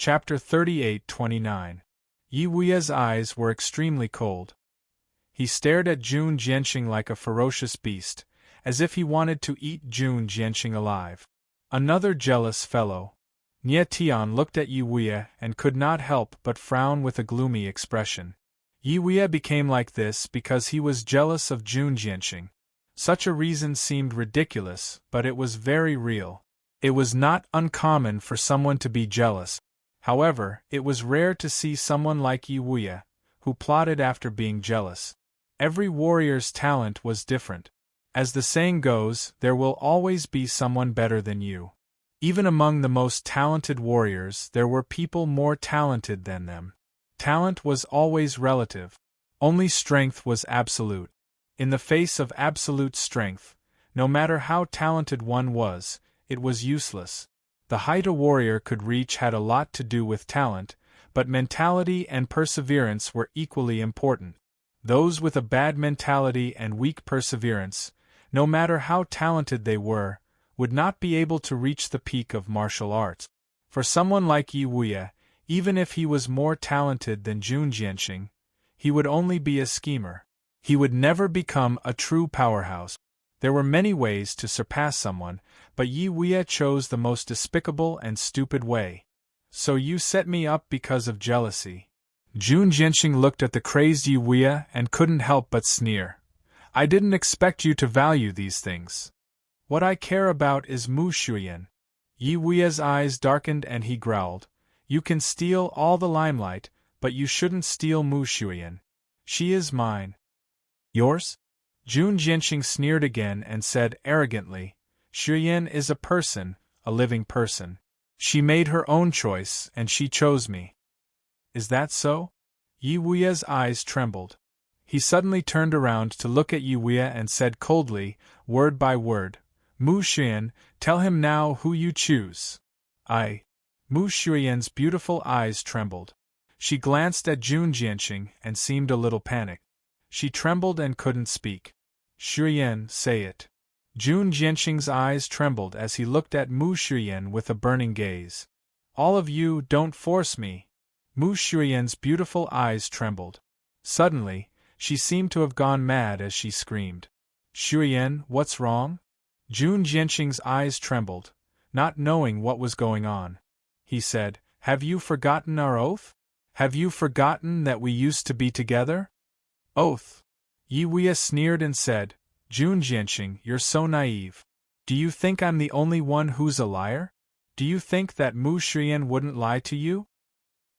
Chapter 38-29. Yi Wuye's eyes were extremely cold. He stared at Jun Jianqing like a ferocious beast, as if he wanted to eat Jun Jianqing alive. Another jealous fellow. Nie Tian looked at Yi Wuye and could not help but frown with a gloomy expression. Yi Wuye became like this because he was jealous of Jun Jianqing. Such a reason seemed ridiculous, but it was very real. It was not uncommon for someone to be jealous. However, it was rare to see someone like Yi Wuye, who plotted after being jealous. Every warrior's talent was different. As the saying goes, there will always be someone better than you. Even among the most talented warriors, there were people more talented than them. Talent was always relative. Only strength was absolute. In the face of absolute strength, no matter how talented one was, it was useless. The height a warrior could reach had a lot to do with talent, but mentality and perseverance were equally important. Those with a bad mentality and weak perseverance, no matter how talented they were, would not be able to reach the peak of martial arts. For someone like Yi Wuye, even if he was more talented than Jun Jianqing, he would only be a schemer. He would never become a true powerhouse. There were many ways to surpass someone, but Yi Wuye chose the most despicable and stupid way. So you set me up because of jealousy. Jun Jianqing looked at the crazed Yi Wuye and couldn't help but sneer. I didn't expect you to value these things. What I care about is Mu Shuyan. Yi Wuye's eyes darkened and he growled. You can steal all the limelight, but you shouldn't steal Mu Shuyan. She is mine. Yours? Jun Jianqing sneered again and said arrogantly, Shuyan is a person, a living person. She made her own choice and she chose me. Is that so? Yi Wuye's eyes trembled. He suddenly turned around to look at Yi Wuye and said coldly, word by word, Mu Shuyan, tell him now who you choose. Mu Shuyan's beautiful eyes trembled. She glanced at Jun Jianqing and seemed a little panicked. She trembled and couldn't speak. Shuyan, say it. Jun Jianqing's eyes trembled as he looked at Mu Shuyan with a burning gaze. All of you, don't force me. Mu Shuyan's beautiful eyes trembled. Suddenly, she seemed to have gone mad as she screamed. Shuyan, what's wrong? Jun Jianqing's eyes trembled, not knowing what was going on. He said, have you forgotten our oath? Have you forgotten that we used to be together? Oath. Yi Wuye sneered and said, Jun Jianqing, you're so naive. Do you think I'm the only one who's a liar? Do you think that Mu Shuyan wouldn't lie to you?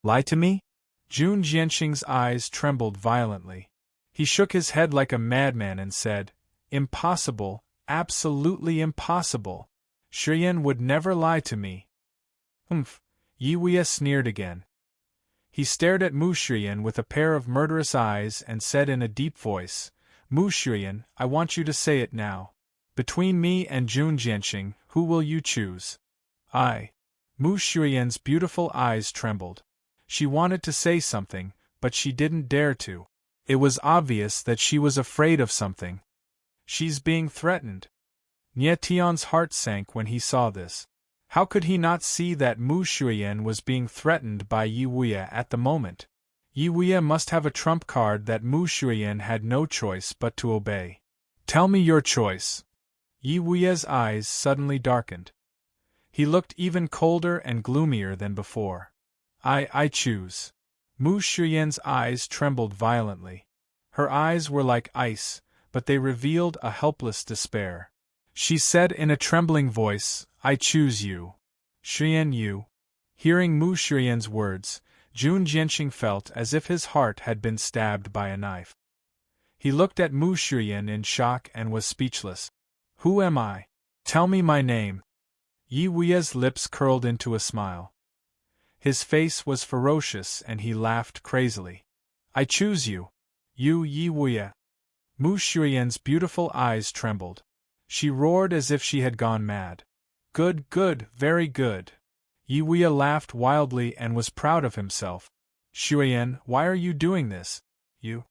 Lie to me? Jun Jianqing's eyes trembled violently. He shook his head like a madman and said, Impossible, absolutely impossible. Shuyan would never lie to me. Humph, Yi Wuye sneered again. He stared at Mu Shuyan with a pair of murderous eyes and said in a deep voice, Mu Shuyan, I want you to say it now. Between me and Jun Jianqing, who will you choose? Mu Shuyan's beautiful eyes trembled. She wanted to say something, but she didn't dare to. It was obvious that she was afraid of something. She's being threatened. Nie Tian's heart sank when he saw this. How could he not see that Mu Shuyan was being threatened by Yi Wuye at the moment? Yi Wuye must have a trump card that Mu Shuyan had no choice but to obey. Tell me your choice. Yi Wuye's eyes suddenly darkened. He looked even colder and gloomier than before. I choose. Mu Shuyan's eyes trembled violently. Her eyes were like ice, but they revealed a helpless despair. She said in a trembling voice, I choose you. Shuyan, you. Hearing Mu Shuyan's words, Jun Jianqing felt as if his heart had been stabbed by a knife. He looked at Mu Shuyan in shock and was speechless. Who am I? Tell me my name. Yi Wuye's lips curled into a smile. His face was ferocious and he laughed crazily. I choose you. You, Yi Wuye. Mu Shuyan's beautiful eyes trembled. She roared as if she had gone mad. Good, good, very good. Yi Wuye laughed wildly and was proud of himself. Shuyan, why are you doing this? You?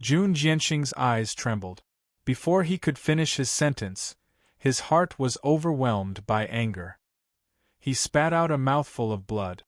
Jun Jianqing's eyes trembled. Before he could finish his sentence, his heart was overwhelmed by anger. He spat out a mouthful of blood.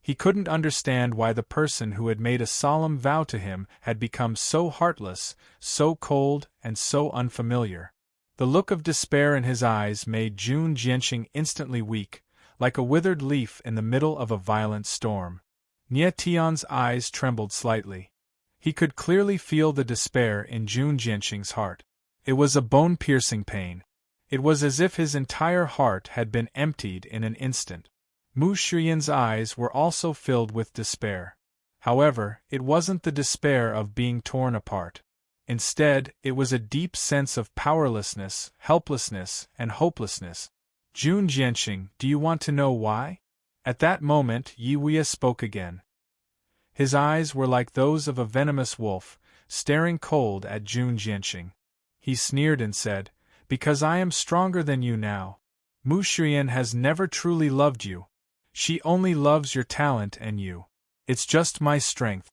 He couldn't understand why the person who had made a solemn vow to him had become so heartless, so cold, and so unfamiliar. The look of despair in his eyes made Jun Jianqing instantly weak, like a withered leaf in the middle of a violent storm. Nie Tian's eyes trembled slightly. He could clearly feel the despair in Jun Jianqing's heart. It was a bone-piercing pain. It was as if his entire heart had been emptied in an instant. Mu Shiyan's eyes were also filled with despair. However, it wasn't the despair of being torn apart. Instead, it was a deep sense of powerlessness, helplessness, and hopelessness. Jun Jianqing, do you want to know why? At that moment, Yi Wei spoke again. His eyes were like those of a venomous wolf, staring cold at Jun Jianqing. He sneered and said, "Because I am stronger than you now. Mu Shiyan has never truly loved you. She only loves your talent and you. It's just my strength.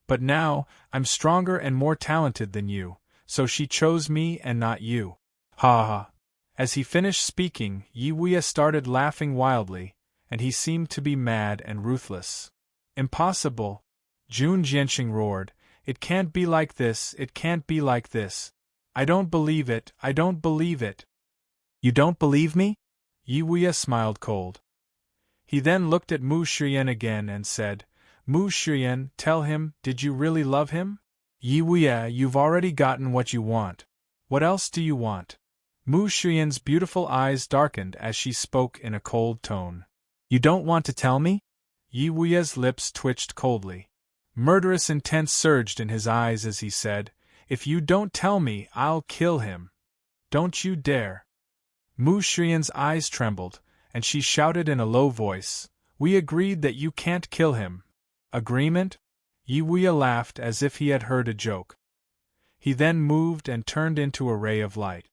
But now, I'm stronger and more talented than you, so she chose me and not you." Ha ha. As he finished speaking, Yi Wei started laughing wildly, and he seemed to be mad and ruthless. "Impossible!" Jun Jianqing roared. "It can't be like this, it can't be like this. I don't believe it, I don't believe it." "You don't believe me?" Yi Wei smiled cold. He then looked at Mu Shiyan again and said, "Mu Shiyan, tell him, did you really love him?" "Yi Wei, you've already gotten what you want. What else do you want?" Mu Shiyan's beautiful eyes darkened as she spoke in a cold tone. "You don't want to tell me?" Yi Wei's lips twitched coldly. Murderous intent surged in his eyes as he said, "If you don't tell me, I'll kill him. Don't you dare." Mu Shiyan's eyes trembled, and she shouted in a low voice, "We agreed that you can't kill him." "Agreement?" Yi Wei laughed as if he had heard a joke. He then moved and turned into a ray of light.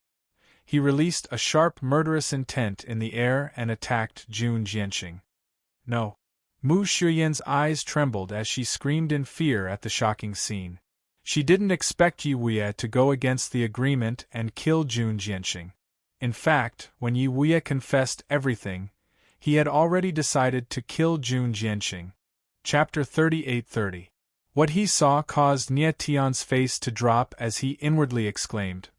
He released a sharp murderous intent in the air and attacked Jun Jianqing. "No." Mu Shiyan's eyes trembled as she screamed in fear at the shocking scene. She didn't expect Yi Wei to go against the agreement and kill Jun Jianqing. In fact, when Yi Wei confessed everything, he had already decided to kill Jun Jianqing. Chapter 38:30. What he saw caused Nie Tian's face to drop as he inwardly exclaimed,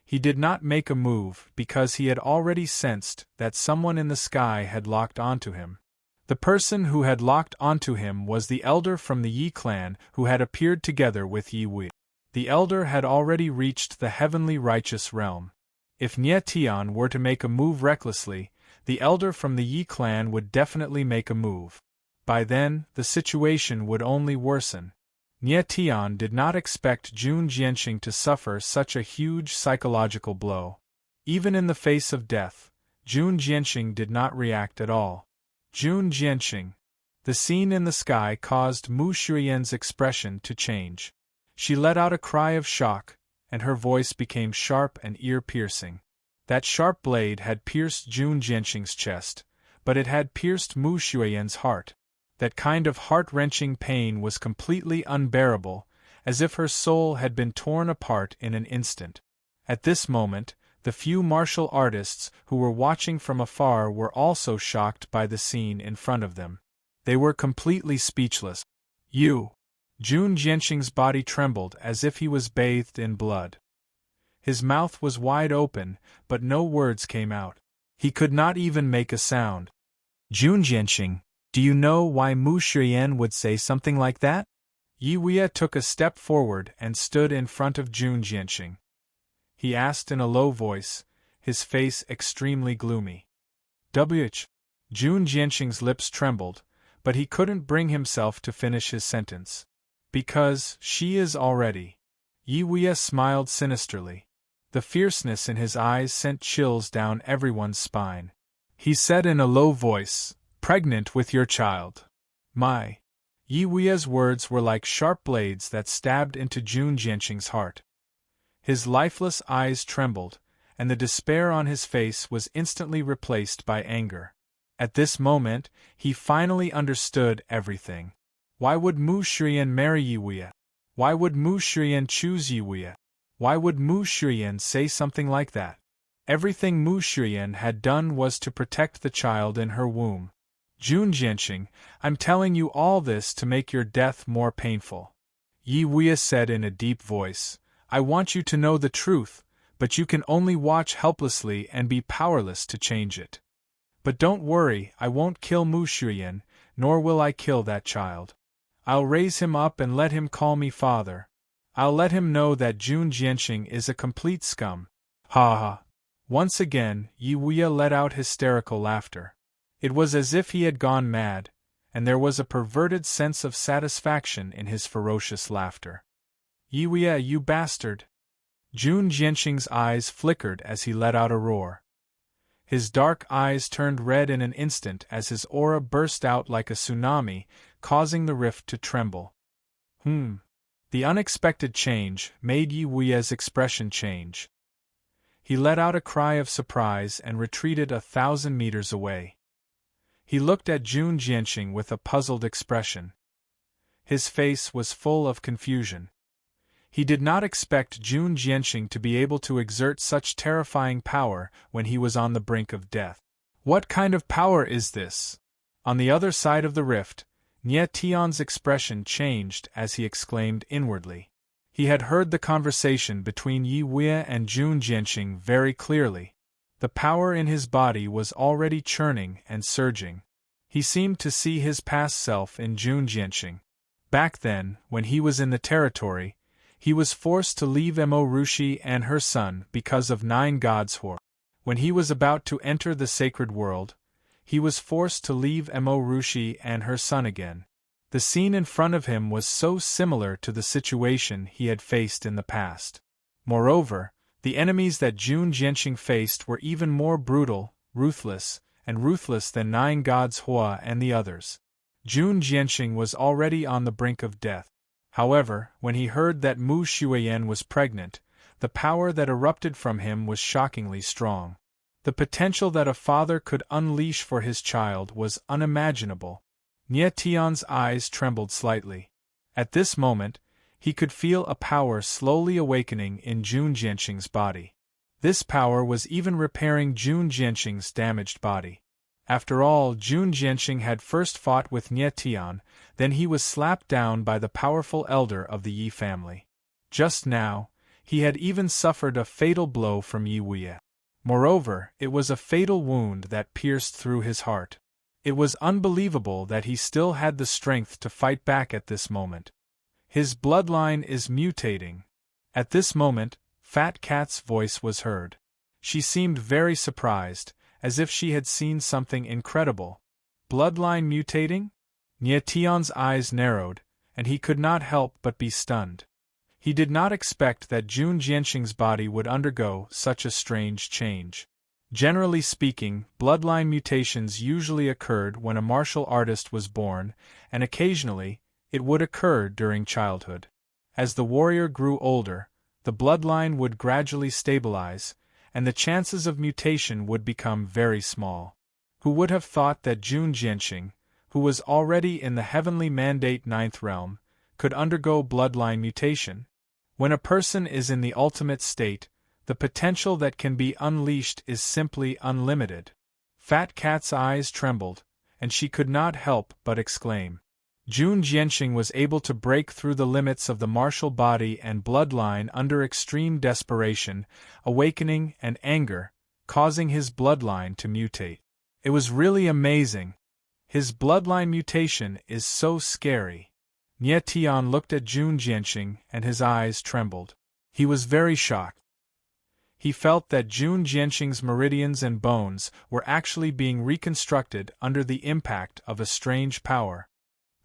He did not make a move because he had already sensed that someone in the sky had locked onto him. The person who had locked onto him was the elder from the Yi clan who had appeared together with Yi Wei. The elder had already reached the heavenly righteous realm. If Nie Tian were to make a move recklessly, the elder from the Yi clan would definitely make a move. By then, the situation would only worsen. Nie Tian did not expect Jun Jianqing to suffer such a huge psychological blow. Even in the face of death, Jun Jianqing did not react at all. Jun Jianqing. The scene in the sky caused Mu Shiyan's expression to change. She let out a cry of shock, and her voice became sharp and ear-piercing. That sharp blade had pierced Jun Jianqing's chest, but it had pierced Mu Shiyan's heart. That kind of heart-wrenching pain was completely unbearable, as if her soul had been torn apart in an instant. At this moment, the few martial artists who were watching from afar were also shocked by the scene in front of them. They were completely speechless. "You!" Jun Jianqing's body trembled as if he was bathed in blood. His mouth was wide open, but no words came out. He could not even make a sound. "Jun Jianqing, do you know why Mu Shiyan would say something like that?" Yi Wei took a step forward and stood in front of Jun Jianqing. He asked in a low voice, his face extremely gloomy. Jun Jianqing's lips trembled, but he couldn't bring himself to finish his sentence. "Because she is already." Yi Wei smiled sinisterly. The fierceness in his eyes sent chills down everyone's spine. He said in a low voice, "Pregnant with your child." "My." Yi Wei's words were like sharp blades that stabbed into Jun Jianqing's heart. His lifeless eyes trembled, and the despair on his face was instantly replaced by anger. At this moment, he finally understood everything. Why would Mu Shiyan marry Yi Wei? Why would Mu Shiyan choose Yi Wei? Why would Mu Shiyan say something like that? Everything Mu Shiyan had done was to protect the child in her womb. Jun Jianxing, I'm telling you all this to make your death more painful. Yi Wei said in a deep voice, I want you to know the truth, but you can only watch helplessly and be powerless to change it. But don't worry, I won't kill Mu Shuyan, nor will I kill that child. I'll raise him up and let him call me father. I'll let him know that Jun Jianxing is a complete scum. Ha ha. Once again, Yi Wei let out hysterical laughter. It was as if he had gone mad, and there was a perverted sense of satisfaction in his ferocious laughter. Yi Wei, you bastard! Jun Jianxing's eyes flickered as he let out a roar. His dark eyes turned red in an instant as his aura burst out like a tsunami, causing the rift to tremble. The unexpected change made Yi Wei's expression change. He let out a cry of surprise and retreated 1,000 meters away. He looked at Jun Jianxing with a puzzled expression. His face was full of confusion. He did not expect Jun Jianxing to be able to exert such terrifying power when he was on the brink of death. What kind of power is this? On the other side of the rift, Nie Tian's expression changed as he exclaimed inwardly. He had heard the conversation between Yi Wei and Jun Jianxing very clearly. The power in his body was already churning and surging. He seemed to see his past self in Jun Jianxing. Back then, when he was in the territory, he was forced to leave Mo Rushi and her son because of 9 gods' war. When he was about to enter the sacred world, he was forced to leave Mo Rushi and her son again. The scene in front of him was so similar to the situation he had faced in the past. Moreover, the enemies that Jun Jianxing faced were even more brutal, ruthless than 9 gods Hua and the others. Jun Jianxing was already on the brink of death. However, when he heard that Mu Shuyan was pregnant, the power that erupted from him was shockingly strong. The potential that a father could unleash for his child was unimaginable. Nie Tian's eyes trembled slightly. At this moment, he could feel a power slowly awakening in Jun Jianxing's body. This power was even repairing Jun Jianxing's damaged body. After all, Jun Jianxing had first fought with Nie Tian, then he was slapped down by the powerful elder of the Yi family. Just now, he had even suffered a fatal blow from Yi Wei. Moreover, it was a fatal wound that pierced through his heart. It was unbelievable that he still had the strength to fight back at this moment. His bloodline is mutating. At this moment, Fat Cat's voice was heard. She seemed very surprised, as if she had seen something incredible. Bloodline mutating? Nie Tian's eyes narrowed, and he could not help but be stunned. He did not expect that Jun Jianxing's body would undergo such a strange change. Generally speaking, bloodline mutations usually occurred when a martial artist was born, and occasionally, it would occur during childhood. As the warrior grew older, the bloodline would gradually stabilize, and the chances of mutation would become very small. Who would have thought that Jun Jianxing, who was already in the heavenly mandate 9th realm, could undergo bloodline mutation? When a person is in the ultimate state, the potential that can be unleashed is simply unlimited. Fat Cat's eyes trembled, and she could not help but exclaim. Jun Jianxing was able to break through the limits of the martial body and bloodline under extreme desperation, awakening and anger, causing his bloodline to mutate. It was really amazing. His bloodline mutation is so scary. Nie Tian looked at Jun Jianxing and his eyes trembled. He was very shocked. He felt that Jun Jianxing's meridians and bones were actually being reconstructed under the impact of a strange power.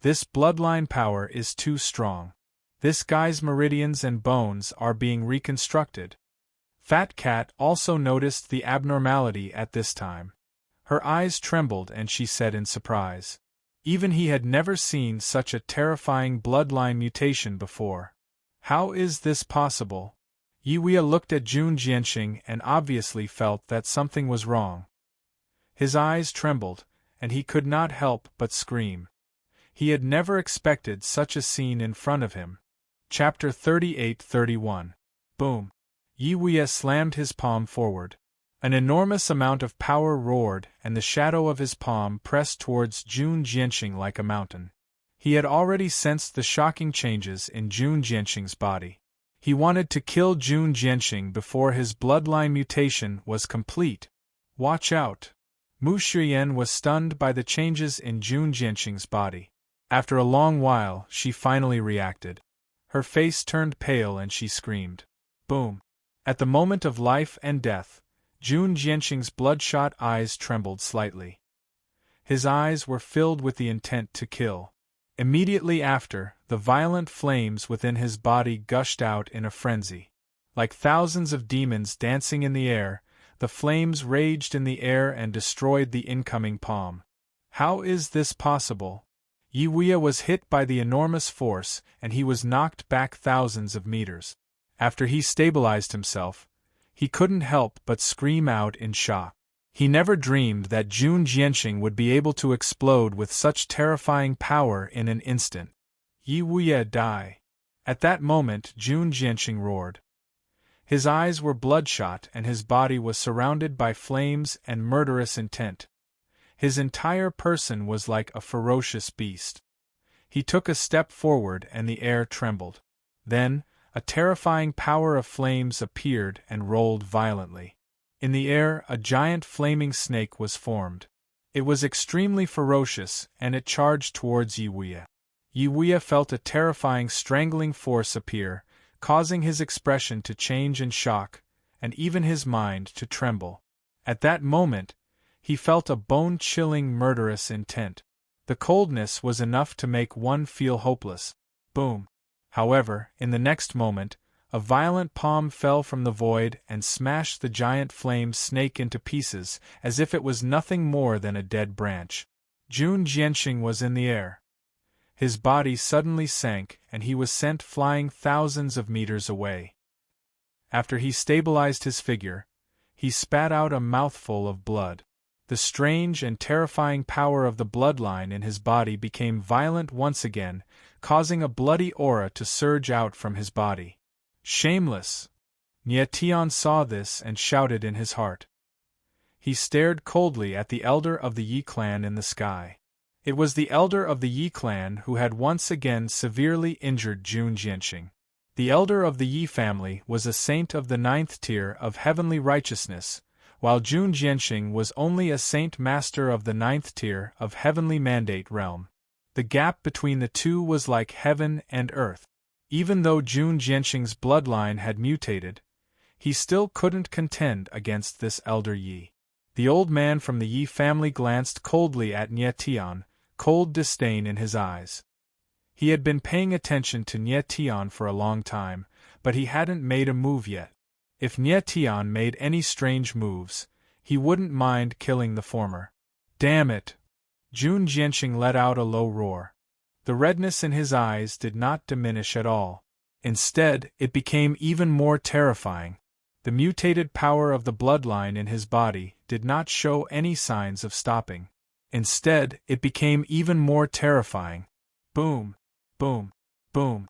This bloodline power is too strong. This guy's meridians and bones are being reconstructed. Fat Cat also noticed the abnormality at this time. Her eyes trembled and she said in surprise. Even he had never seen such a terrifying bloodline mutation before. How is this possible? Yi Wei looked at Jun Jianxing and obviously felt that something was wrong. His eyes trembled, and he could not help but scream. He had never expected such a scene in front of him. Chapter 38-31. Boom. Yi Wei slammed his palm forward. An enormous amount of power roared, and the shadow of his palm pressed towards Jun Jianqing like a mountain. He had already sensed the shocking changes in Jun Jianqing's body. He wanted to kill Jun Jianqing before his bloodline mutation was complete. Watch out! Mu Shiyan was stunned by the changes in Jun Jianqing's body. After a long while, she finally reacted. Her face turned pale and she screamed. Boom! At the moment of life and death, Jun Jianqing's bloodshot eyes trembled slightly. His eyes were filled with the intent to kill. Immediately after, the violent flames within his body gushed out in a frenzy. Like thousands of demons dancing in the air, the flames raged in the air and destroyed the incoming palm. How is this possible? Yi Wuya was hit by the enormous force and he was knocked back thousands of meters. After he stabilized himself, he couldn't help but scream out in shock. He never dreamed that Jun Jianqing would be able to explode with such terrifying power in an instant. Yi Wuya die. At that moment Jun Jianqing roared. His eyes were bloodshot and his body was surrounded by flames and murderous intent. His entire person was like a ferocious beast. He took a step forward and the air trembled. Then, a terrifying power of flames appeared and rolled violently. In the air, a giant flaming snake was formed. It was extremely ferocious and it charged towards Yi Wuya. Yi Wuya felt a terrifying strangling force appear, causing his expression to change in shock, and even his mind to tremble. At that moment, he felt a bone-chilling murderous intent. The coldness was enough to make one feel hopeless. Boom! However, in the next moment, a violent palm fell from the void and smashed the giant flame snake into pieces as if it was nothing more than a dead branch. Jun Jianqing was in the air. His body suddenly sank and he was sent flying thousands of meters away. After he stabilized his figure, he spat out a mouthful of blood. The strange and terrifying power of the bloodline in his body became violent once again, causing a bloody aura to surge out from his body. Shameless! Nie Tian saw this and shouted in his heart. He stared coldly at the elder of the Yi clan in the sky. It was the elder of the Yi clan who had once again severely injured Jun Jianqing. The elder of the Yi family was a saint of the 9th tier of heavenly righteousness, while Jun Jianqing was only a saint master of the 9th tier of heavenly mandate realm. The gap between the two was like heaven and earth. Even though Jun Jianqing's bloodline had mutated, he still couldn't contend against this elder Yi. The old man from the Yi family glanced coldly at Nie Tian, cold disdain in his eyes. He had been paying attention to Nie Tian for a long time, but he hadn't made a move yet. If Nie Tian made any strange moves, he wouldn't mind killing the former. Damn it! Jun Jianqing let out a low roar. The redness in his eyes did not diminish at all. Instead, it became even more terrifying. The mutated power of the bloodline in his body did not show any signs of stopping. Instead, it became even more terrifying. Boom! Boom! Boom!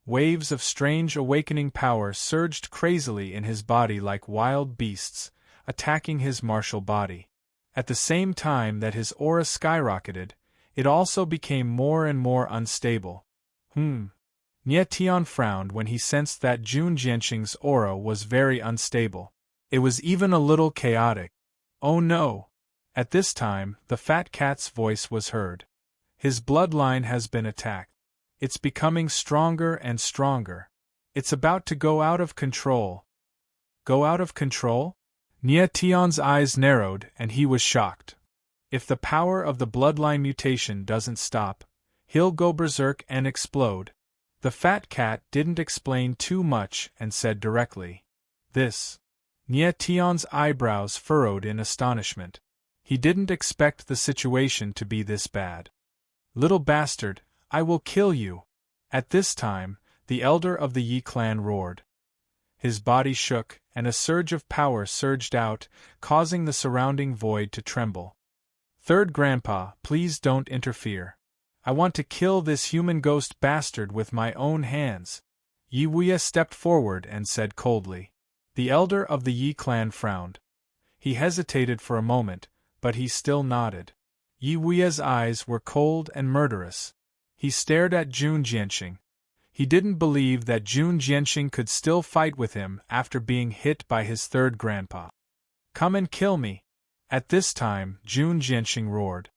Waves of strange awakening power surged crazily in his body like wild beasts, attacking his martial body. At the same time that his aura skyrocketed, it also became more and more unstable. Nie Tian frowned when he sensed that Jun Jianqing's aura was very unstable. It was even a little chaotic. Oh no! At this time, the fat cat's voice was heard. His bloodline has been attacked. It's becoming stronger and stronger. It's about to go out of control. Go out of control? Nie Tian's eyes narrowed and he was shocked. If the power of the bloodline mutation doesn't stop, he'll go berserk and explode. The fat cat didn't explain too much and said directly, "This." Nie Tian's eyebrows furrowed in astonishment. He didn't expect the situation to be this bad. "Little bastard, I will kill you!" At this time, the elder of the Yi clan roared. His body shook, and a surge of power surged out, causing the surrounding void to tremble. "Third Grandpa, please don't interfere. I want to kill this human ghost bastard with my own hands." Yi Wuya stepped forward and said coldly. The elder of the Yi clan frowned. He hesitated for a moment, but he still nodded. Yi Wuye's eyes were cold and murderous. He stared at Jun Jianxing. He didn't believe that Jun Jianxing could still fight with him after being hit by his third grandpa. "Come and kill me!" At this time, Jun Jianxing roared.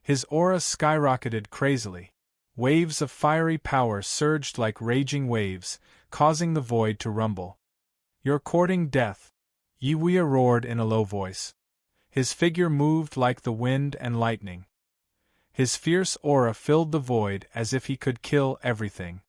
His aura skyrocketed crazily. Waves of fiery power surged like raging waves, causing the void to rumble. "You're courting death," Yi Wuye roared in a low voice. His figure moved like the wind and lightning. His fierce aura filled the void as if he could kill everything.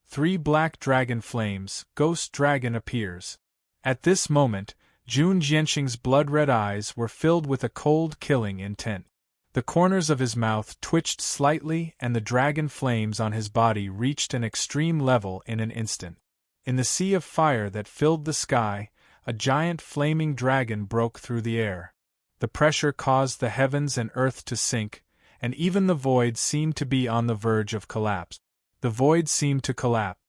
3 black dragon flames, ghost dragon appears. At this moment, Jun Jianxing's blood-red eyes were filled with a cold killing intent. The corners of his mouth twitched slightly and the dragon flames on his body reached an extreme level in an instant. In the sea of fire that filled the sky, a giant flaming dragon broke through the air. The pressure caused the heavens and earth to sink, and even the void seemed to be on the verge of collapse. The void seemed to collapse.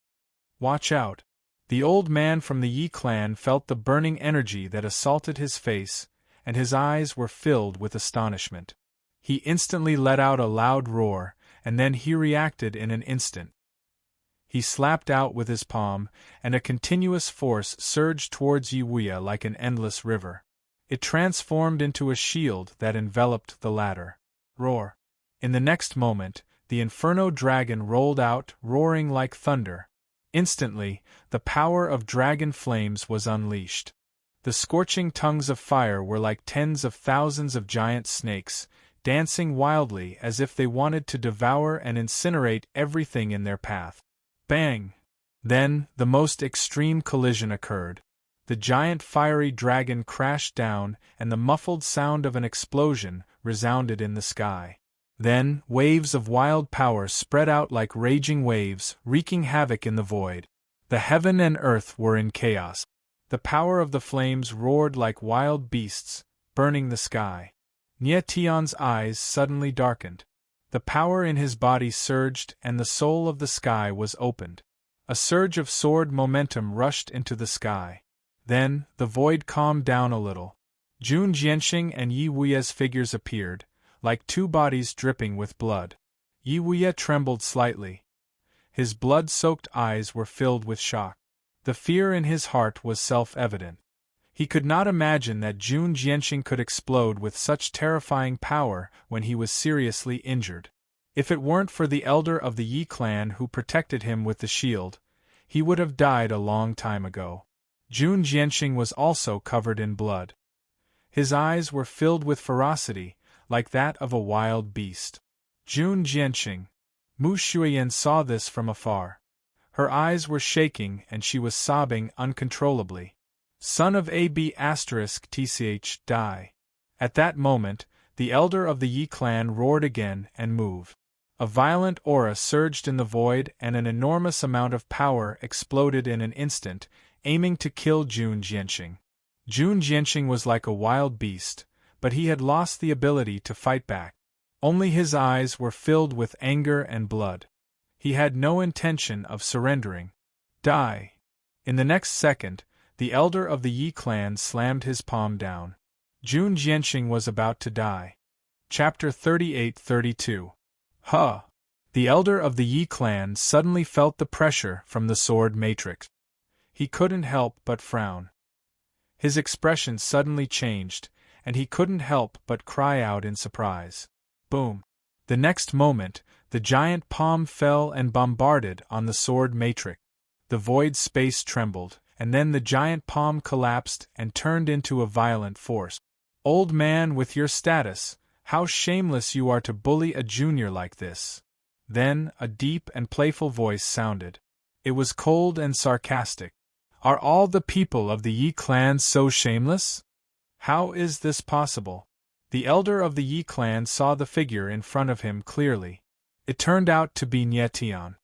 "Watch out!" The old man from the Yi clan felt the burning energy that assaulted his face, and his eyes were filled with astonishment. He instantly let out a loud roar, and then he reacted in an instant. He slapped out with his palm, and a continuous force surged towards Yi Wuye like an endless river. It transformed into a shield that enveloped the latter. Roar! In the next moment, the Inferno Dragon rolled out, roaring like thunder. Instantly, the power of dragon flames was unleashed. The scorching tongues of fire were like tens of thousands of giant snakes, dancing wildly as if they wanted to devour and incinerate everything in their path. Bang! Then, the most extreme collision occurred. The giant fiery dragon crashed down, and the muffled sound of an explosion resounded in the sky. Then, waves of wild power spread out like raging waves, wreaking havoc in the void. The heaven and earth were in chaos. The power of the flames roared like wild beasts, burning the sky. Nie Tian's eyes suddenly darkened. The power in his body surged and the soul of the sky was opened. A surge of sword momentum rushed into the sky. Then, the void calmed down a little. Jun Jianxing and Yi Wuye's figures appeared, like 2 bodies dripping with blood. Yi Wuye trembled slightly. His blood-soaked eyes were filled with shock. The fear in his heart was self-evident. He could not imagine that Jun Jianxing could explode with such terrifying power when he was seriously injured. If it weren't for the elder of the Yi clan who protected him with the shield, he would have died a long time ago. Jun Jianxing was also covered in blood. His eyes were filled with ferocity, like that of a wild beast. Jun Jianxing. Mu Shuiyan saw this from afar. Her eyes were shaking and she was sobbing uncontrollably. Son of AB*TCH, die. At that moment, the elder of the Yi clan roared again and moved. A violent aura surged in the void and an enormous amount of power exploded in an instant, aiming to kill Jun Jianxing. Jun Jianxing was like a wild beast, but he had lost the ability to fight back. Only his eyes were filled with anger and blood. He had no intention of surrendering. Die! In the next second, the elder of the Yi clan slammed his palm down. Jun Jianxing was about to die. Chapter 38-32. Huh! The elder of the Yi clan suddenly felt the pressure from the sword matrix. He couldn't help but frown. His expression suddenly changed, and he couldn't help but cry out in surprise. Boom! The next moment, the giant palm fell and bombarded on the sword matrix. The void space trembled, and then the giant palm collapsed and turned into a violent force. Old man with your status, how shameless you are to bully a junior like this. Then, a deep and playful voice sounded. It was cold and sarcastic. Are all the people of the Yi clan so shameless? How is this possible? The elder of the Yi clan saw the figure in front of him clearly. It turned out to be Nie Tian.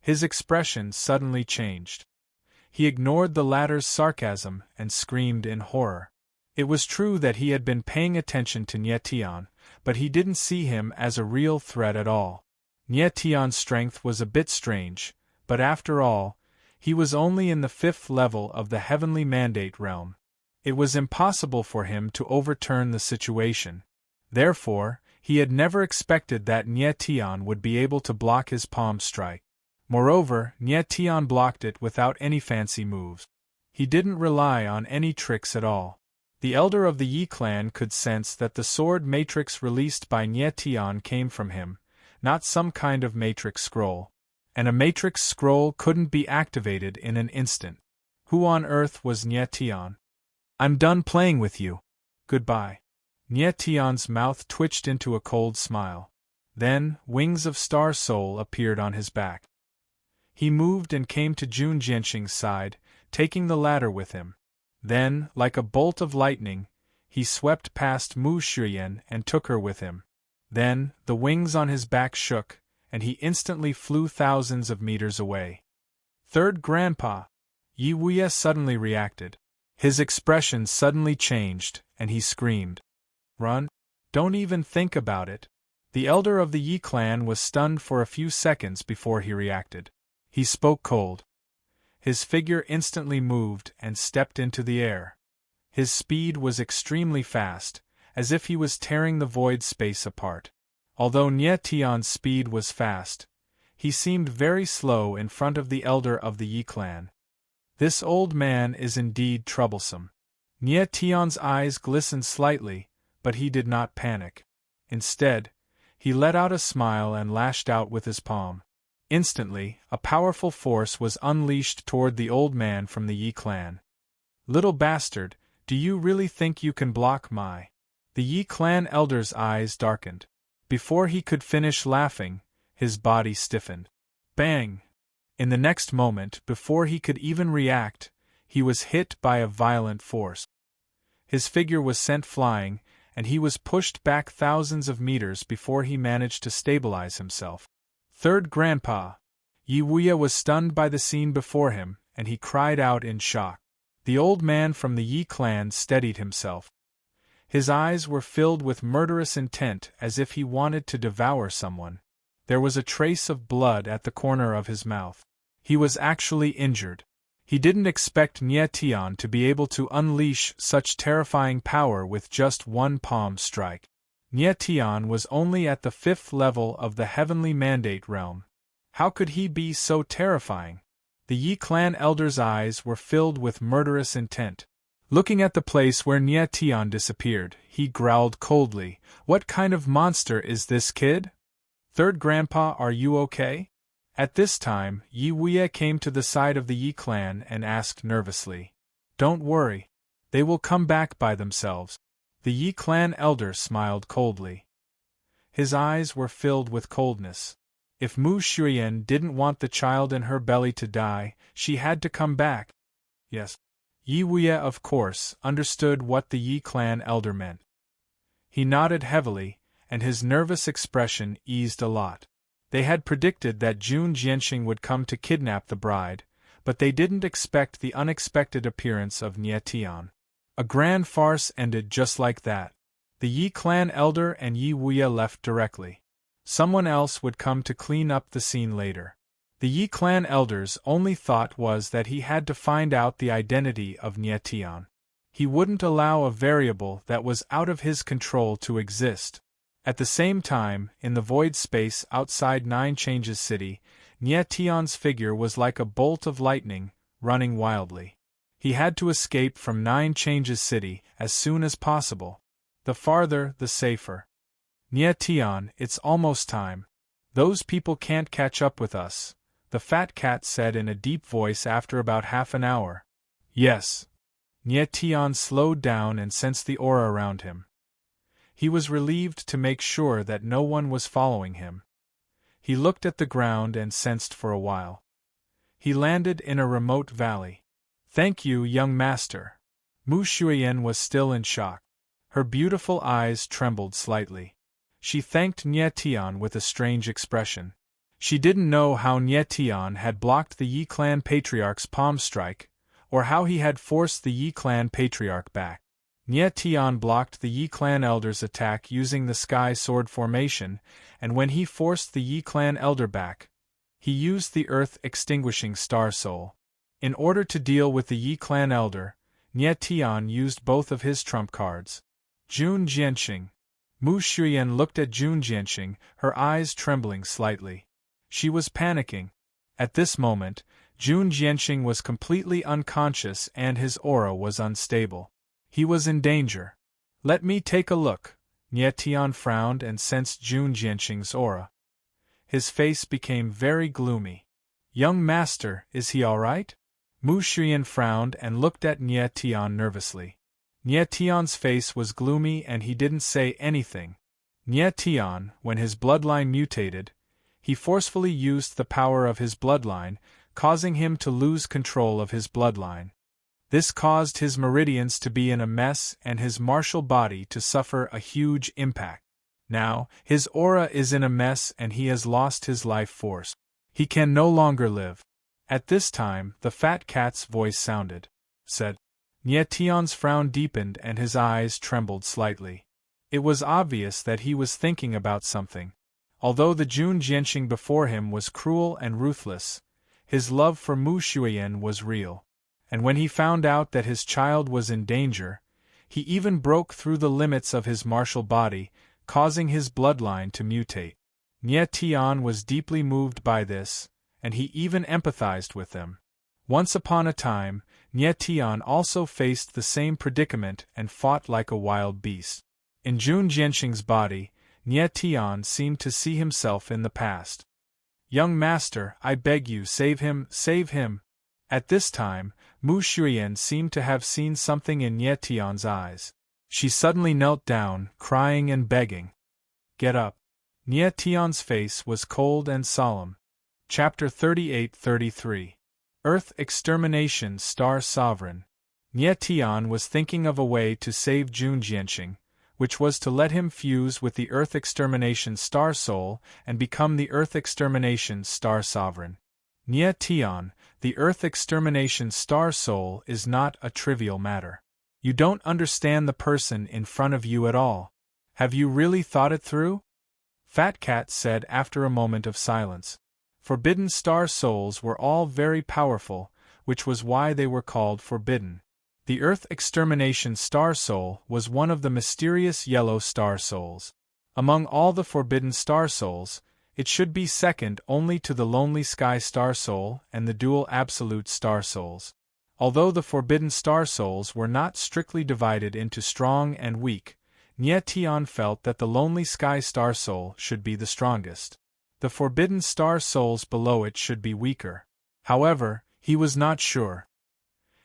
His expression suddenly changed. He ignored the latter's sarcasm and screamed in horror. It was true that he had been paying attention to Nie Tian, but he didn't see him as a real threat at all. Nie Tian's strength was a bit strange, but after all, he was only in the 5th level of the Heavenly Mandate realm. It was impossible for him to overturn the situation. Therefore, he had never expected that Nye Tian would be able to block his palm strike. Moreover, Nye Tian blocked it without any fancy moves. He didn't rely on any tricks at all. The elder of the Yi clan could sense that the sword matrix released by Nye Tian came from him, not some kind of matrix scroll. And a matrix scroll couldn't be activated in an instant. Who on earth was Nye Tian? I'm done playing with you. Goodbye. Nye Tian's mouth twitched into a cold smile. Then, wings of star soul appeared on his back. He moved and came to Jun Jianxing's side, taking the ladder with him. Then, like a bolt of lightning, he swept past Mu Shuyan and took her with him. Then, the wings on his back shook, and he instantly flew thousands of meters away. Third Grandpa! Yi Wuye suddenly reacted. His expression suddenly changed, and he screamed. Run! Don't even think about it. The elder of the Yi clan was stunned for a few seconds before he reacted. He spoke cold. His figure instantly moved and stepped into the air. His speed was extremely fast, as if he was tearing the void space apart. Although Nye Tian's speed was fast, he seemed very slow in front of the elder of the Yi clan. This old man is indeed troublesome. Nye Tian's eyes glistened slightly, but he did not panic. Instead, he let out a smile and lashed out with his palm. Instantly, a powerful force was unleashed toward the old man from the Yi clan. Little bastard, do you really think you can block my... The Yi clan elder's eyes darkened. Before he could finish laughing, his body stiffened. Bang! In the next moment, before he could even react, he was hit by a violent force. His figure was sent flying, and he was pushed back thousands of meters before he managed to stabilize himself. Third Grandpa! Yi Wuye was stunned by the scene before him, and he cried out in shock. The old man from the Yi clan steadied himself. His eyes were filled with murderous intent as if he wanted to devour someone. There was a trace of blood at the corner of his mouth. He was actually injured. He didn't expect Nye Tian to be able to unleash such terrifying power with just one palm strike. Nye Tian was only at the 5th level of the heavenly mandate realm. How could he be so terrifying? The Yi clan elder's eyes were filled with murderous intent. Looking at the place where Nye Tian disappeared, he growled coldly, "What kind of monster is this kid? Third Grandpa, are you okay?" At this time, Yi Wuye came to the side of the Yi clan and asked nervously, "Don't worry. They will come back by themselves." The Yi clan elder smiled coldly. His eyes were filled with coldness. If Mu Shuyan didn't want the child in her belly to die, she had to come back. Yes. Yi Wuye, of course, understood what the Yi clan elder meant. He nodded heavily, and his nervous expression eased a lot. They had predicted that Jun Jianxing would come to kidnap the bride, but they didn't expect the unexpected appearance of Nye Tian. A grand farce ended just like that. The Yi clan elder and Yi Wuye left directly. Someone else would come to clean up the scene later. The Yi clan elder's only thought was that he had to find out the identity of Nye Tian. He wouldn't allow a variable that was out of his control to exist. At the same time, in the void space outside Nine Changes City, Nye Tian's figure was like a bolt of lightning, running wildly. He had to escape from Nine Changes City as soon as possible. The farther, the safer. Nye Tian, it's almost time. Those people can't catch up with us, the fat cat said in a deep voice after about half an hour. Yes. Nye Tian slowed down and sensed the aura around him. He was relieved to make sure that no one was following him. He looked at the ground and sensed for a while. He landed in a remote valley. Thank you, young master. Mu Shuyan was still in shock. Her beautiful eyes trembled slightly. She thanked Nye Tian with a strange expression. She didn't know how Nye Tian had blocked the Yi clan patriarch's palm strike, or how he had forced the Yi clan patriarch back. Nye Tian blocked the Yi clan elder's attack using the sky sword formation, and when he forced the Yi clan elder back, he used the earth extinguishing star soul. In order to deal with the Yi clan elder, Nie Tian used both of his trump cards. Jun Jianqing. Mu Xuyan looked at Jun Jianqing, her eyes trembling slightly. She was panicking. At this moment, Jun Jianqing was completely unconscious and his aura was unstable. He was in danger. Let me take a look. Nie Tian frowned and sensed Jun Jianqing's aura. His face became very gloomy. Young master, is he all right? Mu Xuyan frowned and looked at Nie Tian nervously. Nie Tian's face was gloomy and he didn't say anything. Nie Tian, when his bloodline mutated, he forcefully used the power of his bloodline, causing him to lose control of his bloodline. This caused his meridians to be in a mess and his martial body to suffer a huge impact. Now, his aura is in a mess and he has lost his life force. He can no longer live. At this time, the fat cat's voice said. Nie Tian's frown deepened and his eyes trembled slightly. It was obvious that he was thinking about something. Although the Jun Jianqing before him was cruel and ruthless, his love for Mu Xuyan was real. And when he found out that his child was in danger, he even broke through the limits of his martial body, causing his bloodline to mutate. Nie Tian was deeply moved by this, and he even empathized with them. Once upon a time, Nie Tian also faced the same predicament and fought like a wild beast. In Jun Jianqing's body, Nie Tian seemed to see himself in the past. Young master, I beg you, save him, save him. At this time, Mu Xuyan seemed to have seen something in Nie Tian's eyes. She suddenly knelt down, crying and begging. Get up. Nie Tian's face was cold and solemn. Chapter 38-33. Earth Extermination Star Sovereign. Nie Tian was thinking of a way to save Jun Jianqing, which was to let him fuse with the Earth Extermination Star Soul and become the Earth Extermination Star Sovereign. Nie Tian, the Earth Extermination Star Soul is not a trivial matter. You don't understand the person in front of you at all. Have you really thought it through? Fat Cat said after a moment of silence. Forbidden star souls were all very powerful, which was why they were called forbidden. The Earth Extermination Star Soul was one of the mysterious yellow star souls. Among all the forbidden star souls, it should be second only to the Lonely Sky Star Soul and the Dual Absolute Star Souls. Although the forbidden star souls were not strictly divided into strong and weak, Nie Tian felt that the Lonely Sky Star Soul should be the strongest. The forbidden star souls below it should be weaker. However, he was not sure.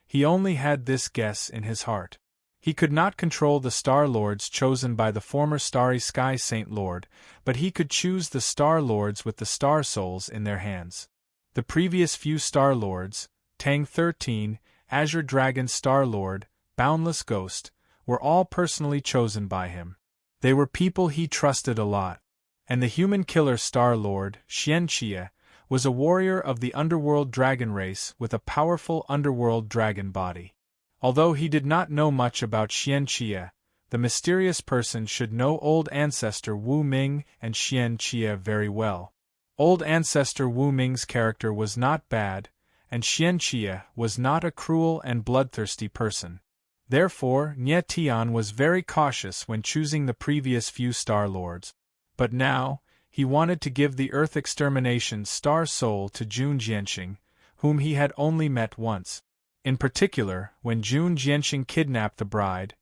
He only had this guess in his heart. He could not control the Star Lords chosen by the former Starry Sky Saint Lord, but he could choose the Star Lords with the Star Souls in their hands. The previous few Star Lords, Tang 13, Azure Dragon Star Lord, Boundless Ghost, were all personally chosen by him. They were people he trusted a lot. And the human killer Star Lord, Xian Qie, was a warrior of the underworld dragon race with a powerful underworld dragon body. Although he did not know much about Xian Qie, the mysterious person should know Old Ancestor Wu Ming and Xian Qie very well. Old Ancestor Wu Ming's character was not bad, and Xian Qie was not a cruel and bloodthirsty person. Therefore, Nie Tian was very cautious when choosing the previous few Star Lords. But now, he wanted to give the Earth Extermination Star Soul to Jun Jianqing, whom he had only met once. In particular, when Jun Jianqing kidnapped the bride,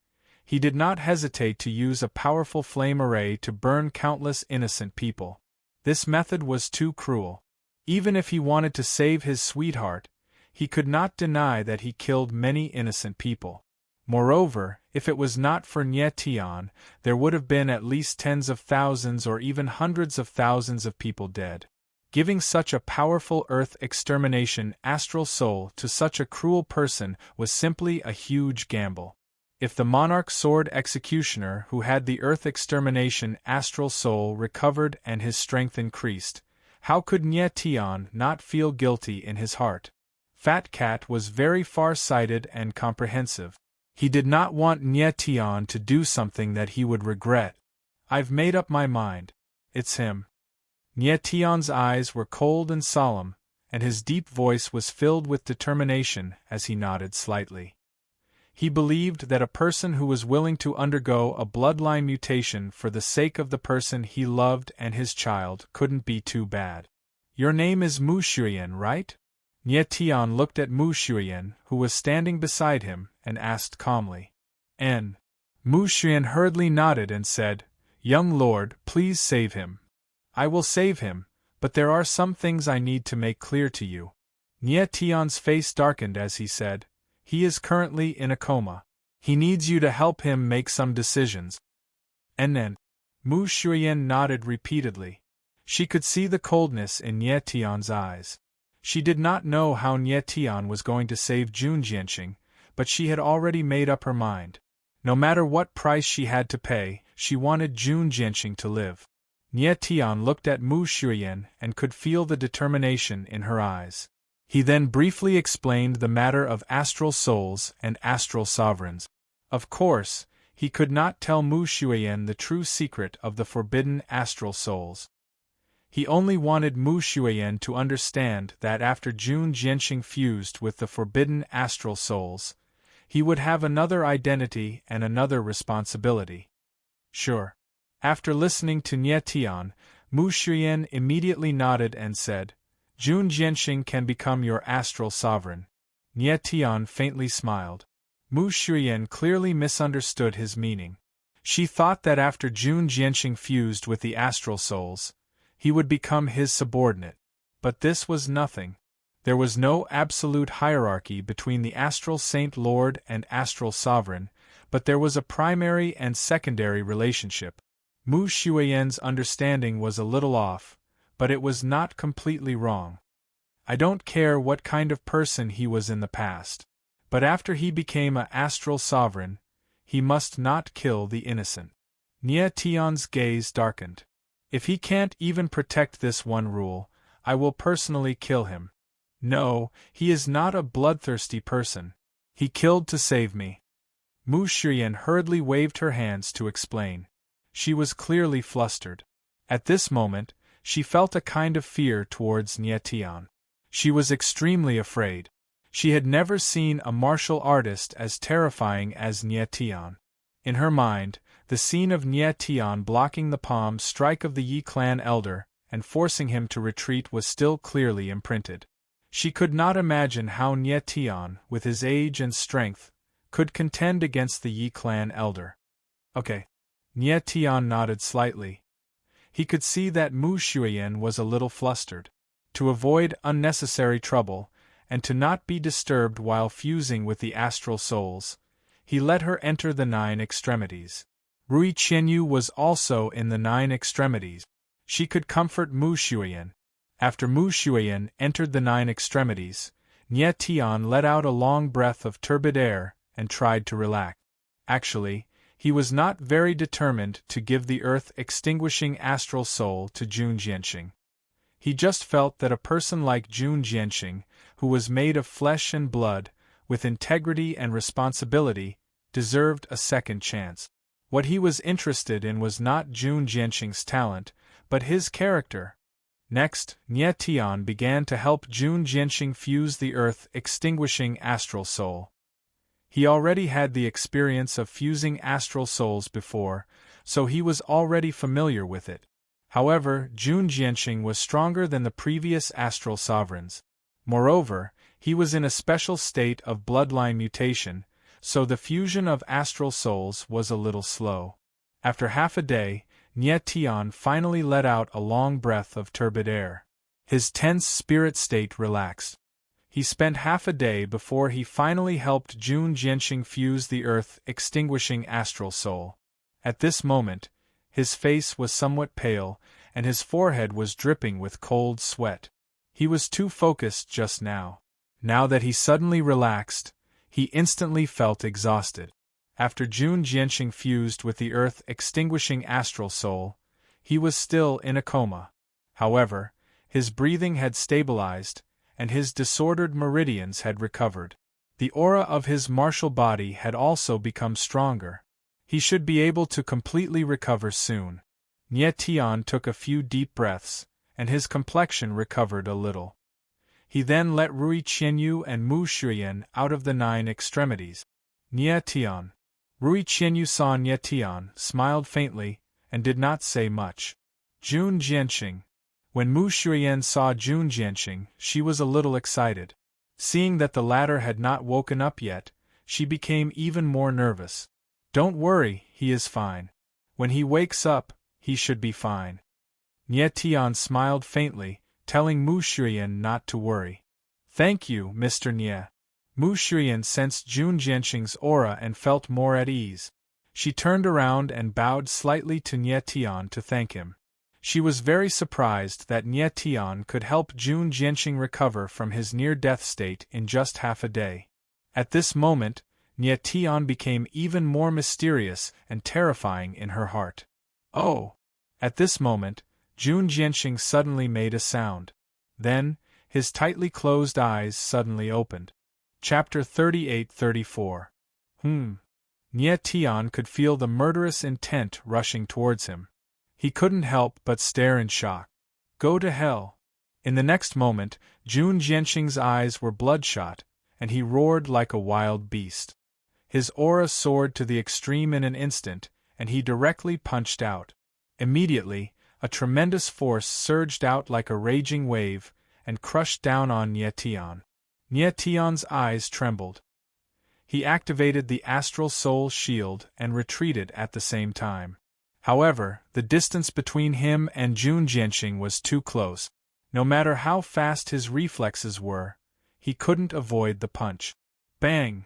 he did not hesitate to use a powerful flame array to burn countless innocent people. This method was too cruel. Even if he wanted to save his sweetheart, he could not deny that he killed many innocent people. Moreover, if it was not for Nie Tian, there would have been at least tens of thousands or even hundreds of thousands of people dead. Giving such a powerful Earth Extermination astral soul to such a cruel person was simply a huge gamble. If the Monarch Sword Executioner who had the Earth Extermination astral soul recovered and his strength increased, how could Nie Tian not feel guilty in his heart? Fat Cat was very far-sighted and comprehensive. He did not want Nie Tian to do something that he would regret. I've made up my mind. It's him. Nie Tian's eyes were cold and solemn, and his deep voice was filled with determination as he nodded slightly. He believed that a person who was willing to undergo a bloodline mutation for the sake of the person he loved and his child couldn't be too bad. Your name is Mu Shuyan, right? Nie Tian looked at Mu Shuyan, who was standing beside him, and asked calmly. N. Mu Shuyan hurriedly nodded and said, Young lord, please save him. I will save him, but there are some things I need to make clear to you. Nie Tian's face darkened as he said, He is currently in a coma. He needs you to help him make some decisions. And then, Mu Shuyan nodded repeatedly. She could see the coldness in Nie Tian's eyes. She did not know how Nie Tian was going to save Jun Jianqing, but she had already made up her mind. No matter what price she had to pay, she wanted Jun Jianqing to live. Nie Tian looked at Mu Shuyan and could feel the determination in her eyes. He then briefly explained the matter of astral souls and astral sovereigns. Of course, he could not tell Mu Shuyan the true secret of the forbidden astral souls. He only wanted Mu Shuyan to understand that after Jun Jianqing fused with the forbidden astral souls, he would have another identity and another responsibility. Sure. After listening to Nie Tian, Mu Shuyan immediately nodded and said, Jun Jianqing can become your astral sovereign. Nie Tian faintly smiled. Mu Shuyan clearly misunderstood his meaning. She thought that after Jun Jianqing fused with the astral souls, he would become his subordinate. But this was nothing. There was no absolute hierarchy between the astral saint lord and astral sovereign, but there was a primary and secondary relationship. Mu Shuyan's understanding was a little off, but it was not completely wrong. I don't care what kind of person he was in the past, but after he became an astral sovereign, he must not kill the innocent. Nie Tian's gaze darkened. If he can't even protect this one rule, I will personally kill him. No, he is not a bloodthirsty person. He killed to save me. Mu Shuyan hurriedly waved her hands to explain. She was clearly flustered. At this moment, she felt a kind of fear towards Nie Tian. She was extremely afraid. She had never seen a martial artist as terrifying as Nie Tian. In her mind, the scene of Nie Tian blocking the palm strike of the Yi clan elder and forcing him to retreat was still clearly imprinted. She could not imagine how Nie Tian, with his age and strength, could contend against the Yi clan elder. Okay. Nie Tian nodded slightly. He could see that Mu Shuyan was a little flustered. To avoid unnecessary trouble, and to not be disturbed while fusing with the astral souls, he let her enter the 9 extremities. Rui Qianyu was also in the 9 extremities. She could comfort Mu Shuyan. After Mu Shuyan entered the 9 extremities, Nie Tian let out a long breath of turbid air and tried to relax. Actually, he was not very determined to give the earth-extinguishing astral soul to Jun Jianqing. He just felt that a person like Jun Jianqing, who was made of flesh and blood, with integrity and responsibility, deserved a second chance. What he was interested in was not Jun Jianqing's talent, but his character. Next, Nie Tian began to help Jun Jianqing fuse the earth-extinguishing astral soul. He already had the experience of fusing astral souls before, so he was already familiar with it. However, Jun Jianqing was stronger than the previous astral sovereigns. Moreover, he was in a special state of bloodline mutation, so the fusion of astral souls was a little slow. After half a day, Nie Tian finally let out a long breath of turbid air. His tense spirit state relaxed. He spent half a day before he finally helped Jun Jianqing fuse the earth-extinguishing astral soul. At this moment, his face was somewhat pale, and his forehead was dripping with cold sweat. He was too focused just now. Now that he suddenly relaxed, he instantly felt exhausted. After Jun Jianqing fused with the earth-extinguishing astral soul, he was still in a coma. However, his breathing had stabilized, and his disordered meridians had recovered. The aura of his martial body had also become stronger. He should be able to completely recover soon. Nie Tian took a few deep breaths, and his complexion recovered a little. He then let Rui Qianyu and Mu Shuyan out of the 9 extremities. Nie Tian. Rui Qianyu saw Nie Tian, smiled faintly, and did not say much. Jun Jianqing. When Mu Shuiyan saw Jun Jianqing, she was a little excited. Seeing that the latter had not woken up yet, she became even more nervous. Don't worry, he is fine. When he wakes up, he should be fine. Nie Tian smiled faintly, telling Mu Shuiyan not to worry. Thank you, Mr. Nie. Mu Shuiyan sensed Jun Jianqing's aura and felt more at ease. She turned around and bowed slightly to Nie Tian to thank him. She was very surprised that Nie Tian could help Jun Jianqing recover from his near-death state in just half a day. At this moment, Nie Tian became even more mysterious and terrifying in her heart. Oh! At this moment, Jun Jianqing suddenly made a sound. Then, his tightly closed eyes suddenly opened. Chapter 38-34. Nie Tian could feel the murderous intent rushing towards him. He couldn't help but stare in shock. Go to hell! In the next moment, Jun Jianqing's eyes were bloodshot, and he roared like a wild beast. His aura soared to the extreme in an instant, and he directly punched out. Immediately, a tremendous force surged out like a raging wave, and crushed down on Nie Tian. Nie Tian's eyes trembled. He activated the Astral Soul Shield and retreated at the same time. However, the distance between him and Jun Jianqing was too close. No matter how fast his reflexes were, he couldn't avoid the punch. Bang!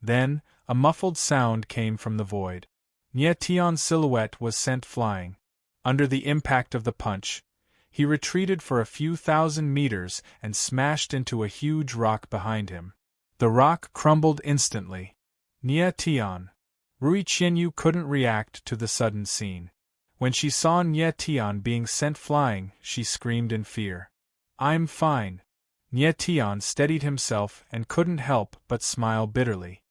Then, a muffled sound came from the void. Nie Tian's silhouette was sent flying. Under the impact of the punch, he retreated for a few thousand meters and smashed into a huge rock behind him. The rock crumbled instantly. Nie Tian. Rui Qianyu couldn't react to the sudden scene. When she saw Nie Tian being sent flying, she screamed in fear. I'm fine. Nie Tian steadied himself and couldn't help but smile bitterly.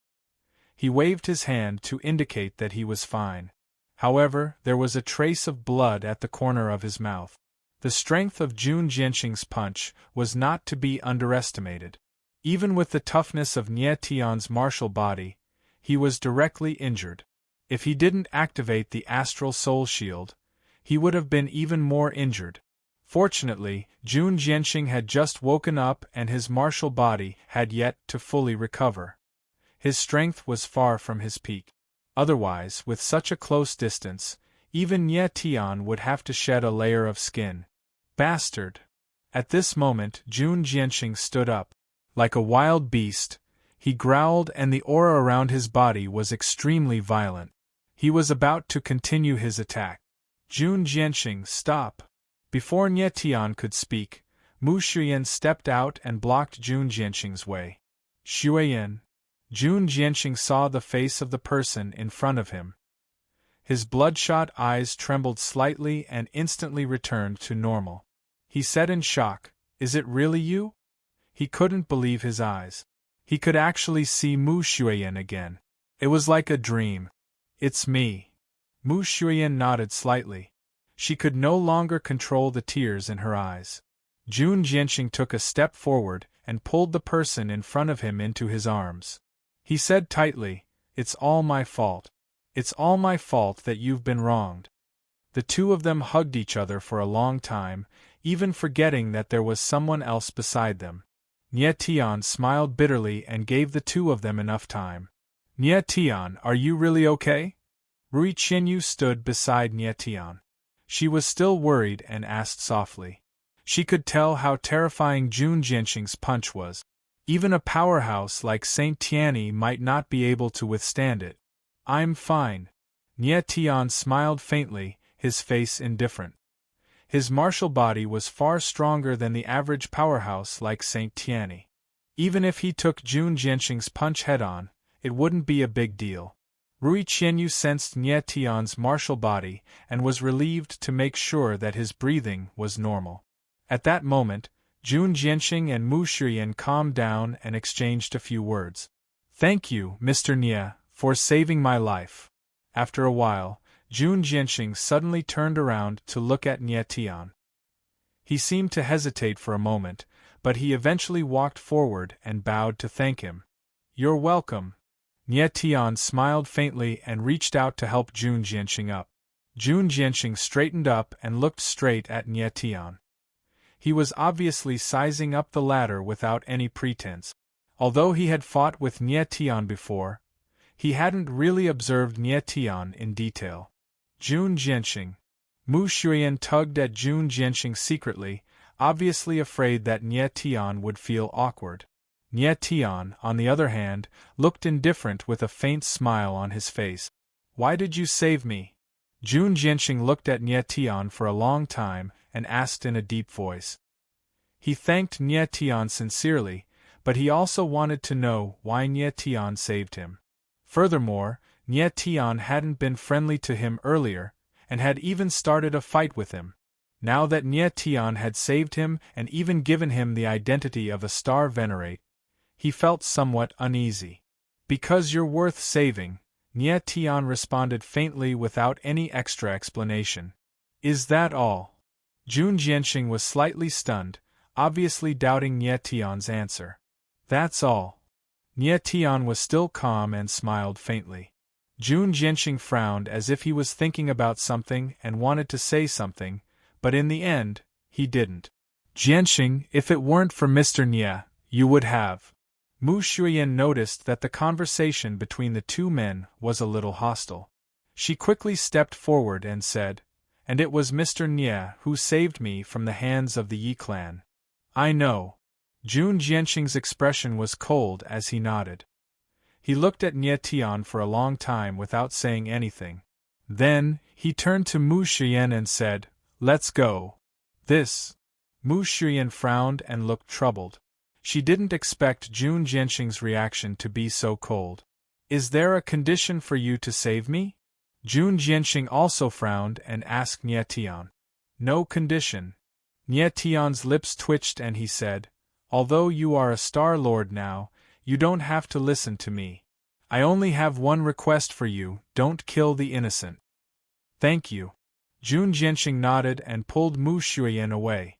He waved his hand to indicate that he was fine. However, there was a trace of blood at the corner of his mouth. The strength of Jun Jianqing's punch was not to be underestimated. Even with the toughness of Nie Tian's martial body, he was directly injured. If he didn't activate the Astral Soul Shield, he would have been even more injured. Fortunately, Jun Jianqing had just woken up and his martial body had yet to fully recover. His strength was far from his peak. Otherwise, with such a close distance, even Nie Tian would have to shed a layer of skin. Bastard! At this moment, Jun Jianqing stood up. Like a wild beast, he growled and the aura around his body was extremely violent. He was about to continue his attack. Jun Jianqing, stop! Before Nie Tian could speak, Mu Shuiyan stepped out and blocked Jun Jianqing's way. Shuiyan. Jun Jianqing saw the face of the person in front of him. His bloodshot eyes trembled slightly and instantly returned to normal. He said in shock, "Is it really you?" He couldn't believe his eyes. He could actually see Mu Shuiyan again. It was like a dream. It's me. Mu Shuiyan nodded slightly. She could no longer control the tears in her eyes. Jun Jianqing took a step forward and pulled the person in front of him into his arms. He said tightly, "It's all my fault. It's all my fault that you've been wronged." The two of them hugged each other for a long time, even forgetting that there was someone else beside them. Nie Tian smiled bitterly and gave the two of them enough time. Nie Tian, are you really okay? Rui Qianyu stood beside Nie Tian. She was still worried and asked softly. She could tell how terrifying Jun Jianqing's punch was. Even a powerhouse like Saint Tianyi might not be able to withstand it. I'm fine. Nie Tian smiled faintly, his face indifferent. His martial body was far stronger than the average powerhouse like Saint Tianyi. Even if he took Jun Jianqing's punch head-on, it wouldn't be a big deal. Rui Qianyu sensed Nie Tian's martial body and was relieved to make sure that his breathing was normal. At that moment, Jun Jianqing and Mu Shuiyan calmed down and exchanged a few words. "Thank you, Mr. Nie, for saving my life." After a while, Jun Jianqing suddenly turned around to look at Nie Tian. He seemed to hesitate for a moment, but he eventually walked forward and bowed to thank him. "You're welcome." Nie Tian smiled faintly and reached out to help Jun Jianqing up. Jun Jianqing straightened up and looked straight at Nie Tian. He was obviously sizing up the ladder without any pretense. Although he had fought with Nie Tian before, he hadn't really observed Nie Tian in detail. Jun Jianqing. Mu Shuyan tugged at Jun Jianqing secretly, obviously afraid that Nie Tian would feel awkward. Nie Tian, on the other hand, looked indifferent with a faint smile on his face. Why did you save me? Jun Jianqing looked at Nie Tian for a long time and asked in a deep voice. He thanked Nie Tian sincerely, but he also wanted to know why Nie Tian saved him. Furthermore, Nie Tian hadn't been friendly to him earlier, and had even started a fight with him. Now that Nie Tian had saved him and even given him the identity of a star venerate, he felt somewhat uneasy. Because you're worth saving, Nie Tian responded faintly without any extra explanation. Is that all? Jun Jianqing was slightly stunned, obviously doubting Nie Tian's answer. That's all. Nie Tian was still calm and smiled faintly. Jun Jianqing frowned as if he was thinking about something and wanted to say something, but in the end, he didn't. Jianqing, if it weren't for Mr. Nie, you would have. Mu Shuyan noticed that the conversation between the two men was a little hostile. She quickly stepped forward and said, and it was Mr. Nie who saved me from the hands of the Yi clan. I know. Jun Jianqing's expression was cold as he nodded. He looked at Nie Tian for a long time without saying anything. Then, he turned to Mu Shuyan and said, let's go. This. Mu Shuyan frowned and looked troubled. She didn't expect Jun Jianqing's reaction to be so cold. Is there a condition for you to save me? Jun Jianqing also frowned and asked Nie Tian. No condition. Nie Tian's lips twitched and he said, although you are a Star Lord now, you don't have to listen to me. I only have one request for you, don't kill the innocent. Thank you. Jun Jianqing nodded and pulled Mu Shuyan away.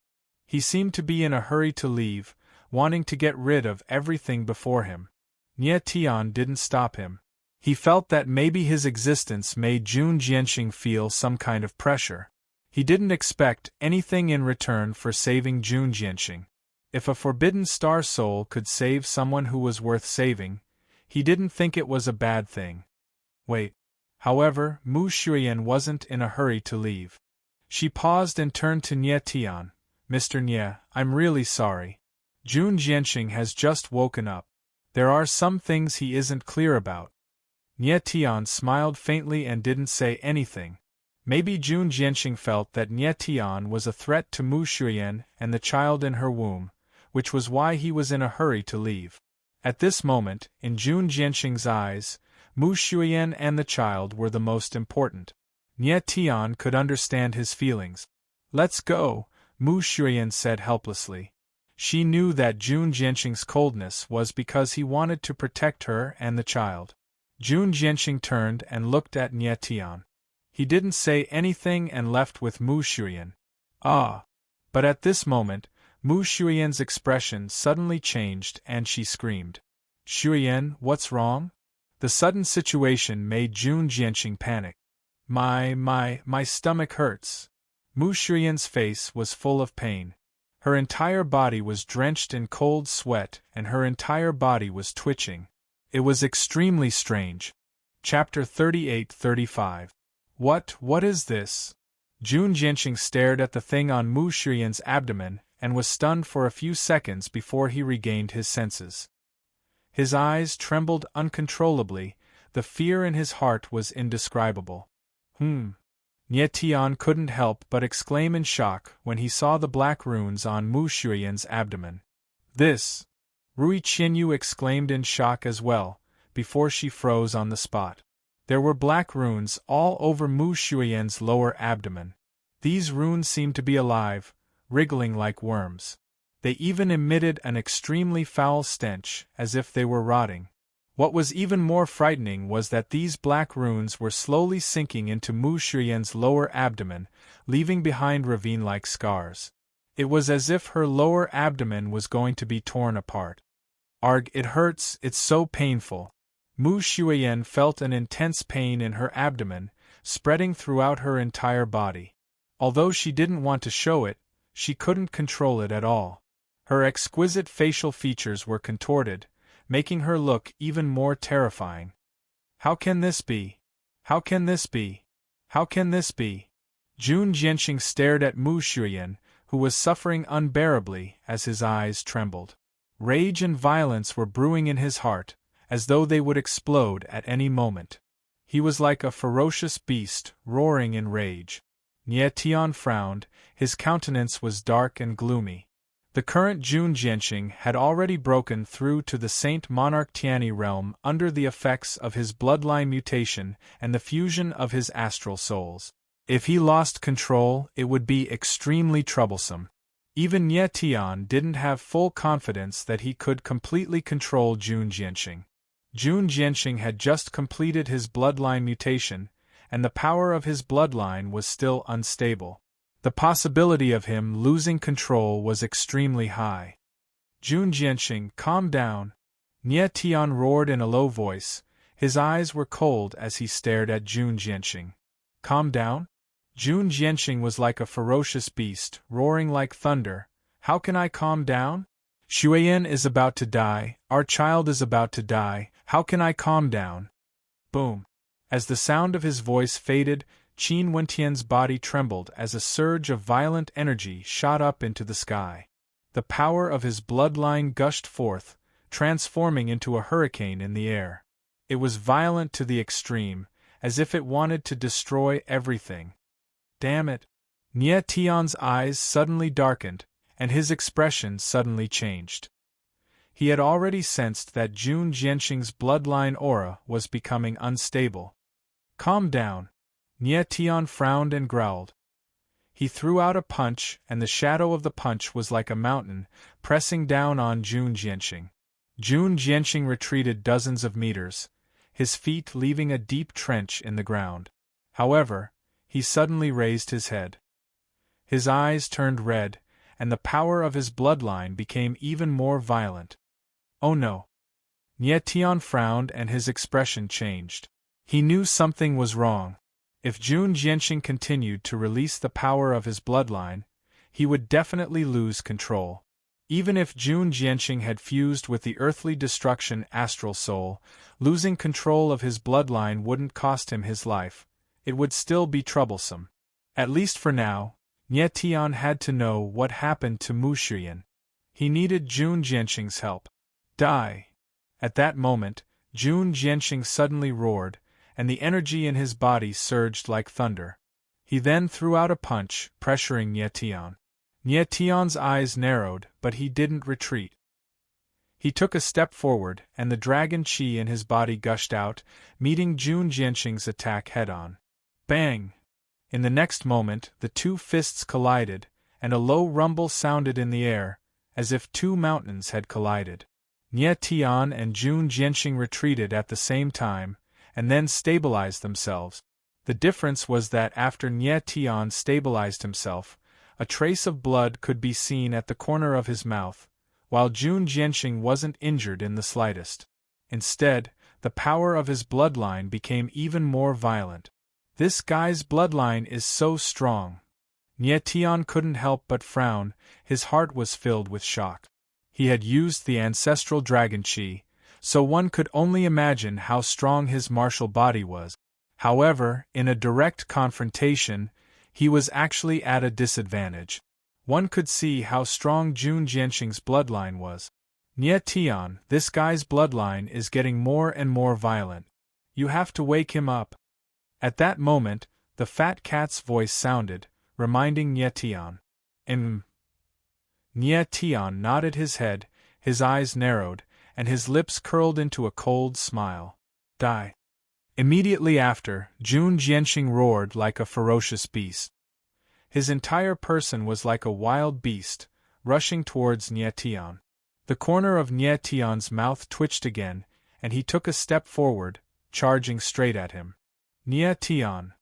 He seemed to be in a hurry to leave, wanting to get rid of everything before him. Nie Tian didn't stop him. He felt that maybe his existence made Jun Jianqing feel some kind of pressure. He didn't expect anything in return for saving Jun Jianqing. If a forbidden star soul could save someone who was worth saving, he didn't think it was a bad thing. Wait. However, Mu Shuyan wasn't in a hurry to leave. She paused and turned to Nie Tian. Mr. Nie, I'm really sorry. Jun Jianqing has just woken up. There are some things he isn't clear about. Nie Tian smiled faintly and didn't say anything. Maybe Jun Jianqing felt that Nie Tian was a threat to Mu Shuyan and the child in her womb, which was why he was in a hurry to leave. At this moment, in Jun Jianqing's eyes, Mu Shuyan and the child were the most important. Nie Tian could understand his feelings. Let's go, Mu Shuyan said helplessly. She knew that Jun Jianqing's coldness was because he wanted to protect her and the child. Jun Jianqing turned and looked at Nie Tian. He didn't say anything and left with Mu Shuyan. Ah! But at this moment, Mu Shuyan's expression suddenly changed and she screamed. Shuyan, what's wrong? The sudden situation made Jun Jianqing panic. My stomach hurts. Mu Shuyan's face was full of pain. Her entire body was drenched in cold sweat and her entire body was twitching. It was extremely strange. Chapter 38-35. What is this? Jun Jianqing stared at the thing on Mu Shuyan's abdomen and was stunned for a few seconds before he regained his senses. His eyes trembled uncontrollably, the fear in his heart was indescribable. Nie Tian couldn't help but exclaim in shock when he saw the black runes on Mu Shuyan's abdomen. This! Rui Qianyu exclaimed in shock as well, before she froze on the spot. There were black runes all over Mu Shuyan's lower abdomen. These runes seemed to be alive, wriggling like worms. They even emitted an extremely foul stench, as if they were rotting. What was even more frightening was that these black runes were slowly sinking into Mu Shuyan's lower abdomen, leaving behind ravine-like scars. It was as if her lower abdomen was going to be torn apart. Arg, it hurts, it's so painful. Mu Xueyan felt an intense pain in her abdomen, spreading throughout her entire body. Although she didn't want to show it, she couldn't control it at all. Her exquisite facial features were contorted, making her look even more terrifying. How can this be? How can this be? How can this be? Jun Jianxing stared at Mu Xueyan, who was suffering unbearably as his eyes trembled. Rage and violence were brewing in his heart, as though they would explode at any moment. He was like a ferocious beast, roaring in rage. Nie Tian frowned, his countenance was dark and gloomy. The current Jun Jianxing had already broken through to the Saint Monarch Tianyi realm under the effects of his bloodline mutation and the fusion of his astral souls. If he lost control, it would be extremely troublesome. Even Nie Tian didn't have full confidence that he could completely control Jun Jianxing. Jun Jianxing had just completed his bloodline mutation, and the power of his bloodline was still unstable. The possibility of him losing control was extremely high. Jun Jianxing, calm down. Nie Tian roared in a low voice. His eyes were cold as he stared at Jun Jianxing. Calm down? Jun Jianxing was like a ferocious beast, roaring like thunder. How can I calm down? Xueyan is about to die, our child is about to die, how can I calm down? Boom. As the sound of his voice faded, Qin Wentian's body trembled as a surge of violent energy shot up into the sky. The power of his bloodline gushed forth, transforming into a hurricane in the air. It was violent to the extreme, as if it wanted to destroy everything. Damn it! Nie Tian's eyes suddenly darkened, and his expression suddenly changed. He had already sensed that Jun Jianxing's bloodline aura was becoming unstable. Calm down. Nie Tian frowned and growled. He threw out a punch, and the shadow of the punch was like a mountain, pressing down on Jun Jianxing. Jun Jianxing retreated dozens of meters, his feet leaving a deep trench in the ground. However, he suddenly raised his head. His eyes turned red, and the power of his bloodline became even more violent. Oh no! Nie Tian frowned and his expression changed. He knew something was wrong. If Jun Jianxing continued to release the power of his bloodline, he would definitely lose control. Even if Jun Jianxing had fused with the earthly destruction astral soul, losing control of his bloodline wouldn't cost him his life. It would still be troublesome. At least for now, Nie Tian had to know what happened to Mu Xueyan. He needed Jun Jianxing's help. Die! At that moment, Jun Jianxing suddenly roared, and the energy in his body surged like thunder. He then threw out a punch, pressuring Nie Tian. Nie Tian's eyes narrowed, but he didn't retreat. He took a step forward, and the dragon qi in his body gushed out, meeting Jun Jianxing's attack head-on. Bang! In the next moment, the two fists collided, and a low rumble sounded in the air, as if two mountains had collided. Nie Tian and Jun Jianxing retreated at the same time, and then stabilized themselves. The difference was that after Nie Tian stabilized himself, a trace of blood could be seen at the corner of his mouth, while Jun Jianxing wasn't injured in the slightest. Instead, the power of his bloodline became even more violent. This guy's bloodline is so strong. Nie Tian couldn't help but frown, his heart was filled with shock. He had used the ancestral dragon qi, so one could only imagine how strong his martial body was. However, in a direct confrontation, he was actually at a disadvantage. One could see how strong Jun Jianxing's bloodline was. Nie Tian, this guy's bloodline is getting more and more violent. You have to wake him up. At that moment, the fat cat's voice sounded, reminding Nie Tian. Nie Tian nodded his head, his eyes narrowed, and his lips curled into a cold smile. Die. Immediately after, Jun Jianxing roared like a ferocious beast. His entire person was like a wild beast, rushing towards Nie Tian. The corner of Nie Tian's mouth twitched again, and he took a step forward, charging straight at him. Nie Tian.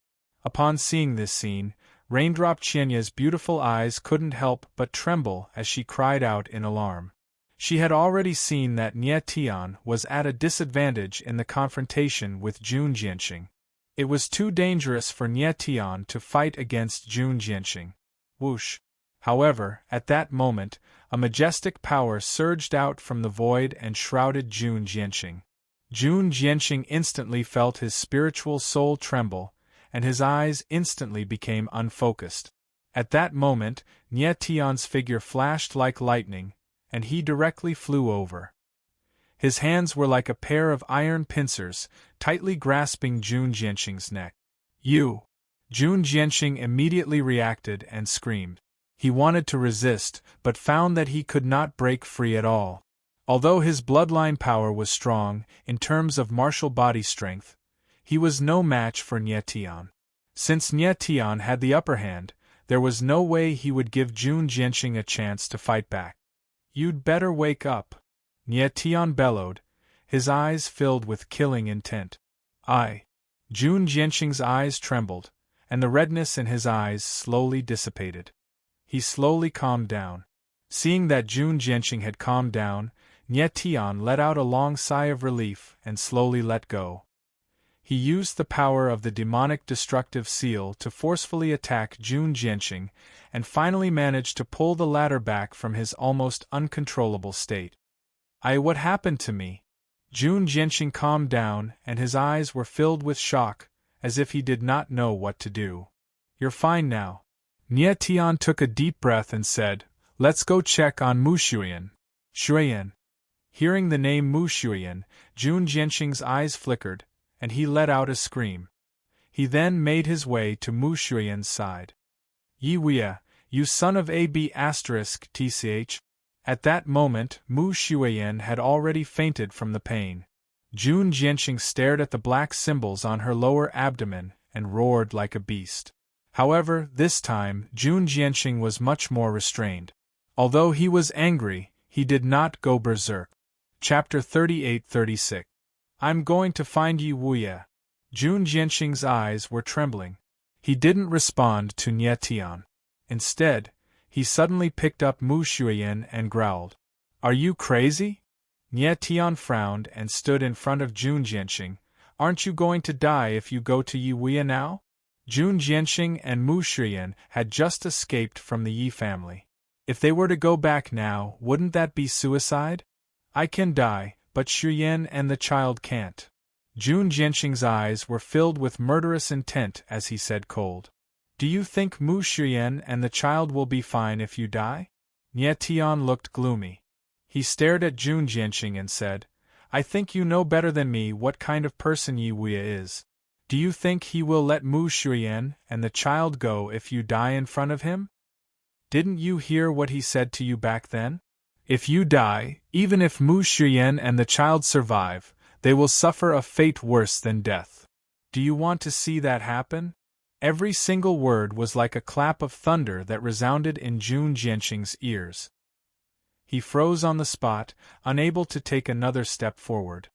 Upon seeing this scene, Raindrop Qianye's beautiful eyes couldn't help but tremble as she cried out in alarm. She had already seen that Nie Tian was at a disadvantage in the confrontation with Jun Jianxing. It was too dangerous for Nie Tian to fight against Jun Jianxing. Whoosh! However, at that moment, a majestic power surged out from the void and shrouded Jun Jianxing. Jun Jianxing instantly felt his spiritual soul tremble, and his eyes instantly became unfocused. At that moment, Nie Tian's figure flashed like lightning, and he directly flew over. His hands were like a pair of iron pincers, tightly grasping Jun Jianxing's neck. You! Jun Jianxing immediately reacted and screamed. He wanted to resist, but found that he could not break free at all. Although his bloodline power was strong, in terms of martial body strength, he was no match for Nie Tian. Since Nie Tian had the upper hand, there was no way he would give Jun Jianxing a chance to fight back. You'd better wake up, Nie Tian bellowed, his eyes filled with killing intent. Jun Jianxing's eyes trembled, and the redness in his eyes slowly dissipated. He slowly calmed down. Seeing that Jun Jianxing had calmed down, Nie Tian let out a long sigh of relief and slowly let go. He used the power of the demonic destructive seal to forcefully attack Jun Jianxing and finally managed to pull the latter back from his almost uncontrollable state. What happened to me? Jun Jianxing calmed down and his eyes were filled with shock, as if he did not know what to do. You're fine now. Nie Tian took a deep breath and said, let's go check on Mu Shuyan. Shuyan. Hearing the name Mu Shuyan, Jun Jianxing's eyes flickered, and he let out a scream. He then made his way to Mu Shuyan's side. Yi Wei, you son of AB*****. At that moment, Mu Shuyan had already fainted from the pain. Jun Jianxing stared at the black symbols on her lower abdomen and roared like a beast. However, this time, Jun Jianxing was much more restrained. Although he was angry, he did not go berserk. Chapter 38-36. I'm going to find Yi Wei. Jun Jianxing's eyes were trembling. He didn't respond to Nie Tian. Instead, he suddenly picked up Mu Shuyan and growled. Are you crazy? Nie Tian frowned and stood in front of Jun Jianxing. Aren't you going to die if you go to Yi Wei now? Jun Jianxing and Mu Shuyan had just escaped from the Yi family. If they were to go back now, wouldn't that be suicide? I can die, but Shuyan and the child can't. Jun Jianxing's eyes were filled with murderous intent as he said cold. Do you think Mu Shuyan and the child will be fine if you die? Nie Tian looked gloomy. He stared at Jun Jianxing and said, I think you know better than me what kind of person Yi Wei is. Do you think he will let Mu Shuyan and the child go if you die in front of him? Didn't you hear what he said to you back then? If you die, even if Mu Shuyan and the child survive, they will suffer a fate worse than death. Do you want to see that happen? Every single word was like a clap of thunder that resounded in Jun Jianxing's ears. He froze on the spot, unable to take another step forward.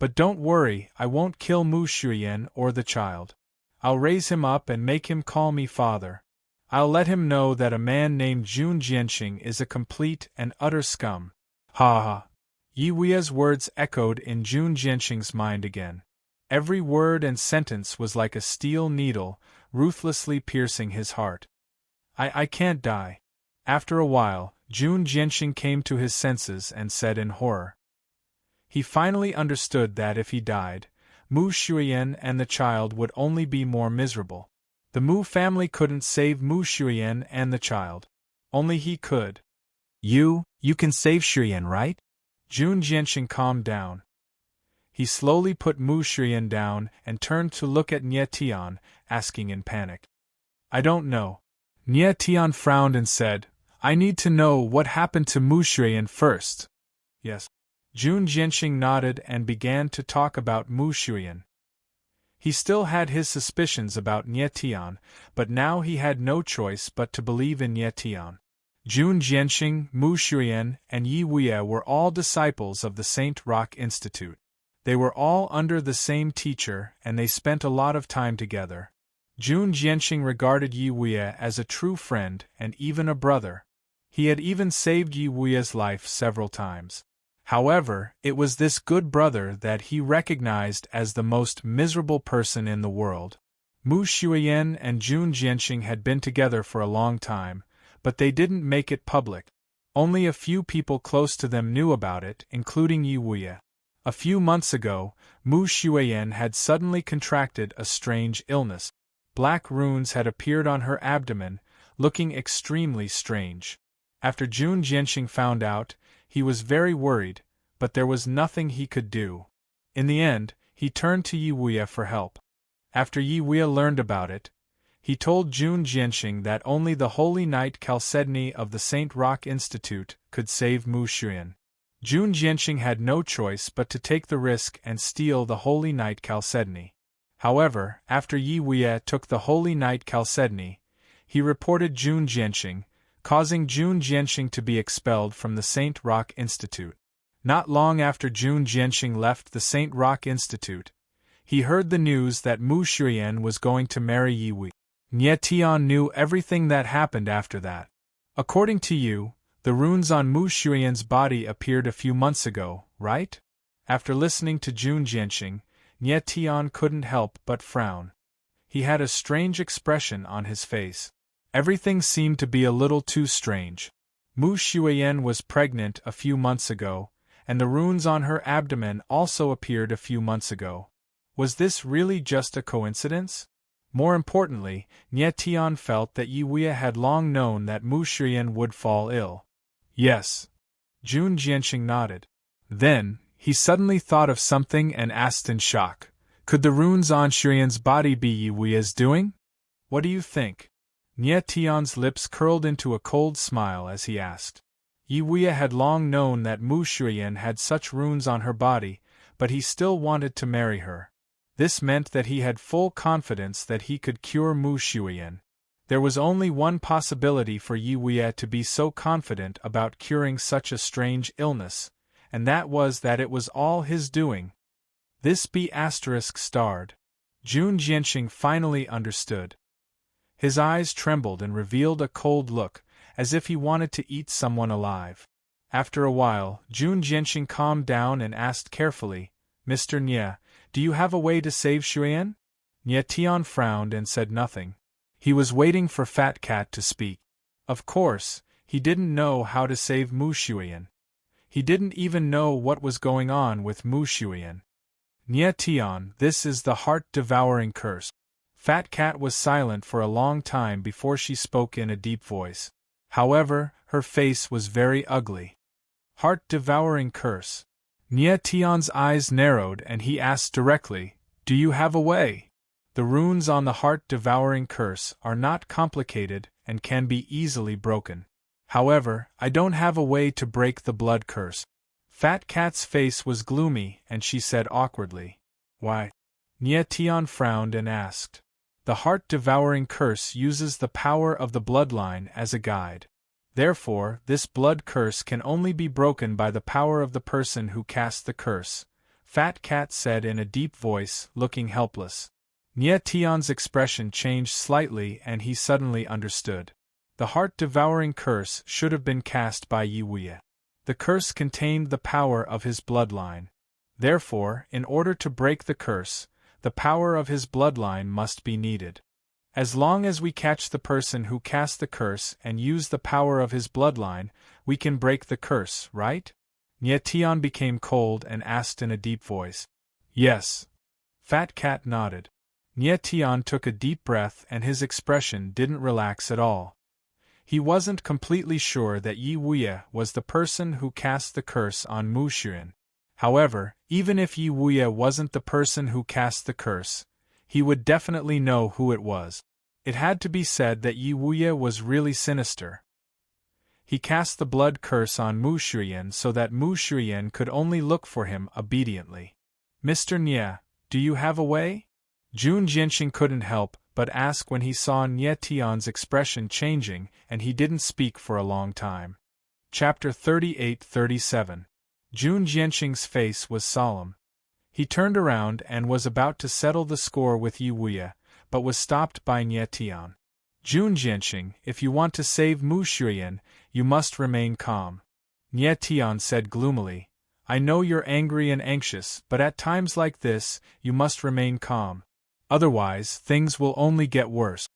But don't worry, I won't kill Mu Shuyan or the child. I'll raise him up and make him call me father. I'll let him know that a man named Jun Jianxing is a complete and utter scum. Ha ha. Yi Wei's words echoed in Jun Jianxing's mind again. Every word and sentence was like a steel needle, ruthlessly piercing his heart. I can't die. After a while, Jun Jianxing came to his senses and said in horror. He finally understood that if he died, Mu Shuyan and the child would only be more miserable. The Mu family couldn't save Mu Shuyan and the child. Only he could. You can save Shuyan, right? Jun Jianxing calmed down. He slowly put Mu Shuyan down and turned to look at Nie Tian, asking in panic. I don't know. Nie Tian frowned and said, I need to know what happened to Mu Shuyan first. Yes. Jun Jianxing nodded and began to talk about Mu Shuyan. He still had his suspicions about Nie Tian, but now he had no choice but to believe in Nie Tian. Jun Jianxing, Mu Shuyan, and Yi Wei were all disciples of the Saint Rock Institute. They were all under the same teacher and they spent a lot of time together. Jun Jianxing regarded Yi Wei as a true friend and even a brother. He had even saved Yi Wuya's life several times. However, it was this good brother that he recognized as the most miserable person in the world. Mu Xueyan and Jun Jianxing had been together for a long time, but they didn't make it public. Only a few people close to them knew about it, including Yi Wuya. A few months ago, Mu Xueyan had suddenly contracted a strange illness. Black runes had appeared on her abdomen, looking extremely strange. After Jun Jianxing found out, he was very worried, but there was nothing he could do. In the end, he turned to Yi Wuya for help. After Yi Wuya learned about it, he told Jun Jianxing that only the Holy Knight Chalcedony of the Saint Rock Institute could save Mu Xueyan. Jun Jianxing had no choice but to take the risk and steal the Holy Knight Chalcedony. However, after Yi Wuya took the Holy Knight Chalcedony, he reported Jun Jianxing, causing Jun Jianxing to be expelled from the Saint Rock Institute. Not long after Jun Jianxing left the Saint Rock Institute, he heard the news that Mu Xueyan was going to marry Yi Wuya. Nie Tian knew everything that happened after that. According to you, the runes on Mu Xueyan's body appeared a few months ago, right? After listening to Jun Jianxing, Nie Tian couldn't help but frown. He had a strange expression on his face. Everything seemed to be a little too strange. Mu Xueyan was pregnant a few months ago, and the runes on her abdomen also appeared a few months ago. Was this really just a coincidence? More importantly, Nie Tian felt that Yi Wuya had long known that Mu Xueyan would fall ill. Yes. Jun Jianxing nodded. Then, he suddenly thought of something and asked in shock, could the runes on Xueyan's body be Yi Wuya's doing? What do you think? Nie Tian's lips curled into a cold smile as he asked. Yi Wuya had long known that Mu Xueyan had such runes on her body, but he still wanted to marry her. This meant that he had full confidence that he could cure Mu Xueyan. There was only one possibility for Yi Wuya to be so confident about curing such a strange illness, and that was that it was all his doing. This B** starred. Jun Jianxing finally understood. His eyes trembled and revealed a cold look, as if he wanted to eat someone alive. After a while, Jun Jianxing calmed down and asked carefully, Mr. Nie, do you have a way to save Xueyan? Nie Tian frowned and said nothing. He was waiting for Fat Cat to speak. Of course, he didn't know how to save Mu Xueyan. He didn't even know what was going on with Mu Xueyan. Nie Tian, this is the heart-devouring curse. Fat Cat was silent for a long time before she spoke in a deep voice. However, her face was very ugly. Heart-devouring curse. Nie Tian's eyes narrowed and he asked directly, do you have a way? The runes on the heart-devouring curse are not complicated and can be easily broken. However, I don't have a way to break the blood curse. Fat Cat's face was gloomy and she said awkwardly, why? Nie Tian frowned and asked. The heart-devouring curse uses the power of the bloodline as a guide. Therefore, this blood curse can only be broken by the power of the person who cast the curse, Fat Cat said in a deep voice, looking helpless. Nie Tian's expression changed slightly and he suddenly understood. The heart-devouring curse should have been cast by Yi Wuya. The curse contained the power of his bloodline. Therefore, in order to break the curse, the power of his bloodline must be needed. As long as we catch the person who cast the curse and use the power of his bloodline, we can break the curse, right? Nie Tian became cold and asked in a deep voice. Yes. Fat Cat nodded. Nie Tian took a deep breath and his expression didn't relax at all. He wasn't completely sure that Yi Wuya was the person who cast the curse on Mu Xueyan. However, even if Yi Wuya wasn't the person who cast the curse, he would definitely know who it was. It had to be said that Yi Wuya was really sinister. He cast the blood curse on Mu Xueyan so that Mu Xueyan could only look for him obediently. Mr. Nie, do you have a way? Jun Jianxing couldn't help but ask when he saw Nie Tian's expression changing and he didn't speak for a long time. Chapter 38-37. Jun Jianxing's face was solemn. He turned around and was about to settle the score with Yi Wuya, but was stopped by Nie Tian. Jun Jianxing, if you want to save Mu Shuyan, you must remain calm. Nie Tian said gloomily. I know you're angry and anxious, but at times like this, you must remain calm. Otherwise, things will only get worse.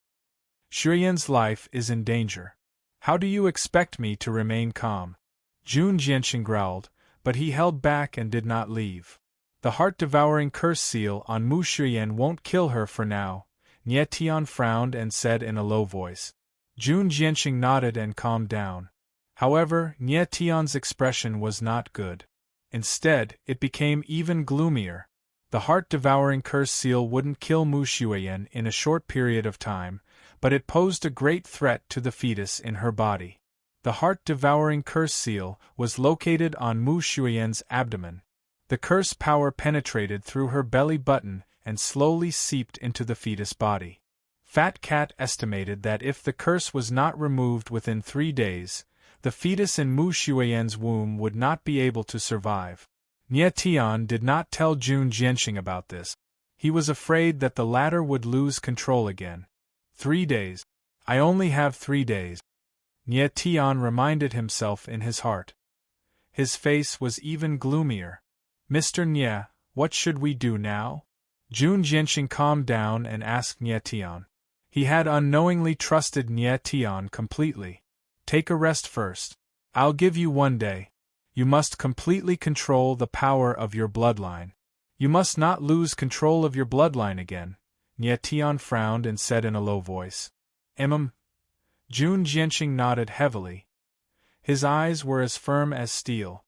Shuyan's life is in danger. How do you expect me to remain calm? Jun Jianxing growled, but he held back and did not leave. The heart-devouring curse seal on Mu Shuyan won't kill her for now. Nie Tian frowned and said in a low voice. Jun Jianxing nodded and calmed down. However, Nie Tian's expression was not good. Instead, it became even gloomier. The heart-devouring curse seal wouldn't kill Mu Shuyan in a short period of time, but it posed a great threat to the fetus in her body. The heart-devouring curse seal was located on Mu Shuyan's abdomen. The curse power penetrated through her belly button and slowly seeped into the fetus body. Fat Cat estimated that if the curse was not removed within 3 days, the fetus in Mu Shuyan's womb would not be able to survive. Nie Tian did not tell Jun Jianxing about this. He was afraid that the latter would lose control again. 3 days. I only have 3 days. Nie Tian reminded himself in his heart. His face was even gloomier. Mr. Nie, what should we do now? Jun Jianxing calmed down and asked Nie Tian. He had unknowingly trusted Nie Tian completely. Take a rest first. I'll give you 1 day. You must completely control the power of your bloodline. You must not lose control of your bloodline again. Nie Tian frowned and said in a low voice. Jun Jianxing nodded heavily. His eyes were as firm as steel.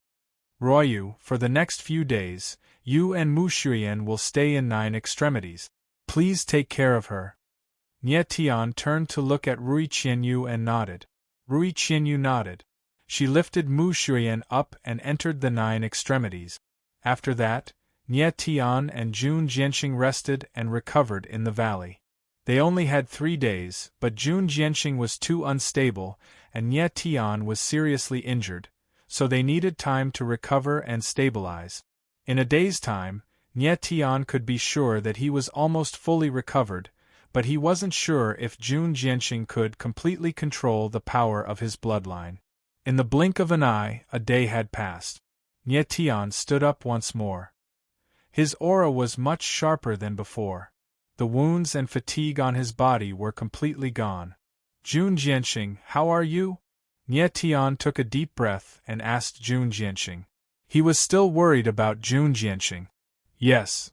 Ruoyu, for the next few days, you and Mu Shuyan will stay in 9 extremities. Please take care of her. Nie Tian turned to look at Rui Qianyu and nodded. Rui Qianyu nodded. She lifted Mu Shuyan up and entered the 9 extremities. After that, Nie Tian and Jun Jianxing rested and recovered in the valley. They only had 3 days, but Jun Jianxing was too unstable and Nie Tian was seriously injured, so they needed time to recover and stabilize. In a day's time, Nie Tian could be sure that he was almost fully recovered, but he wasn't sure if Jun Jianxing could completely control the power of his bloodline. In the blink of an eye, a day had passed. Nie Tian stood up once more. His aura was much sharper than before. The wounds and fatigue on his body were completely gone. Jun Jianxing, how are you? Nie Tian took a deep breath and asked Jun Jianxing. He was still worried about Jun Jianxing. Yes.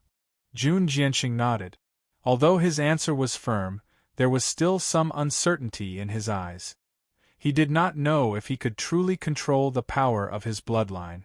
Jun Jianxing nodded. Although his answer was firm, there was still some uncertainty in his eyes. He did not know if he could truly control the power of his bloodline.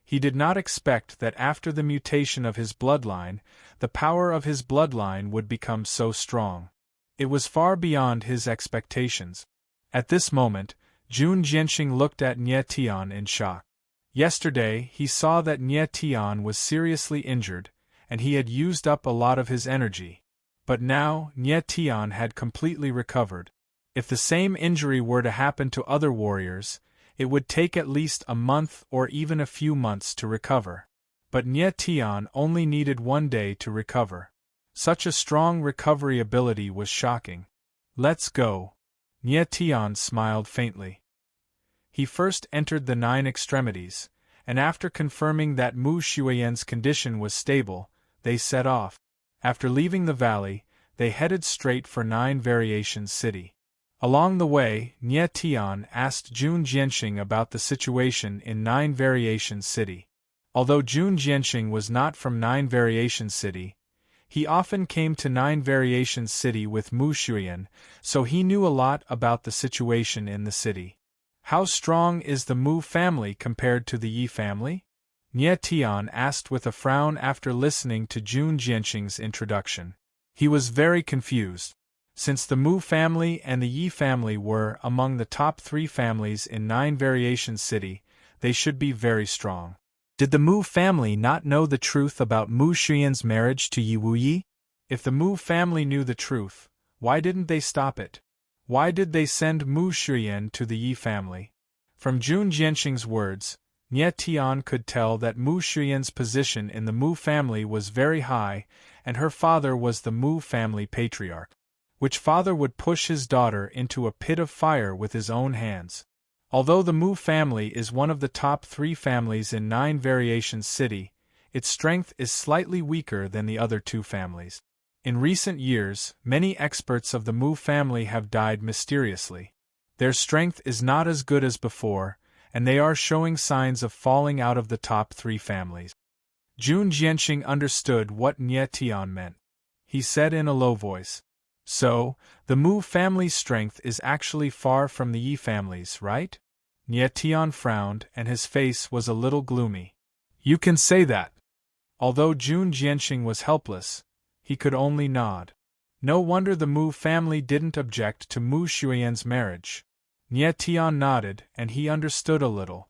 He did not expect that after the mutation of his bloodline, the power of his bloodline would become so strong. It was far beyond his expectations. At this moment, Jun Jianxing looked at Nie Tian in shock. Yesterday, he saw that Nie Tian was seriously injured, and he had used up a lot of his energy. But now, Nie Tian had completely recovered. If the same injury were to happen to other warriors, it would take at least a month or even a few months to recover. But Nie Tian only needed 1 day to recover. Such a strong recovery ability was shocking. Let's go. Nie Tian smiled faintly. He first entered the 9 extremities, and after confirming that Mu Shuyan's condition was stable, they set off. After leaving the valley, they headed straight for 9 Variations City. Along the way, Nie Tian asked Jun Jianxing about the situation in 9 Variations City. Although Jun Jianxing was not from 9 Variations City, he often came to 9 Variations City with Mu Shuyan, so he knew a lot about the situation in the city. How strong is the Mu family compared to the Yi family? Nie Tian asked with a frown after listening to Jun Jianxing's introduction. He was very confused. Since the Mu family and the Yi family were among the top 3 families in 9 Variations City, they should be very strong. Did the Mu family not know the truth about Mu Shuyan's marriage to Yi Wuyi? If the Mu family knew the truth, why didn't they stop it? Why did they send Mu Shuyan to the Yi family? From Jun Jianxing's words, Nie Tian could tell that Mu Shuyan's position in the Mu family was very high, and her father was the Mu family patriarch. which father would push his daughter into a pit of fire with his own hands. Although the Mu family is one of the top 3 families in 9 Variations City, its strength is slightly weaker than the other 2 families. In recent years, many experts of the Mu family have died mysteriously. Their strength is not as good as before, and they are showing signs of falling out of the top 3 families. Jun Jianqing understood what Nie Tian meant. He said in a low voice, "So, the Mu family's strength is actually far from the Yi family's, right?" Nie Tian frowned, and his face was a little gloomy. "You can say that." Although Jun Jianqing was helpless, he could only nod. No wonder the Mu family didn't object to Mu Xuyan's marriage. Nie Tian nodded, and he understood a little.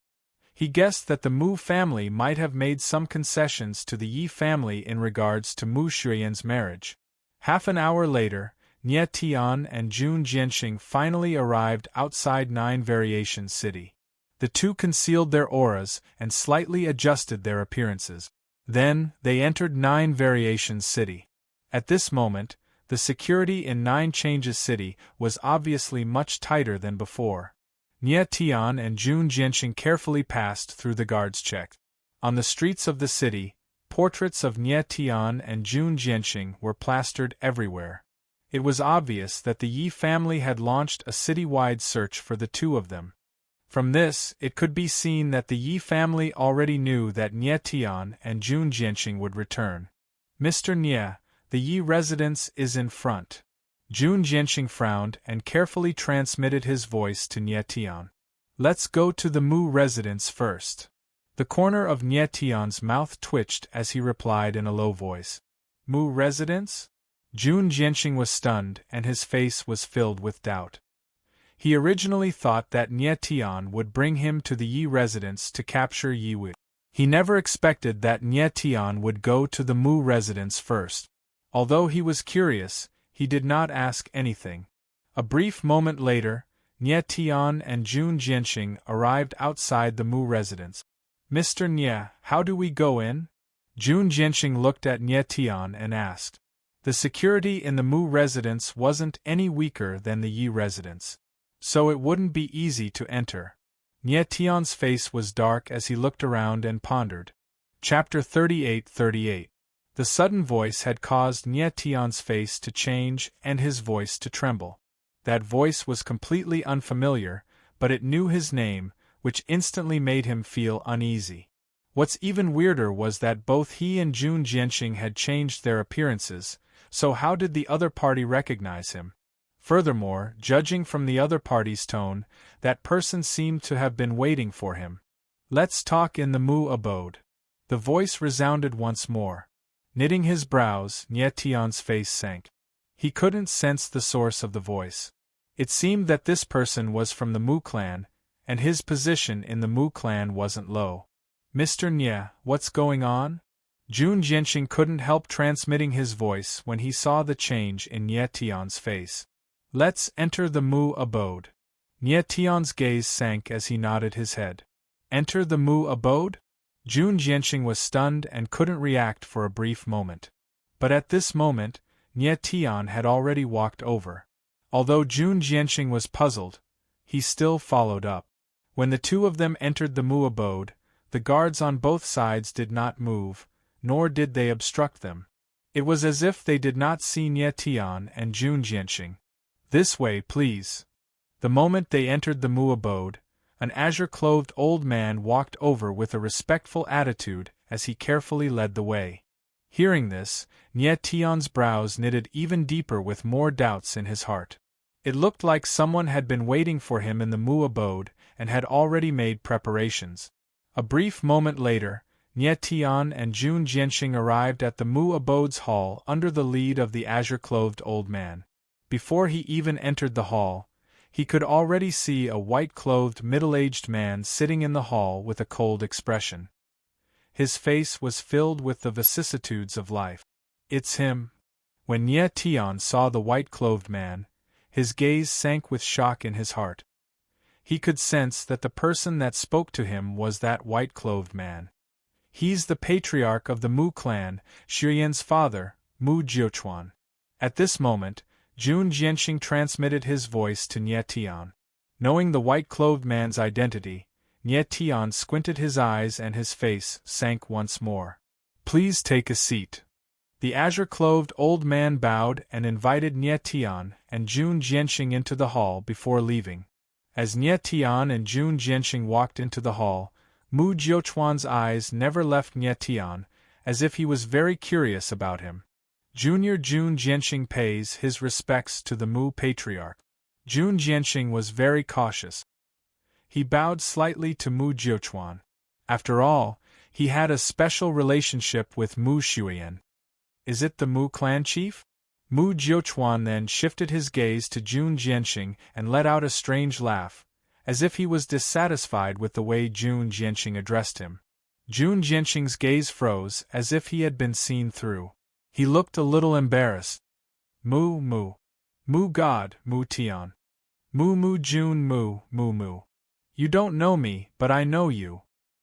He guessed that the Mu family might have made some concessions to the Yi family in regards to Mu Xuyan's marriage. Half an hour later, Nie Tian and Jun Jianqing finally arrived outside 9 Variations City. The two concealed their auras and slightly adjusted their appearances. Then, they entered 9 Variations City. At this moment, the security in 9 Changes City was obviously much tighter than before. Nie Tian and Jun Jianqing carefully passed through the guards' check. On the streets of the city, portraits of Nie Tian and Jun Jianqing were plastered everywhere. It was obvious that the Yi family had launched a citywide search for the two of them. From this, it could be seen that the Yi family already knew that Nie Tian and Jun Jianqing would return. "Mr. Nie, the Yi residence is in front." Jun Jianqing frowned and carefully transmitted his voice to Nie Tian. "Let's go to the Mu residence first." The corner of Nie Tian's mouth twitched as he replied in a low voice. "Mu residence?" Jun Jianqing was stunned and his face was filled with doubt. He originally thought that Nie Tian would bring him to the Yi residence to capture Yi Wu. He never expected that Nie Tian would go to the Mu residence first. Although he was curious, he did not ask anything. A brief moment later, Nie Tian and Jun Jianqing arrived outside the Mu residence. "Mr. Nie, how do we go in?" Jun Jianqing looked at Nie Tian and asked. The security in the Mu residence wasn't any weaker than the Yi residence, so it wouldn't be easy to enter. Nie Tian's face was dark as he looked around and pondered. Chapter 38:38. The sudden voice had caused Nie Tian's face to change and his voice to tremble. That voice was completely unfamiliar, but it knew his name, which instantly made him feel uneasy. What's even weirder was that both he and Jun Jianqing had changed their appearances, so how did the other party recognize him? Furthermore, judging from the other party's tone, that person seemed to have been waiting for him. "Let's talk in the Mu abode." The voice resounded once more. Knitting his brows, Nie Tian's face sank. He couldn't sense the source of the voice. It seemed that this person was from the Mu clan, and his position in the Mu clan wasn't low. "Mr. Nie, what's going on?" Jun Jianqing couldn't help transmitting his voice when he saw the change in Nie Tian's face. "Let's enter the Mu abode." Nie Tian's gaze sank as he nodded his head. "Enter the Mu abode?" Jun Jianqing was stunned and couldn't react for a brief moment. But at this moment, Nie Tian had already walked over. Although Jun Jianqing was puzzled, he still followed up. When the two of them entered the Mu abode, the guards on both sides did not move, nor did they obstruct them. It was as if they did not see Nie Tian and Jun Jianqing. "This way, please." The moment they entered the Mu abode, an azure-clothed old man walked over with a respectful attitude as he carefully led the way. Hearing this, Nie Tian's brows knitted even deeper with more doubts in his heart. It looked like someone had been waiting for him in the Mu abode and had already made preparations. A brief moment later, Nie Tian and Jun Jianqing arrived at the Mu abode's hall under the lead of the azure-clothed old man. Before he even entered the hall, he could already see a white-clothed middle-aged man sitting in the hall with a cold expression. His face was filled with the vicissitudes of life. "It's him." When Nie Tian saw the white-clothed man, his gaze sank with shock in his heart. He could sense that the person that spoke to him was that white-clothed man. "He's the patriarch of the Mu clan, Xuyan's father, Mu Jiuchuan." At this moment, Jun Jianxing transmitted his voice to Nie Tian. Knowing the white-clothed man's identity, Nie Tian squinted his eyes and his face sank once more. "Please take a seat." The azure-clothed old man bowed and invited Nie Tian and Jun Jianxing into the hall before leaving. As Nie Tian and Jun Jianxing walked into the hall, Mu Jiuquan's eyes never left Nie Tian, as if he was very curious about him. Junior Jun Jianxing pays his respects to the Mu patriarch. Jun Jianxing was very cautious. He bowed slightly to Mu Jiuquan. After all, he had a special relationship with Mu Shuiyan. "Is it the Mu clan chief?" Mu Jiuquan then shifted his gaze to Jun Jianxing and let out a strange laugh, as if he was dissatisfied with the way Jun Jianxing addressed him. Jun Jianxing's gaze froze as if he had been seen through. He looked a little embarrassed. Mu God, Mu Tian. Mu Jun Mu. You don't know me, but I know you.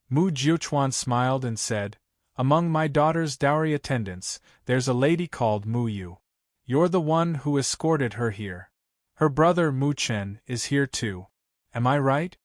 Mu Jiuquan smiled and said, "Among my daughter's dowry attendants, there's a lady called Mu Yu. You're the one who escorted her here. Her brother Mu Chen is here too. Am I right?"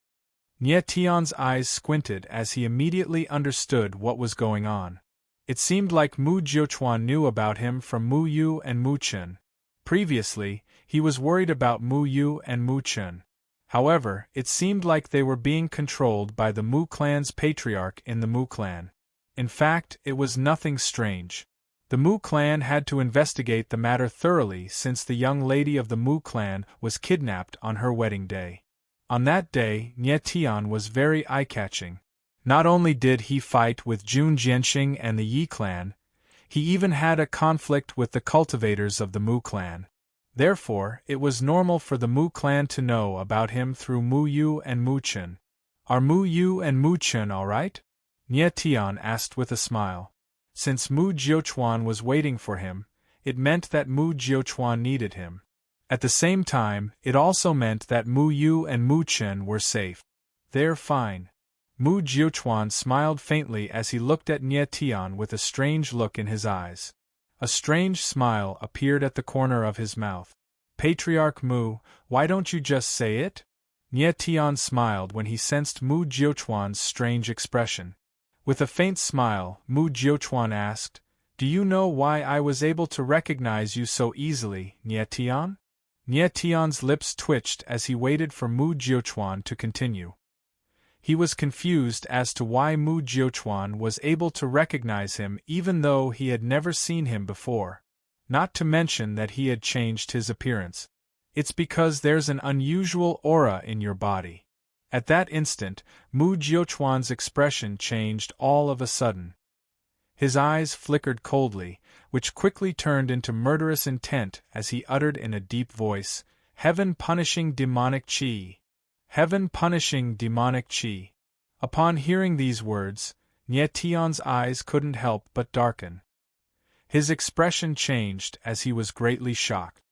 Nie Tian's eyes squinted as he immediately understood what was going on. It seemed like Mu Jiuquan knew about him from Mu Yu and Mu Chen. Previously, he was worried about Mu Yu and Mu Chen. However, it seemed like they were being controlled by the Mu clan's patriarch in the Mu clan. In fact, it was nothing strange. The Mu clan had to investigate the matter thoroughly since the young lady of the Mu clan was kidnapped on her wedding day. On that day, Nie Tian was very eye-catching. Not only did he fight with Jun Jianxing and the Yi clan, he even had a conflict with the cultivators of the Mu clan. Therefore, it was normal for the Mu clan to know about him through Mu Yu and Mu Chen. "Are Mu Yu and Mu Chen all right?" Nie Tian asked with a smile. Since Mu Jiuquan was waiting for him, it meant that Mu Jiuquan needed him. At the same time, it also meant that Mu Yu and Mu Chen were safe. "They're fine." Mu Jiuquan smiled faintly as he looked at Nie Tian with a strange look in his eyes. A strange smile appeared at the corner of his mouth. "Patriarch Mu, why don't you just say it?" Nie Tian smiled when he sensed Mu Jiuquan's strange expression. With a faint smile, Mu Jiuquan asked, "Do you know why I was able to recognize you so easily, Nie Tian?" Nie Tian's lips twitched as he waited for Mu Jiuquan to continue. He was confused as to why Mu Jiuquan was able to recognize him even though he had never seen him before. Not to mention that he had changed his appearance. "It's because there's an unusual aura in your body." At that instant, Mu Jiuquan's expression changed all of a sudden. His eyes flickered coldly, which quickly turned into murderous intent as he uttered in a deep voice, "Heaven-punishing demonic qi! Heaven-punishing demonic qi!" Upon hearing these words, Nie Tian's eyes couldn't help but darken. His expression changed as he was greatly shocked.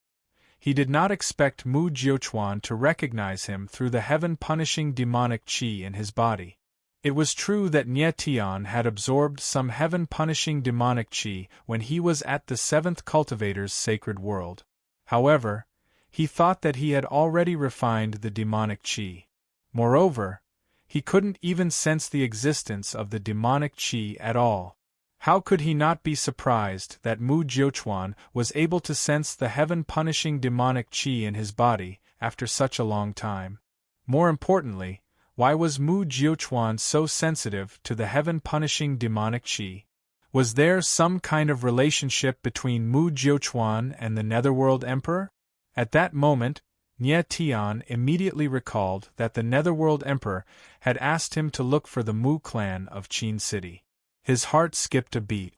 He did not expect Mu Jiuquan to recognize him through the heaven-punishing demonic qi in his body. It was true that Nie Tian had absorbed some heaven-punishing demonic qi when he was at the seventh cultivator's sacred world. However, he thought that he had already refined the demonic qi. Moreover, he couldn't even sense the existence of the demonic qi at all. How could he not be surprised that Mu Jiuquan was able to sense the heaven-punishing demonic qi in his body after such a long time? More importantly, why was Mu Jiuquan so sensitive to the heaven-punishing demonic qi? Was there some kind of relationship between Mu Jiuquan and the Netherworld Emperor? At that moment, Nie Tian immediately recalled that the Netherworld Emperor had asked him to look for the Mu clan of Qin City. His heart skipped a beat.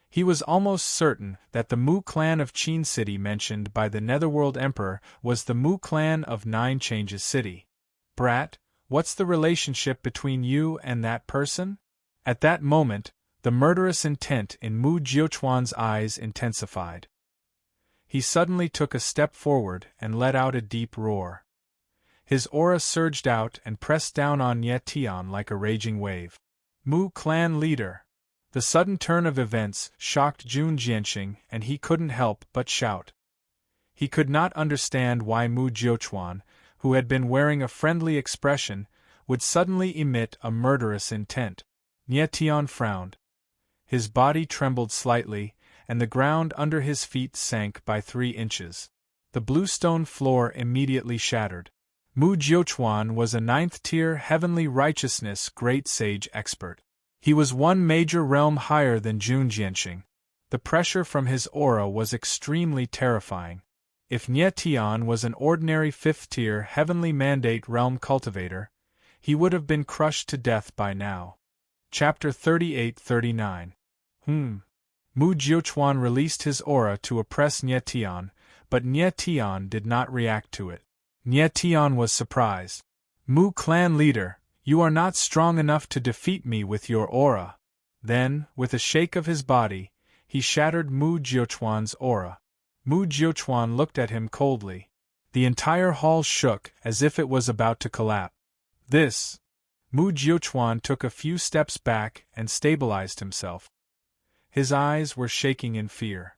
He was almost certain that the Mu clan of Qin City mentioned by the Netherworld Emperor was the Mu clan of Nine Changes City. "Brat, what's the relationship between you and that person?" At that moment, the murderous intent in Mu Jiuquan's eyes intensified. He suddenly took a step forward and let out a deep roar. His aura surged out and pressed down on Nie Tian like a raging wave. Mu clan leader! The sudden turn of events shocked Jun Jianxing and he couldn't help but shout. He could not understand why Mu Jiuchuan, who had been wearing a friendly expression, would suddenly emit a murderous intent. Nie Tian frowned. His body trembled slightly, and the ground under his feet sank by 3 inches. The bluestone floor immediately shattered. Mu Jiuchuan was a 9th-tier heavenly righteousness great sage expert. He was 1 major realm higher than Jun Jianxing. The pressure from his aura was extremely terrifying. If Nie Tian was an ordinary 5th-tier heavenly mandate realm cultivator, he would have been crushed to death by now. Chapter 38-39. Mu Jiuchuan released his aura to oppress Nie Tian, but Nie Tian did not react to it. Nie Tian was surprised. Mu clan leader, you are not strong enough to defeat me with your aura. Then, with a shake of his body, he shattered Mu Jiuchuan's aura. Mu Jiuchuan looked at him coldly. The entire hall shook as if it was about to collapse. Mu Jiuchuan took a few steps back and stabilized himself. His eyes were shaking in fear.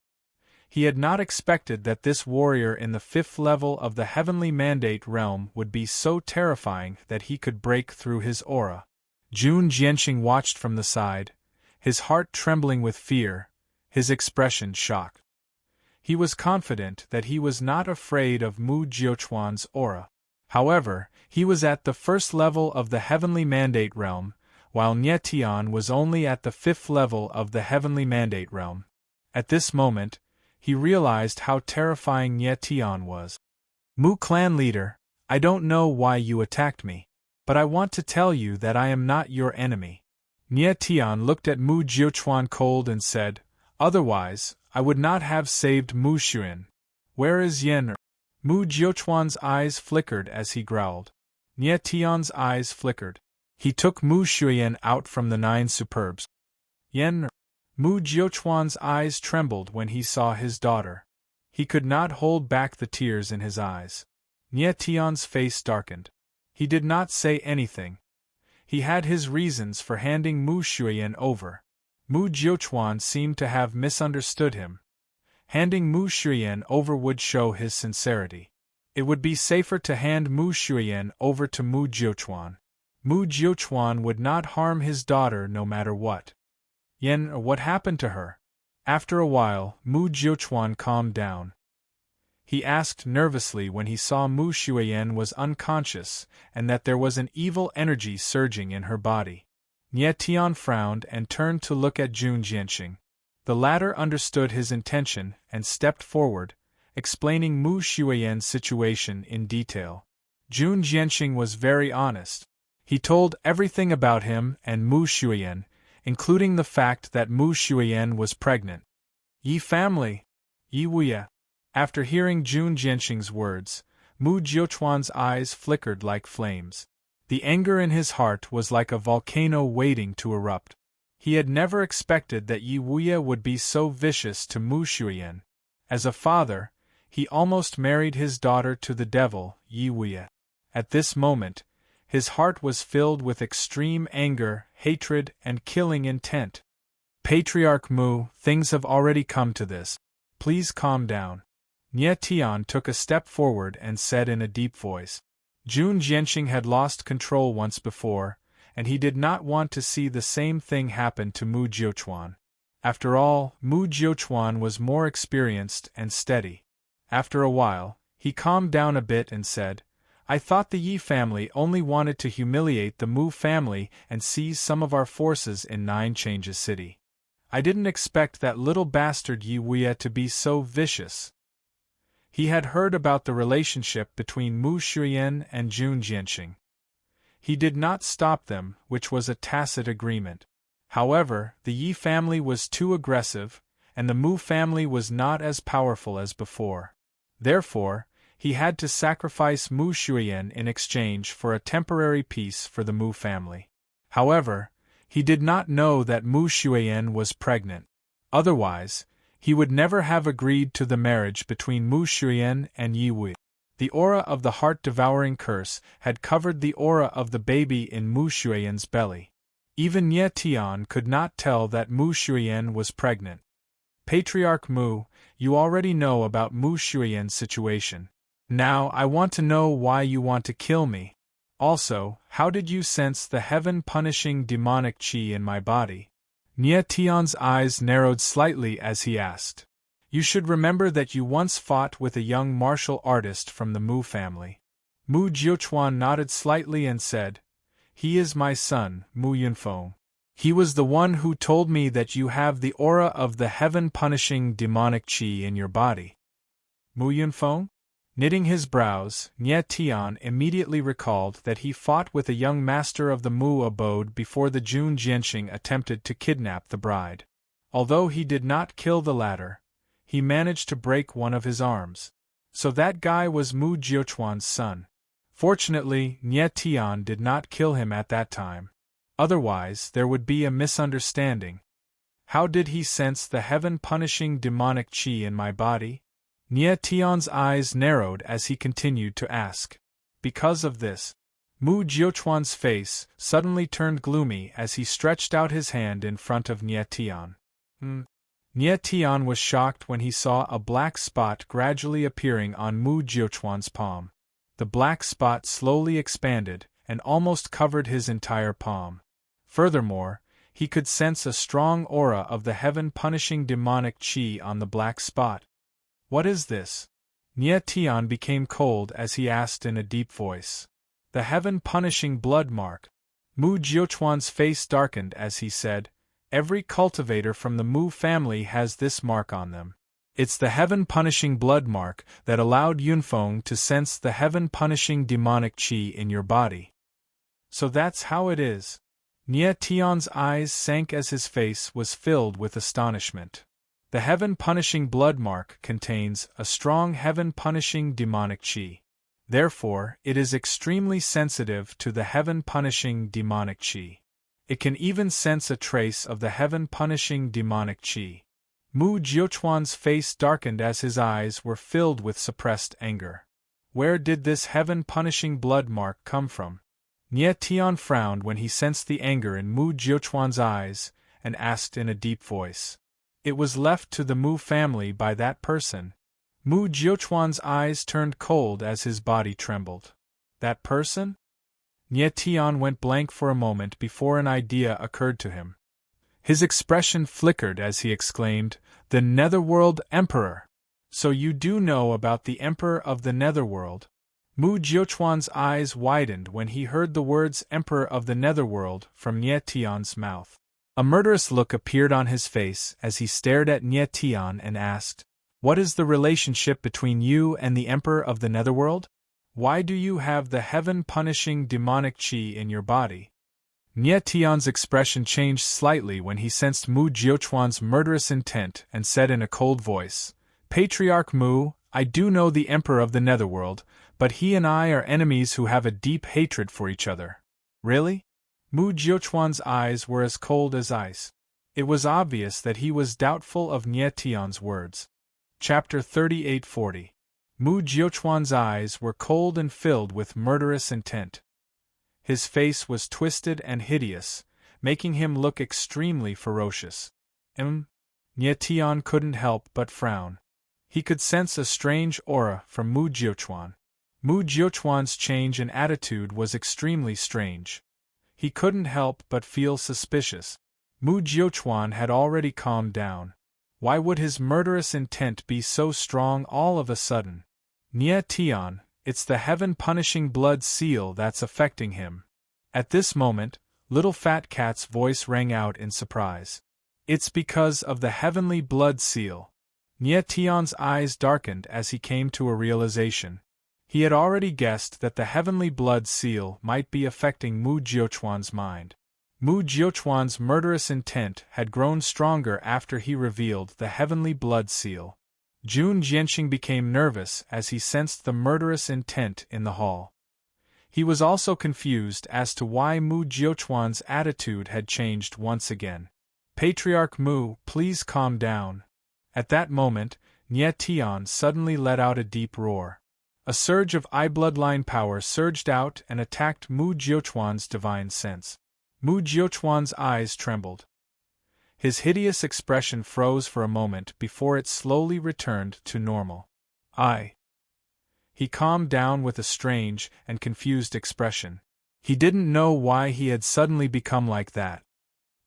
He had not expected that this warrior in the 5th level of the heavenly mandate realm would be so terrifying that he could break through his aura. Jun Jianxing watched from the side, his heart trembling with fear, his expression shocked. He was confident that he was not afraid of Mu Jiuchuan's aura. However, he was at the 1st level of the heavenly mandate realm, while Nie Tian was only at the 5th level of the heavenly mandate realm. At this moment, he realized how terrifying Nie Tian was. Mu clan leader, I don't know why you attacked me, but I want to tell you that I am not your enemy. Nie Tian looked at Mu Jiuchuan cold and said, otherwise, I would not have saved Mu Xuan. Where is Yen? Mu Jiuchuan's eyes flickered as he growled. Nie Tian's eyes flickered. He took Mu Xuan out from the 9 superbs. Yen. Mu Jiuchuan's eyes trembled when he saw his daughter. He could not hold back the tears in his eyes. Nie Tian's face darkened. He did not say anything. He had his reasons for handing Mu Xuan over. Mu Jiuchuan seemed to have misunderstood him. Handing Mu Xuan over would show his sincerity. It would be safer to hand Mu Xuan over to Mu Jiuchuan. Mu Jiuchuan would not harm his daughter no matter what. Yen, what happened to her? After a while, Mu Jiuchuan calmed down. He asked nervously when he saw Mu Xuan was unconscious and that there was an evil energy surging in her body. Nie Tian frowned and turned to look at Jun Jianxing. The latter understood his intention and stepped forward, explaining Mu Xuan's situation in detail. Jun Jianxing was very honest. He told everything about him and Mu Xuan, including the fact that Mu Xuan was pregnant. Yi family, Yi Wuya. After hearing Jun Jianxing's words, Mu Jiuchuan's eyes flickered like flames. The anger in his heart was like a volcano waiting to erupt. He had never expected that Yi Wuya would be so vicious to Mu Xuan. As a father, he almost married his daughter to the devil, Yi Wuya. At this moment, his heart was filled with extreme anger, hatred, and killing intent. Patriarch Mu, things have already come to this. Please calm down. Nie Tian took a step forward and said in a deep voice. Jun Jianxing had lost control once before, and he did not want to see the same thing happen to Mu Jiuchuan. After all, Mu Jiuchuan was more experienced and steady. After a while, he calmed down a bit and said, I thought the Yi family only wanted to humiliate the Mu family and seize some of our forces in 9 Changes City. I didn't expect that little bastard Yi Wuya to be so vicious. He had heard about the relationship between Mu Xuan and Jun Jianxing. He did not stop them, which was a tacit agreement. However, the Yi family was too aggressive, and the Mu family was not as powerful as before. Therefore, he had to sacrifice Mu Xuan in exchange for a temporary peace for the Mu family. However, he did not know that Mu Xuan was pregnant. Otherwise, he would never have agreed to the marriage between Mu Xuan and Yi Wei. The aura of the heart-devouring curse had covered the aura of the baby in Mu Xuan's belly. Even Nie Tian could not tell that Mu Xuan was pregnant. Patriarch Mu, you already know about Mu Shuiyan's situation. Now I want to know why you want to kill me. Also, how did you sense the heaven-punishing demonic qi in my body? Nie Tian's eyes narrowed slightly as he asked. You should remember that you once fought with a young martial artist from the Mu family. Mu Jiuchuan nodded slightly and said, He is my son, Mu Yunfeng. He was the one who told me that you have the aura of the heaven-punishing demonic qi in your body. Mu Yunfeng? Knitting his brows, Nie Tian immediately recalled that he fought with a young master of the Mu abode before the Jun Jianxing attempted to kidnap the bride. Although he did not kill the latter, he managed to break one of his arms. So that guy was Mu Jiuchuan's son. Fortunately, Nie Tian did not kill him at that time. Otherwise, there would be a misunderstanding. How did he sense the heaven-punishing demonic qi in my body? Nie Tian's eyes narrowed as he continued to ask. Because of this, Mu Jiuchuan's face suddenly turned gloomy as he stretched out his hand in front of Nie Tian. Nie Tian was shocked when he saw a black spot gradually appearing on Mu Jiuchuan's palm. The black spot slowly expanded and almost covered his entire palm. Furthermore, he could sense a strong aura of the heaven-punishing demonic qi on the black spot. What is this? Nie Tian became cold as he asked in a deep voice. The heaven-punishing blood mark. Mu Jiuchuan's face darkened as he said, Every cultivator from the Mu family has this mark on them. It's the heaven-punishing blood mark that allowed Yunfeng to sense the heaven-punishing demonic qi in your body. So that's how it is. Nie Tian's eyes sank as his face was filled with astonishment. The heaven-punishing blood mark contains a strong heaven-punishing demonic qi. Therefore, it is extremely sensitive to the heaven-punishing demonic qi. It can even sense a trace of the heaven-punishing demonic qi. Mu Jiuchuan's face darkened as his eyes were filled with suppressed anger. Where did this heaven-punishing blood mark come from? Nie Tian frowned when he sensed the anger in Mu Jiuchuan's eyes, and asked in a deep voice. It was left to the Mu family by that person. Mu Jiuchuan's eyes turned cold as his body trembled. That person? Nie Tian went blank for a moment before an idea occurred to him. His expression flickered as he exclaimed, The Netherworld Emperor! So you do know about the Emperor of the Netherworld? Mu Jiuchuan's eyes widened when he heard the words Emperor of the Netherworld from Nie Tian's mouth. A murderous look appeared on his face as he stared at Nie Tian and asked, What is the relationship between you and the Emperor of the Netherworld? Why do you have the heaven-punishing demonic qi in your body? Nie Tian's expression changed slightly when he sensed Mu Jiuchuan's murderous intent and said in a cold voice, Patriarch Mu, I do know the Emperor of the Netherworld, but he and I are enemies who have a deep hatred for each other. Really? Mu Jiuchuan's eyes were as cold as ice. It was obvious that he was doubtful of Nie Tian's words. Chapter 3840. Mu Jiuchuan's eyes were cold and filled with murderous intent. His face was twisted and hideous, making him look extremely ferocious. Nie Tian couldn't help but frown. He could sense a strange aura from Mu Jiuchuan. Mu Jiuchuan's change in attitude was extremely strange. He couldn't help but feel suspicious. Mu Jiuchuan had already calmed down. Why would his murderous intent be so strong all of a sudden? Nie Tian, it's the heaven-punishing blood seal that's affecting him. At this moment, Little Fat Cat's voice rang out in surprise. It's because of the heavenly blood seal. Nie Tian's eyes darkened as he came to a realization. He had already guessed that the heavenly blood seal might be affecting Mu Jiuchuan's mind. Mu Jiuchuan's murderous intent had grown stronger after he revealed the heavenly blood seal. Jun Jianxing became nervous as he sensed the murderous intent in the hall. He was also confused as to why Mu Jiuchuan's attitude had changed once again. Patriarch Mu, please calm down. At that moment, Nie Tian suddenly let out a deep roar. A surge of I-bloodline power surged out and attacked Mu Jiuchuan's divine sense. Mu Jiuchuan's eyes trembled. His hideous expression froze for a moment before it slowly returned to normal. He calmed down with a strange and confused expression. He didn't know why he had suddenly become like that.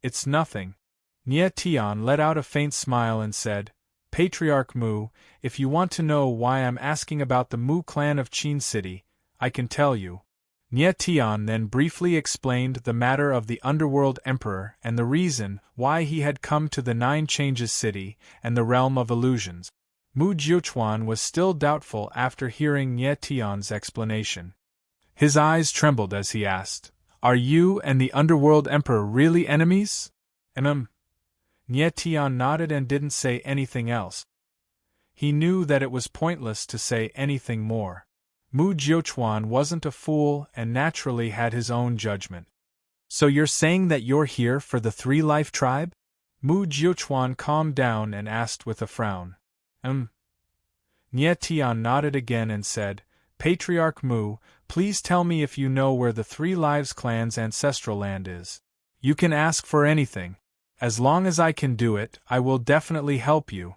It's nothing. Nye Tian let out a faint smile and said, Patriarch Mu, if you want to know why I'm asking about the Mu clan of Qin City, I can tell you. Nye Tian then briefly explained the matter of the Underworld Emperor and the reason why he had come to the Nine Changes City and the Realm of Illusions. Mu Jiuquan was still doubtful after hearing Nye Tian's explanation. His eyes trembled as he asked, Are you and the Underworld Emperor really enemies? Nye Tian nodded and didn't say anything else. He knew that it was pointless to say anything more. Mu Jiuquan wasn't a fool and naturally had his own judgment. So you're saying that you're here for the Three-Life Tribe? Mu Jiuquan calmed down and asked with a frown. Nye Tian nodded again and said, Patriarch Mu, please tell me if you know where the Three Lives clan's ancestral land is. You can ask for anything. As long as I can do it, I will definitely help you.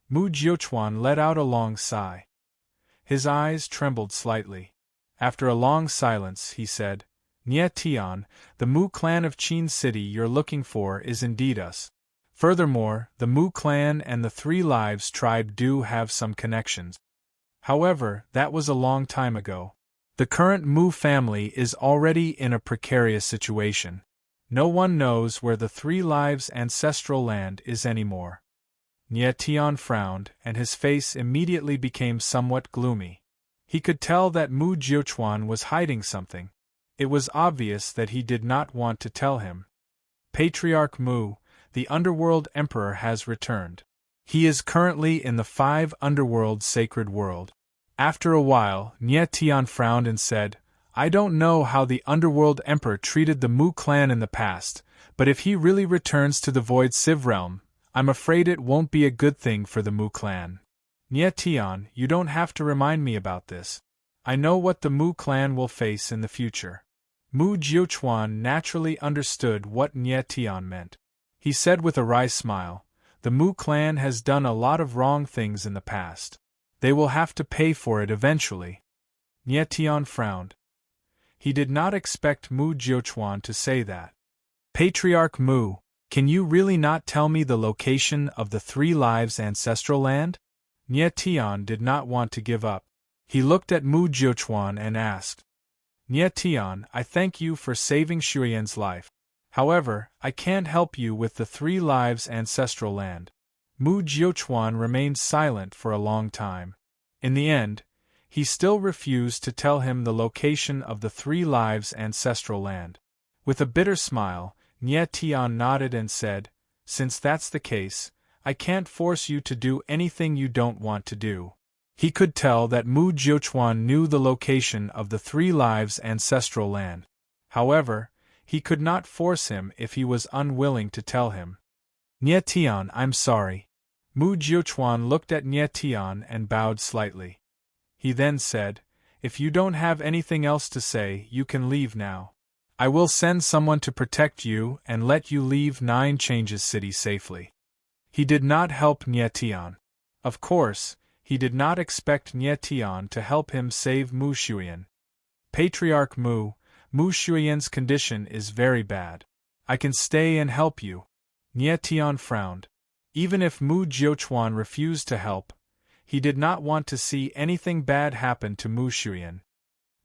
Mu Jiuquan let out a long sigh. His eyes trembled slightly. After a long silence, he said, Nye Tian, the Mu clan of Qin City you're looking for is indeed us. Furthermore, the Mu clan and the Three Lives tribe do have some connections. However, that was a long time ago. The current Mu family is already in a precarious situation. No one knows where the Three Lives' ancestral land is anymore. Nye Tian frowned, and his face immediately became somewhat gloomy. He could tell that Mu Jiuquan was hiding something. It was obvious that he did not want to tell him. Patriarch Mu, the Underworld Emperor has returned. He is currently in the 5 Underworld Sacred World. After a while, Nye Tian frowned and said, I don't know how the Underworld Emperor treated the Mu clan in the past, but if he really returns to the Void Civ realm, I'm afraid it won't be a good thing for the Mu clan. Nye Tian, you don't have to remind me about this. I know what the Mu clan will face in the future. Mu Jiuquan naturally understood what Nye Tian meant. He said with a wry smile, the Mu clan has done a lot of wrong things in the past. They will have to pay for it eventually. Nye Tian frowned. He did not expect Mu Jiuquan to say that. Patriarch Mu, can you really not tell me the location of the Three Lives' ancestral land? Nye Tian did not want to give up. He looked at Mu Jiuquan and asked, Nye Tian, I thank you for saving Shuyan's life. However, I can't help you with the Three Lives' ancestral land. Mu Jiuquan remained silent for a long time. In the end, he still refused to tell him the location of the Three Lives' ancestral land. With a bitter smile, Nye Tian nodded and said, Since that's the case, I can't force you to do anything you don't want to do. He could tell that Mu Jiuquan knew the location of the Three Lives' ancestral land. However, he could not force him if he was unwilling to tell him. Nye Tian, I'm sorry. Mu Jiuquan looked at Nye Tian and bowed slightly. He then said, If you don't have anything else to say, you can leave now. I will send someone to protect you and let you leave Nine Changes City safely. He did not help Nye Tian. Of course, he did not expect Nye Tian to help him save Mu Shuyan. Patriarch Mu, Mu Shuyan's condition is very bad. I can stay and help you. Nye Tian frowned. Even if Mu Jiuquan refused to help, he did not want to see anything bad happen to Mu Shuyan.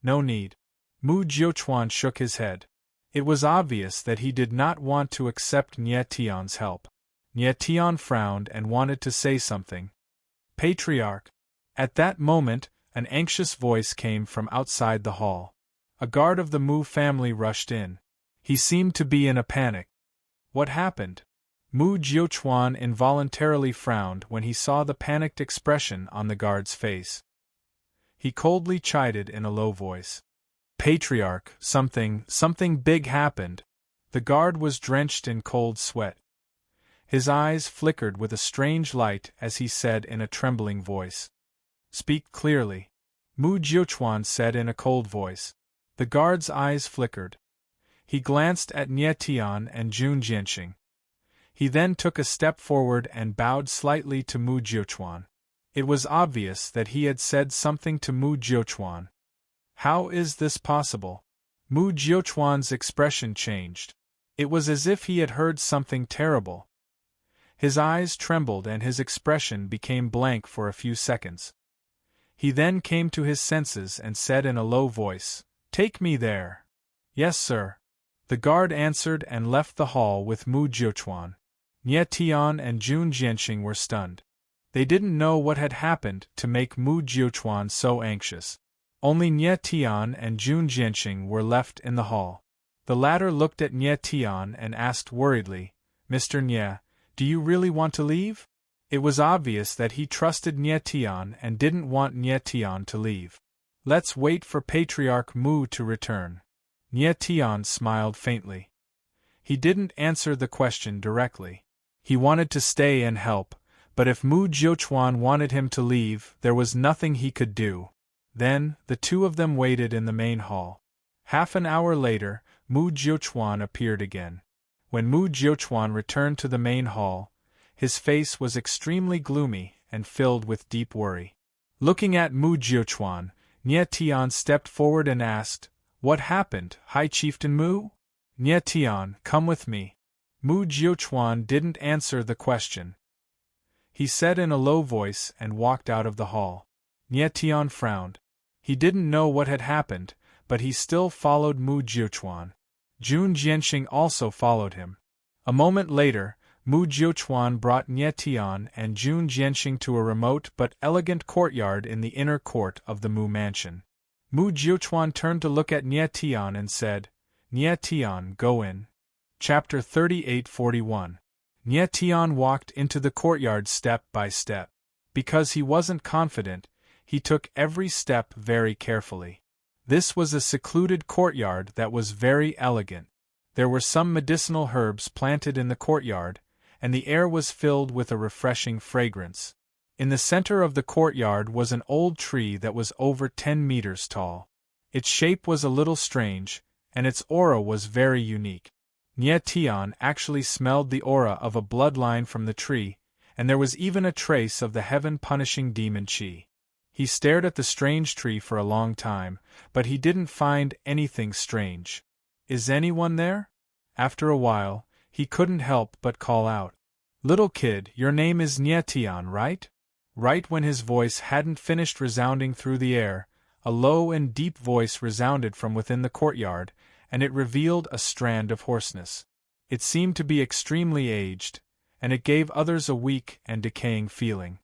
No need. Mu Jiuquan shook his head. It was obvious that he did not want to accept Nye Tian's help. Nye Tian frowned and wanted to say something. Patriarch. At that moment, an anxious voice came from outside the hall. A guard of the Mu family rushed in. He seemed to be in a panic. What happened? Mu Jiuquan involuntarily frowned when he saw the panicked expression on the guard's face. He coldly chided in a low voice. Patriarch, something big happened. The guard was drenched in cold sweat. His eyes flickered with a strange light as he said in a trembling voice. Speak clearly. Mu Jiuquan said in a cold voice. The guard's eyes flickered. He glanced at Nye Tian and Jun Jianxing. He then took a step forward and bowed slightly to Mu Jiuchuan. It was obvious that he had said something to Mu Jiuchuan. How is this possible? Mu Jiuchuan's expression changed. It was as if he had heard something terrible. His eyes trembled and his expression became blank for a few seconds. He then came to his senses and said in a low voice, "Take me there." "Yes, sir." The guard answered and left the hall with Mu Jiuchuan. Nie Tian and Jun Jianxing were stunned. They didn't know what had happened to make Mu Jiuchuan so anxious. Only Nie Tian and Jun Jianxing were left in the hall. The latter looked at Nie Tian and asked worriedly, "Mr. Nie, do you really want to leave?" It was obvious that he trusted Nie Tian and didn't want Nie Tian to leave. "Let's wait for Patriarch Mu to return." Nie Tian smiled faintly. He didn't answer the question directly. He wanted to stay and help, but if Mu Jiuchuan wanted him to leave, there was nothing he could do. Then, the two of them waited in the main hall. Half an hour later, Mu Jiuchuan appeared again. When Mu Jiuchuan returned to the main hall, his face was extremely gloomy and filled with deep worry. Looking at Mu Jiuchuan, Nie Tian stepped forward and asked, "What happened, High Chieftain Mu?" "Nie Tian, come with me." Mu Jiuchuan didn't answer the question. He said in a low voice and walked out of the hall. Nie Tian frowned. He didn't know what had happened, but he still followed Mu Jiuchuan. Jun Jianxing also followed him. A moment later, Mu Jiuchuan brought Nie Tian and Jun Jianxing to a remote but elegant courtyard in the inner court of the Mu mansion. Mu Jiuchuan turned to look at Nie Tian and said, "Nie Tian, go in." Chapter 38-41. Nie Tian walked into the courtyard step by step. Because he wasn't confident, he took every step very carefully. This was a secluded courtyard that was very elegant. There were some medicinal herbs planted in the courtyard, and the air was filled with a refreshing fragrance. In the center of the courtyard was an old tree that was over 10 meters tall. Its shape was a little strange, and its aura was very unique. Nie Tian actually smelled the aura of a bloodline from the tree, and there was even a trace of the heaven-punishing demon Qi. He stared at the strange tree for a long time, but he didn't find anything strange. "Is anyone there?" After a while, he couldn't help but call out, "Little kid, your name is Nie Tian, right?" Right when his voice hadn't finished resounding through the air, a low and deep voice resounded from within the courtyard, and it revealed a strand of hoarseness. It seemed to be extremely aged, and it gave others a weak and decaying feeling.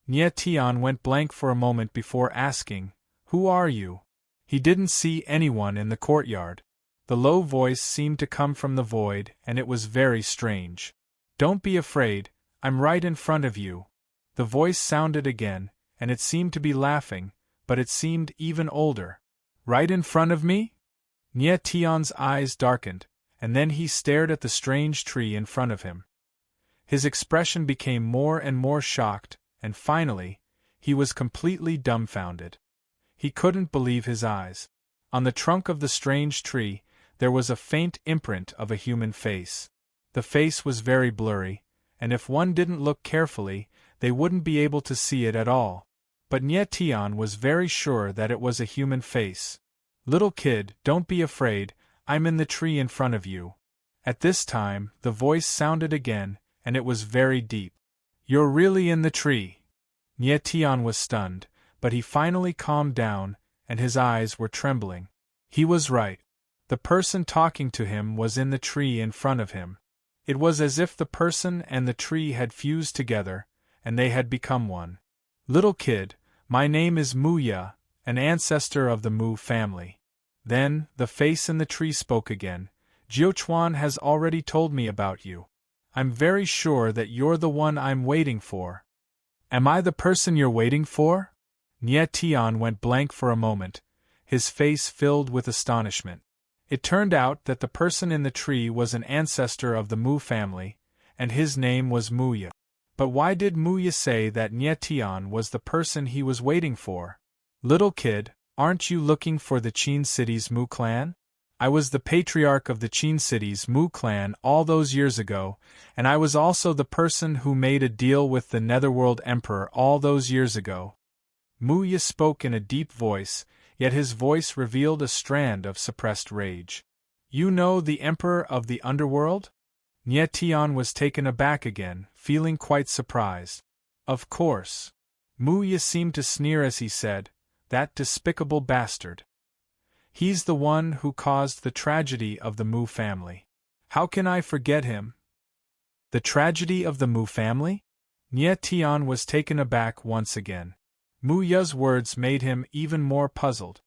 Nie Tian went blank for a moment before asking, "Who are you?" He didn't see anyone in the courtyard. The low voice seemed to come from the void, and it was very strange. "Don't be afraid, I'm right in front of you." The voice sounded again, and it seemed to be laughing, but it seemed even older. "Right in front of me?" Nie Tian's eyes darkened, and then he stared at the strange tree in front of him. His expression became more and more shocked, and finally, he was completely dumbfounded. He couldn't believe his eyes. On the trunk of the strange tree, there was a faint imprint of a human face. The face was very blurry, and if one didn't look carefully, they wouldn't be able to see it at all. But Nie Tian was very sure that it was a human face. "Little kid, don't be afraid, I'm in the tree in front of you." At this time, the voice sounded again, and it was very deep. "You're really in the tree?" Nie Tian was stunned, but he finally calmed down, and his eyes were trembling. He was right. The person talking to him was in the tree in front of him. It was as if the person and the tree had fused together, and they had become one. "Little kid, my name is Mu Ya, an ancestor of the Mu family." Then, the face in the tree spoke again. "Jiuchuan has already told me about you. I'm very sure that you're the one I'm waiting for." "Am I the person you're waiting for?" Nie Tian went blank for a moment, his face filled with astonishment. It turned out that the person in the tree was an ancestor of the Mu family, and his name was Mu Ya. But why did Mu Ya say that Nie Tian was the person he was waiting for? "Little kid, aren't you looking for the Qin City's Mu clan?" I was the patriarch of the Qin City's Mu clan all those years ago, and I was also the person who made a deal with the Netherworld Emperor all those years ago. Mu Ye spoke in a deep voice, yet his voice revealed a strand of suppressed rage. You know the Emperor of the Underworld? Nie Tian was taken aback again, feeling quite surprised. Of course. Mu Ye seemed to sneer as he said, that despicable bastard. He's the one who caused the tragedy of the Mu family. How can I forget him? The tragedy of the Mu family? Nie Tian was taken aback once again. Mu Ye's words made him even more puzzled.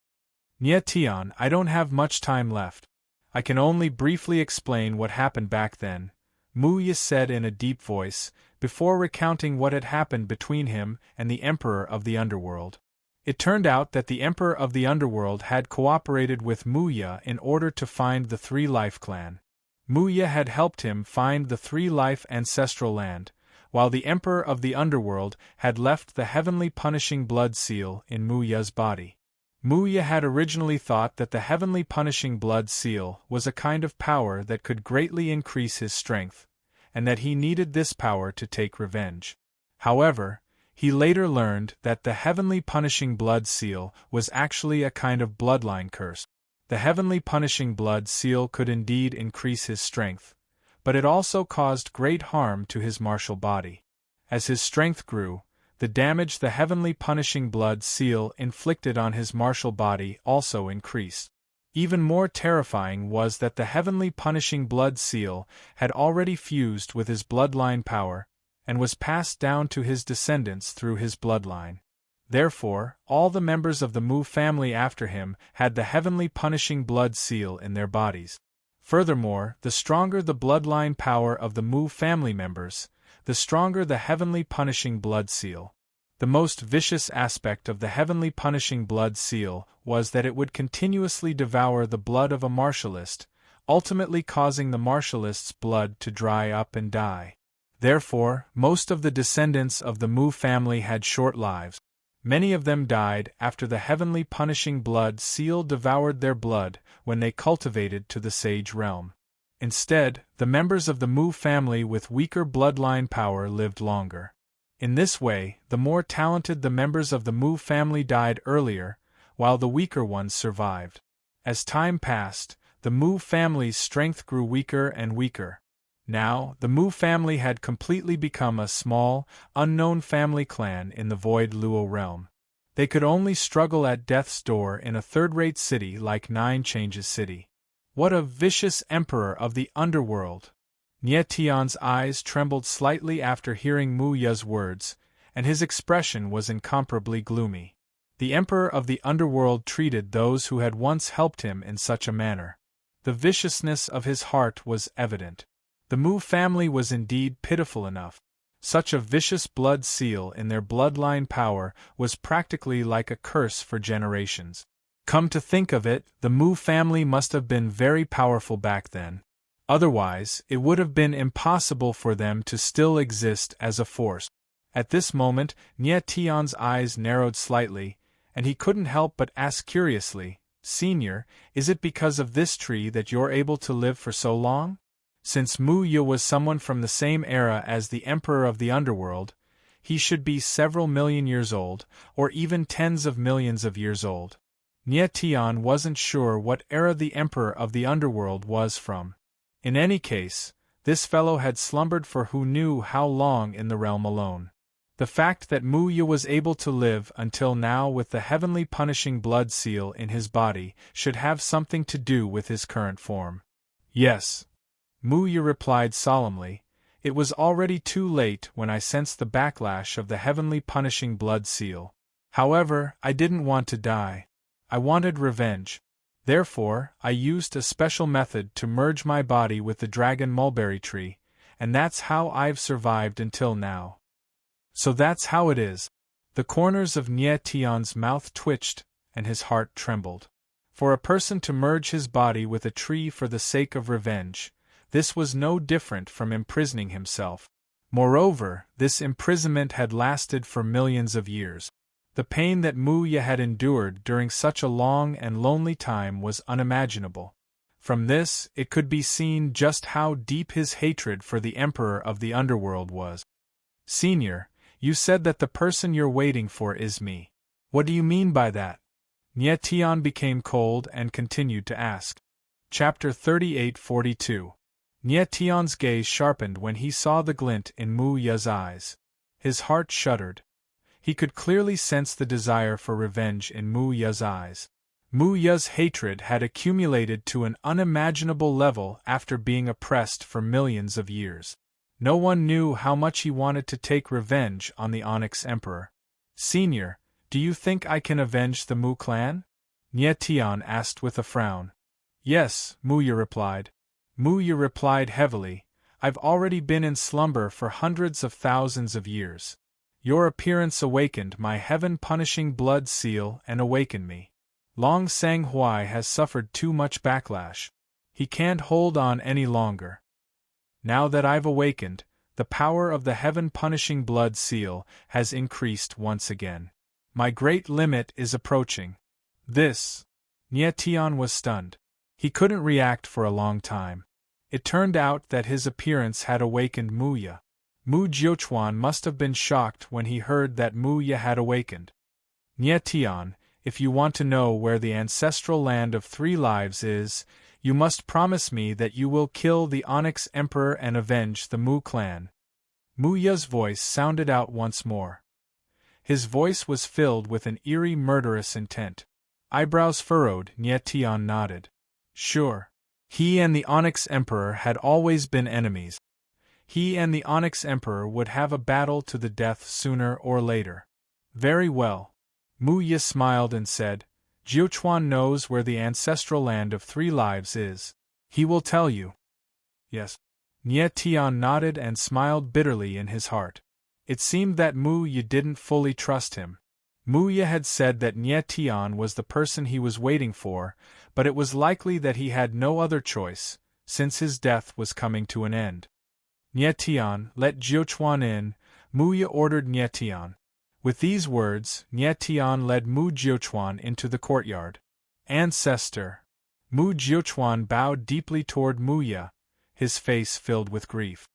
Nie Tian, I don't have much time left. I can only briefly explain what happened back then, Mu Ye said in a deep voice, before recounting what had happened between him and the Emperor of the Underworld. It turned out that the Emperor of the Underworld had cooperated with Mu Ye in order to find the Three Life clan. Mu Ye had helped him find the Three Life ancestral land, while the Emperor of the Underworld had left the heavenly punishing blood seal in Mu Ye's body. Mu Ye had originally thought that the heavenly punishing blood seal was a kind of power that could greatly increase his strength, and that he needed this power to take revenge. However, he later learned that the heavenly punishing blood seal was actually a kind of bloodline curse. The heavenly punishing blood seal could indeed increase his strength, but it also caused great harm to his martial body. As his strength grew, the damage the heavenly punishing blood seal inflicted on his martial body also increased. Even more terrifying was that the heavenly punishing blood seal had already fused with his bloodline power, and was passed down to his descendants through his bloodline. Therefore, all the members of the Mu family after him had the heavenly punishing blood seal in their bodies. Furthermore, the stronger the bloodline power of the Mu family members, the stronger the heavenly punishing blood seal. The most vicious aspect of the heavenly punishing blood seal was that it would continuously devour the blood of a martialist, ultimately causing the martialist's blood to dry up and die. Therefore, most of the descendants of the Mu family had short lives. Many of them died after the heavenly punishing blood seal devoured their blood when they cultivated to the sage realm. Instead, the members of the Mu family with weaker bloodline power lived longer. In this way, the more talented the members of the Mu family died earlier, while the weaker ones survived. As time passed, the Mu family's strength grew weaker and weaker. Now, the Mu family had completely become a small, unknown family clan in the Void Luo realm. They could only struggle at death's door in a third-rate city like Nine Changes City. What a vicious emperor of the underworld! Nie Tian's eyes trembled slightly after hearing Mu Ye's words, and his expression was incomparably gloomy. The emperor of the underworld treated those who had once helped him in such a manner. The viciousness of his heart was evident. The Mu family was indeed pitiful enough. Such a vicious blood seal in their bloodline power was practically like a curse for generations. Come to think of it, the Mu family must have been very powerful back then. Otherwise, it would have been impossible for them to still exist as a force. At this moment, Nie Tian's eyes narrowed slightly, and he couldn't help but ask curiously, "Senior, is it because of this tree that you're able to live for so long?" Since Mu Ye was someone from the same era as the Emperor of the Underworld, he should be several million years old, or even tens of millions of years old. Nie Tian wasn't sure what era the Emperor of the Underworld was from. In any case, this fellow had slumbered for who knew how long in the realm alone. The fact that Mu Ye was able to live until now with the heavenly punishing blood seal in his body should have something to do with his current form. Yes. Mu Ye replied solemnly, "It was already too late when I sensed the backlash of the heavenly punishing blood seal. However, I didn't want to die. I wanted revenge. Therefore, I used a special method to merge my body with the dragon mulberry tree, and that's how I've survived until now." So that's how it is. The corners of Nie Tian's mouth twitched, and his heart trembled. For a person to merge his body with a tree for the sake of revenge, this was no different from imprisoning himself. Moreover, this imprisonment had lasted for millions of years. The pain that Mu Ye had endured during such a long and lonely time was unimaginable. From this, it could be seen just how deep his hatred for the Emperor of the Underworld was. Senior, you said that the person you're waiting for is me. What do you mean by that? Nie Tian became cold and continued to ask. Chapter 38-42. Nie Tian's gaze sharpened when he saw the glint in Mu Ye's eyes. His heart shuddered. He could clearly sense the desire for revenge in Mu Ye's eyes. Mu Ye's hatred had accumulated to an unimaginable level after being oppressed for millions of years. No one knew how much he wanted to take revenge on the Onyx Emperor. Senior, do you think I can avenge the Mu clan? Nie Tian asked with a frown. Yes, Mu Ye replied. Mu Ye replied heavily, I've already been in slumber for hundreds of thousands of years. Your appearance awakened my heaven-punishing blood seal and awakened me. Long Sang-Huai has suffered too much backlash. He can't hold on any longer. Now that I've awakened, the power of the heaven-punishing blood seal has increased once again. My great limit is approaching. This. Nie Tian was stunned. He couldn't react for a long time. It turned out that his appearance had awakened Mu Ye. Mu Jiuchuan must have been shocked when he heard that Mu Ye had awakened. Nie Tian, if you want to know where the ancestral land of 3 lives is, you must promise me that you will kill the Onyx Emperor and avenge the Mu clan. Mu Ye's voice sounded out once more. His voice was filled with an eerie murderous intent. Eyebrows furrowed, Nie Tian nodded. Sure. He and the Onyx Emperor had always been enemies. He and the Onyx Emperor would have a battle to the death sooner or later. Very well. Mu Ye smiled and said, Jiuchuan knows where the ancestral land of 3 lives is. He will tell you. Yes. Nie Tian nodded and smiled bitterly in his heart. It seemed that Mu Ye didn't fully trust him. Mu Ye had said that Nie Tian was the person he was waiting for, but it was likely that he had no other choice, since his death was coming to an end. Nie Tian, let Jiuchuan in, Mu Ye ordered Nie Tian. With these words, Nie Tian led Mu Jiuchuan into the courtyard. Ancestor. Mu Jiuchuan bowed deeply toward Mu Ye, his face filled with grief.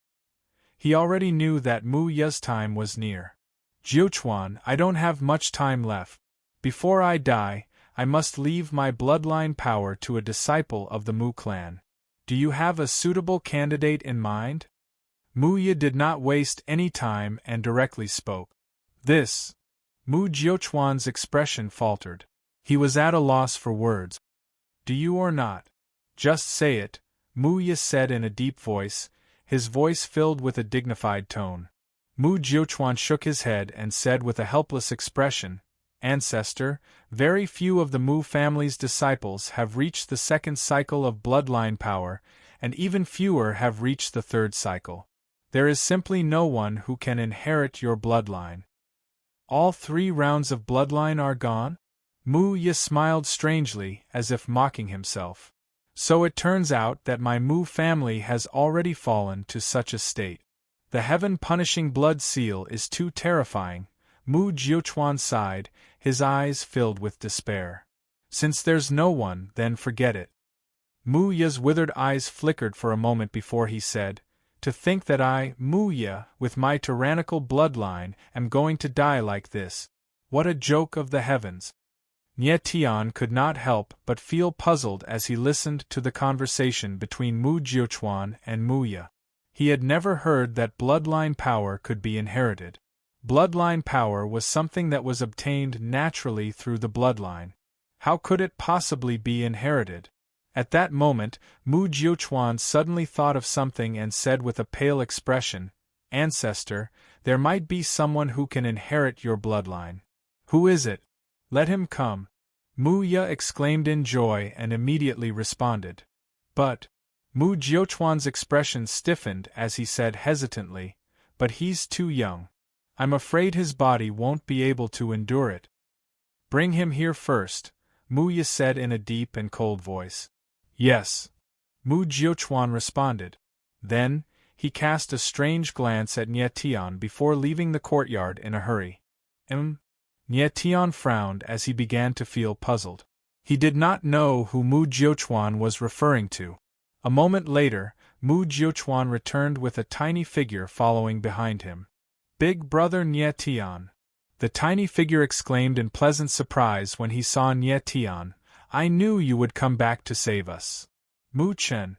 He already knew that Mu Ye's time was near. Jiuchuan, I don't have much time left. Before I die, I must leave my bloodline power to a disciple of the Mu clan. Do you have a suitable candidate in mind? Mu Ye did not waste any time and directly spoke. This. Mu Jiuchuan's expression faltered. He was at a loss for words. Do you or not? Just say it, Mu Ye said in a deep voice, his voice filled with a dignified tone. Mu Jiuchuan shook his head and said with a helpless expression, Ancestor, very few of the Mu family's disciples have reached the 2nd cycle of bloodline power, and even fewer have reached the 3rd cycle. There is simply no one who can inherit your bloodline. All 3 rounds of bloodline are gone? Mu Ye smiled strangely, as if mocking himself. So it turns out that my Mu family has already fallen to such a state. The heaven-punishing blood seal is too terrifying. Mu Jiuchuan sighed, his eyes filled with despair. Since there's no one, then forget it. Mu Ye's withered eyes flickered for a moment before he said, To think that I, Mu Ye, with my tyrannical bloodline, am going to die like this. What a joke of the heavens. Nie Tian could not help but feel puzzled as he listened to the conversation between Mu Jiuchuan and Mu Ye. He had never heard that bloodline power could be inherited. Bloodline power was something that was obtained naturally through the bloodline. How could it possibly be inherited? At that moment, Mu Jiuchuan suddenly thought of something and said with a pale expression, Ancestor, there might be someone who can inherit your bloodline. Who is it? Let him come. Mu Ye exclaimed in joy and immediately responded. But, Mu Jiuchuan's expression stiffened as he said hesitantly, but he's too young. I'm afraid his body won't be able to endure it. Bring him here first, Mu Ye said in a deep and cold voice. Yes. Mu Jiuchuan responded. Then, he cast a strange glance at Nie Tian before leaving the courtyard in a hurry. Nie Tian frowned as he began to feel puzzled. He did not know who Mu Jiuchuan was referring to. A moment later, Mu Jiuchuan returned with a tiny figure following behind him. Big brother Nie Tian. The tiny figure exclaimed in pleasant surprise when he saw Nie Tian. I knew you would come back to save us. Mu Chen.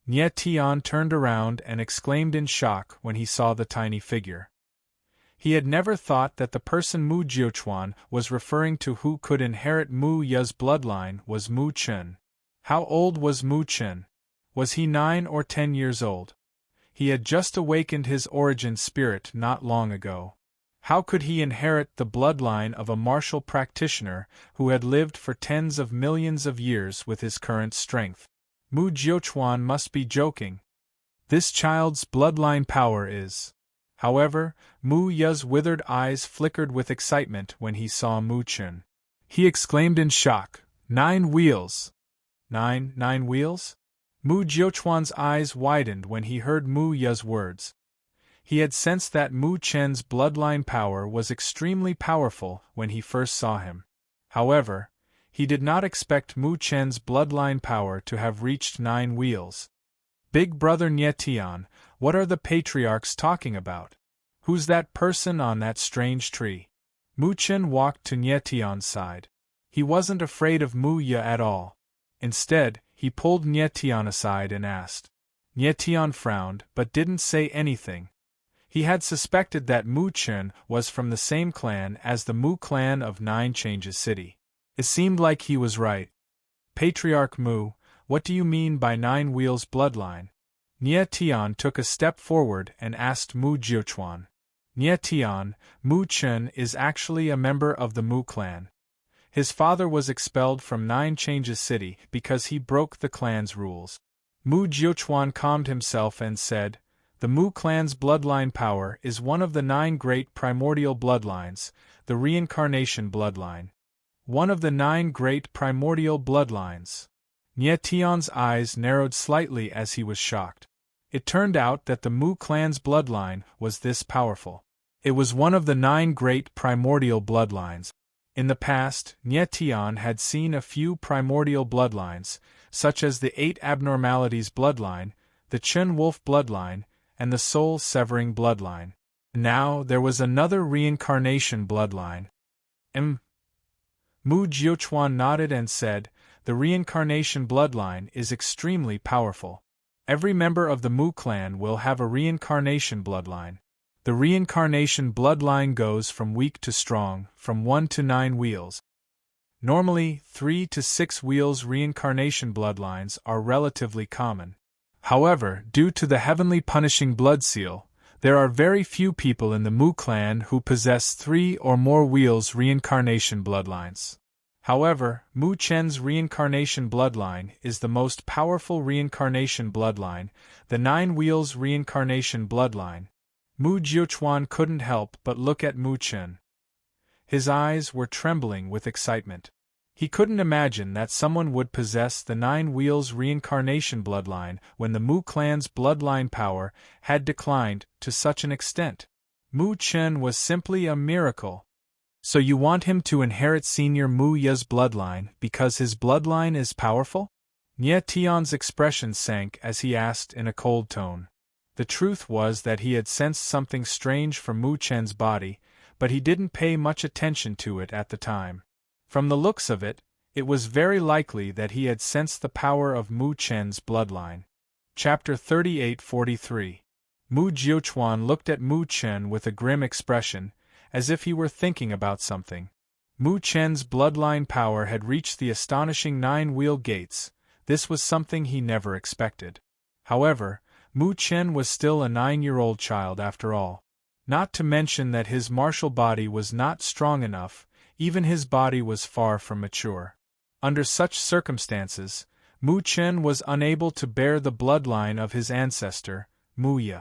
Nie Tian turned around and exclaimed in shock when he saw the tiny figure. He had never thought that the person Mu Jiuchuan was referring to who could inherit Mu Ye's bloodline was Mu Chen. How old was Mu Chen? Was he 9 or 10 years old? He had just awakened his origin spirit not long ago. How could he inherit the bloodline of a martial practitioner who had lived for tens of millions of years with his current strength? Mu Jiuchuan must be joking. This child's bloodline power is. However, Mu Ye's withered eyes flickered with excitement when he saw Mu Chen. He exclaimed in shock, 9 wheels! 9 wheels? Mu Jiuchuan's eyes widened when he heard Mu Ye's words. He had sensed that Mu Chen's bloodline power was extremely powerful when he first saw him. However, he did not expect Mu Chen's bloodline power to have reached 9 wheels. Big brother Nie Tian, what are the patriarchs talking about? Who's that person on that strange tree? Mu Chen walked to Nie Tian's side. He wasn't afraid of Mu Ye at all. Instead, he pulled Nie Tian aside and asked. Nie Tian frowned but didn't say anything. He had suspected that Mu Chen was from the same clan as the Mu clan of 9 Changes City. It seemed like he was right. Patriarch Mu, what do you mean by 9 wheels bloodline? Nie Tian took a step forward and asked Mu Jiuchuan. Nie Tian, Mu Chen is actually a member of the Mu clan. His father was expelled from 9 Changes City because he broke the clan's rules. Mu Jiuchuan calmed himself and said, the Mu clan's bloodline power is one of the 9 great primordial bloodlines, the reincarnation bloodline. One of the 9 great primordial bloodlines. Nie Tian's eyes narrowed slightly as he was shocked. It turned out that the Mu clan's bloodline was this powerful. It was one of the 9 great primordial bloodlines. In the past, Nie Tian had seen a few primordial bloodlines, such as the 8 abnormalities bloodline, the Chen Wolf bloodline, and the soul-severing bloodline. Now there was another reincarnation bloodline. Mu Jiuchuan nodded and said, the reincarnation bloodline is extremely powerful. Every member of the Mu clan will have a reincarnation bloodline. The reincarnation bloodline goes from weak to strong, from 1 to 9 wheels. Normally, 3 to 6 wheels reincarnation bloodlines are relatively common. However, due to the heavenly punishing blood seal, there are very few people in the Mu clan who possess 3 or more wheels reincarnation bloodlines. However, Mu Chen's reincarnation bloodline is the most powerful reincarnation bloodline, the 9 wheels reincarnation bloodline. Mu Jiuchuan couldn't help but look at Mu Chen. His eyes were trembling with excitement. He couldn't imagine that someone would possess the 9 wheels reincarnation bloodline when the Mu clan's bloodline power had declined to such an extent. Mu Chen was simply a miracle. So you want him to inherit Senior Mu Ye's bloodline because his bloodline is powerful? Nie Tian's expression sank as he asked in a cold tone. The truth was that he had sensed something strange from Mu Chen's body, but he didn't pay much attention to it at the time. From the looks of it, it was very likely that he had sensed the power of Mu Chen's bloodline. Chapter 38-43. Mu Jiuchuan looked at Mu Chen with a grim expression, as if he were thinking about something. Mu Chen's bloodline power had reached the astonishing 9-wheel gates. This was something he never expected. However, Mu Chen was still a 9-year-old child after all. Not to mention that his martial body was not strong enough, even his body was far from mature. Under such circumstances, Mu Chen was unable to bear the bloodline of his ancestor, Mu Ye.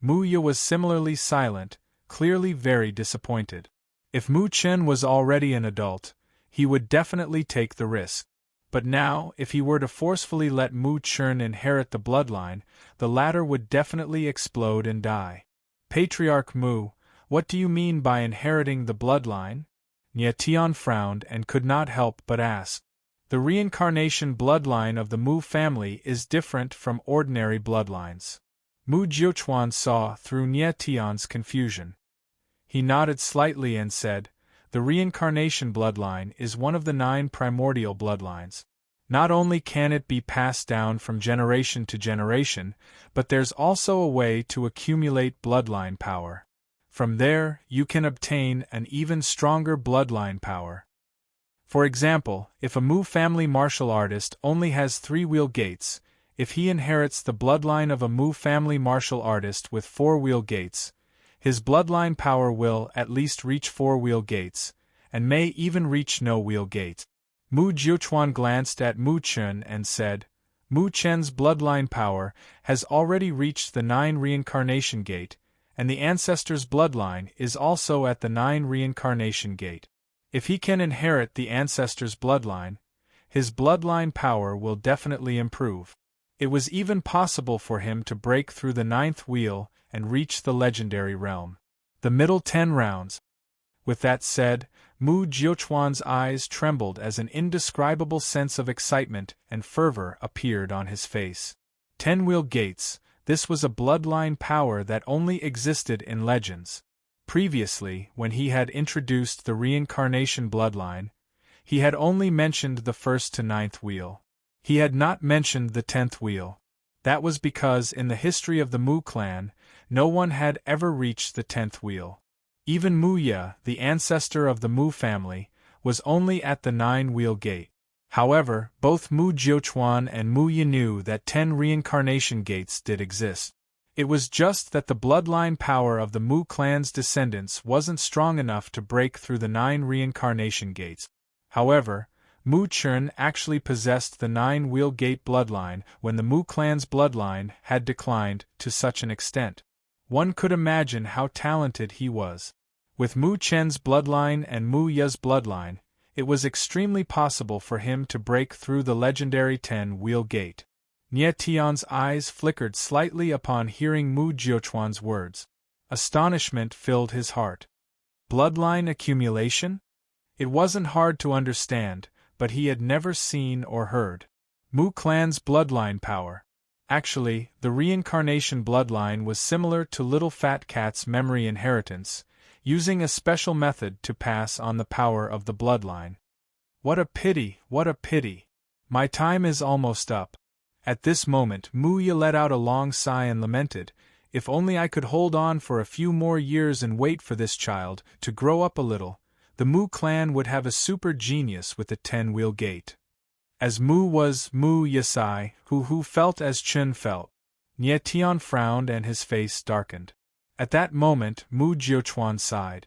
Mu Ye was similarly silent, clearly very disappointed. If Mu Chen was already an adult, he would definitely take the risk. But now, if he were to forcefully let Mu Chen inherit the bloodline, the latter would definitely explode and die. Patriarch Mu, what do you mean by inheriting the bloodline? Nie Tian frowned and could not help but ask. The reincarnation bloodline of the Mu family is different from ordinary bloodlines. Mu Jiuquan saw through Nie Tian's confusion. He nodded slightly and said, "The reincarnation bloodline is one of the 9 primordial bloodlines. Not only can it be passed down from generation to generation, but there's also a way to accumulate bloodline power. From there, you can obtain an even stronger bloodline power. For example, if a Mu family martial artist only has 3 wheel gates, if he inherits the bloodline of a Mu family martial artist with 4 wheel gates, his bloodline power will at least reach 4 wheel gates, and may even reach no wheel gate." Mu Jiuquan glanced at Mu Chen and said, "Mu Chen's bloodline power has already reached the 9 reincarnation gate, and the ancestor's bloodline is also at the 9 reincarnation gate. If he can inherit the ancestor's bloodline, his bloodline power will definitely improve. It was even possible for him to break through the 9th wheel and reach the legendary realm. The middle 10 rounds." With that said, Mu Jiuquan's eyes trembled as an indescribable sense of excitement and fervor appeared on his face. 10 wheel gates, this was a bloodline power that only existed in legends. Previously, when he had introduced the reincarnation bloodline, he had only mentioned the 1st to 9th wheel. He had not mentioned the 10th wheel. That was because in the history of the Mu clan, no one had ever reached the 10th wheel. Even Mu Ye, the ancestor of the Mu family, was only at the 9-wheel gate. However, both Mu Jiuquan and Mu Ye knew that 10 reincarnation gates did exist. It was just that the bloodline power of the Mu clan's descendants wasn't strong enough to break through the 9 reincarnation gates. However, Mu Chen actually possessed the 9-wheel gate bloodline when the Mu clan's bloodline had declined to such an extent. One could imagine how talented he was. With Mu Chen's bloodline and Mu Ye's bloodline, it was extremely possible for him to break through the legendary 10-wheel gate. Nie Tian's eyes flickered slightly upon hearing Mu Jiuquan's words. Astonishment filled his heart. Bloodline accumulation? It wasn't hard to understand, but he had never seen or heard. Mu clan's bloodline power. Actually, the reincarnation bloodline was similar to Little Fat Cat's memory inheritance, using a special method to pass on the power of the bloodline. What a pity, what a pity. My time is almost up. At this moment, Mu Ye let out a long sigh and lamented, "If only I could hold on for a few more years and wait for this child to grow up a little, the Mu clan would have a super genius with the 10-wheel gate." As Mu Ye sighed, who felt as Chen felt. Nie Tian frowned and his face darkened. At that moment, Mu Jiuquan sighed.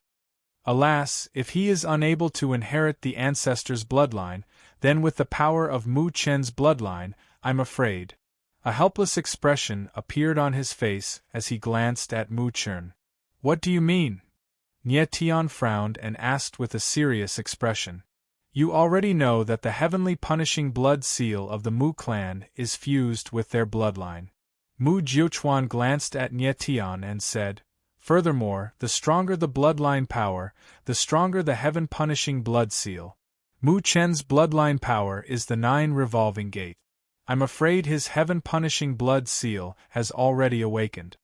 Alas, if he is unable to inherit the ancestor's bloodline, then with the power of Mu Chen's bloodline, I'm afraid. A helpless expression appeared on his face as he glanced at Mu Chen. What do you mean? Nie Tian frowned and asked with a serious expression. You already know that the heavenly punishing blood seal of the Mu clan is fused with their bloodline. Mu Jiuquan glanced at Nie Tian and said, "Furthermore, the stronger the bloodline power, the stronger the heaven-punishing blood seal. Mu Chen's bloodline power is the 9 revolving gate. I'm afraid his heaven-punishing blood seal has already awakened."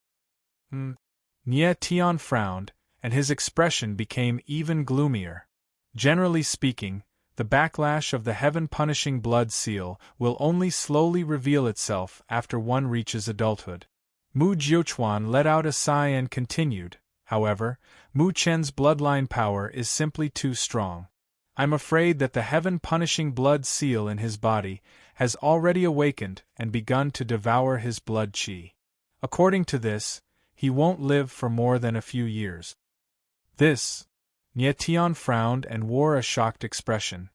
Nie Tian frowned, and his expression became even gloomier. Generally speaking, the backlash of the heaven-punishing blood seal will only slowly reveal itself after one reaches adulthood. Mu Jiuquan let out a sigh and continued, "However, Mu Chen's bloodline power is simply too strong. I'm afraid that the heaven-punishing blood seal in his body has already awakened and begun to devour his blood qi. According to this, he won't live for more than a few years." This. Nie Tian frowned and wore a shocked expression.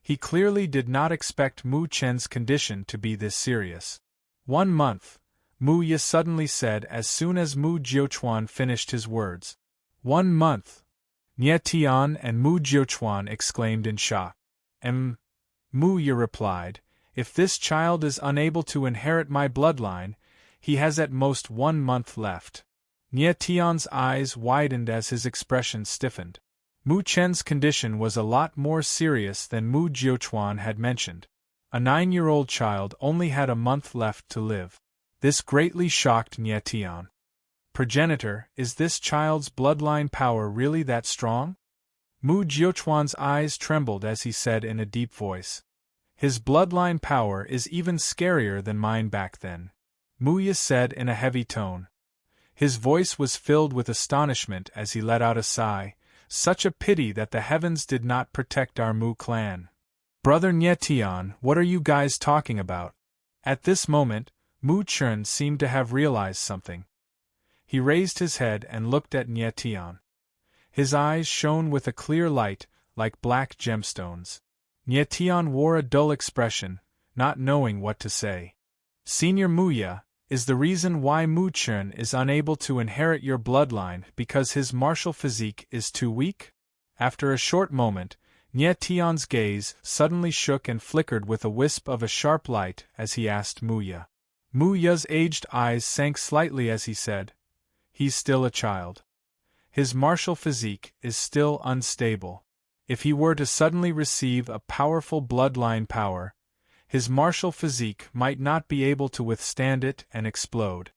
He clearly did not expect Mu Chen's condition to be this serious. 1 month, Mu Ye suddenly said as soon as Mu Jiuquan finished his words. 1 month. Nie Tian and Mu Jiuquan exclaimed in shock. Mu Ye replied, "If this child is unable to inherit my bloodline, he has at most 1 month left." Nie Tian's eyes widened as his expression stiffened. Mu Chen's condition was a lot more serious than Mu Jiuchuan had mentioned. A 9-year-old child only had a month left to live. This greatly shocked Nie Tian. Progenitor, is this child's bloodline power really that strong? Mu Jiuchuan's eyes trembled as he said in a deep voice. His bloodline power is even scarier than mine back then, Mu Ye said in a heavy tone. His voice was filled with astonishment as he let out a sigh. Such a pity that the heavens did not protect our Mu clan. Brother Nie Tian, what are you guys talking about? At this moment, Mu Chen seemed to have realized something. He raised his head and looked at Nie Tian. His eyes shone with a clear light, like black gemstones. Nie Tian wore a dull expression, not knowing what to say. Senior Mu Ye, is the reason why Mu Chen is unable to inherit your bloodline because his martial physique is too weak? After a short moment, Nie Tian's gaze suddenly shook and flickered with a wisp of a sharp light as he asked Mu Ye. Mu Ye's aged eyes sank slightly as he said, "He's still a child. His martial physique is still unstable. If he were to suddenly receive a powerful bloodline power, his martial physique might not be able to withstand it and explode.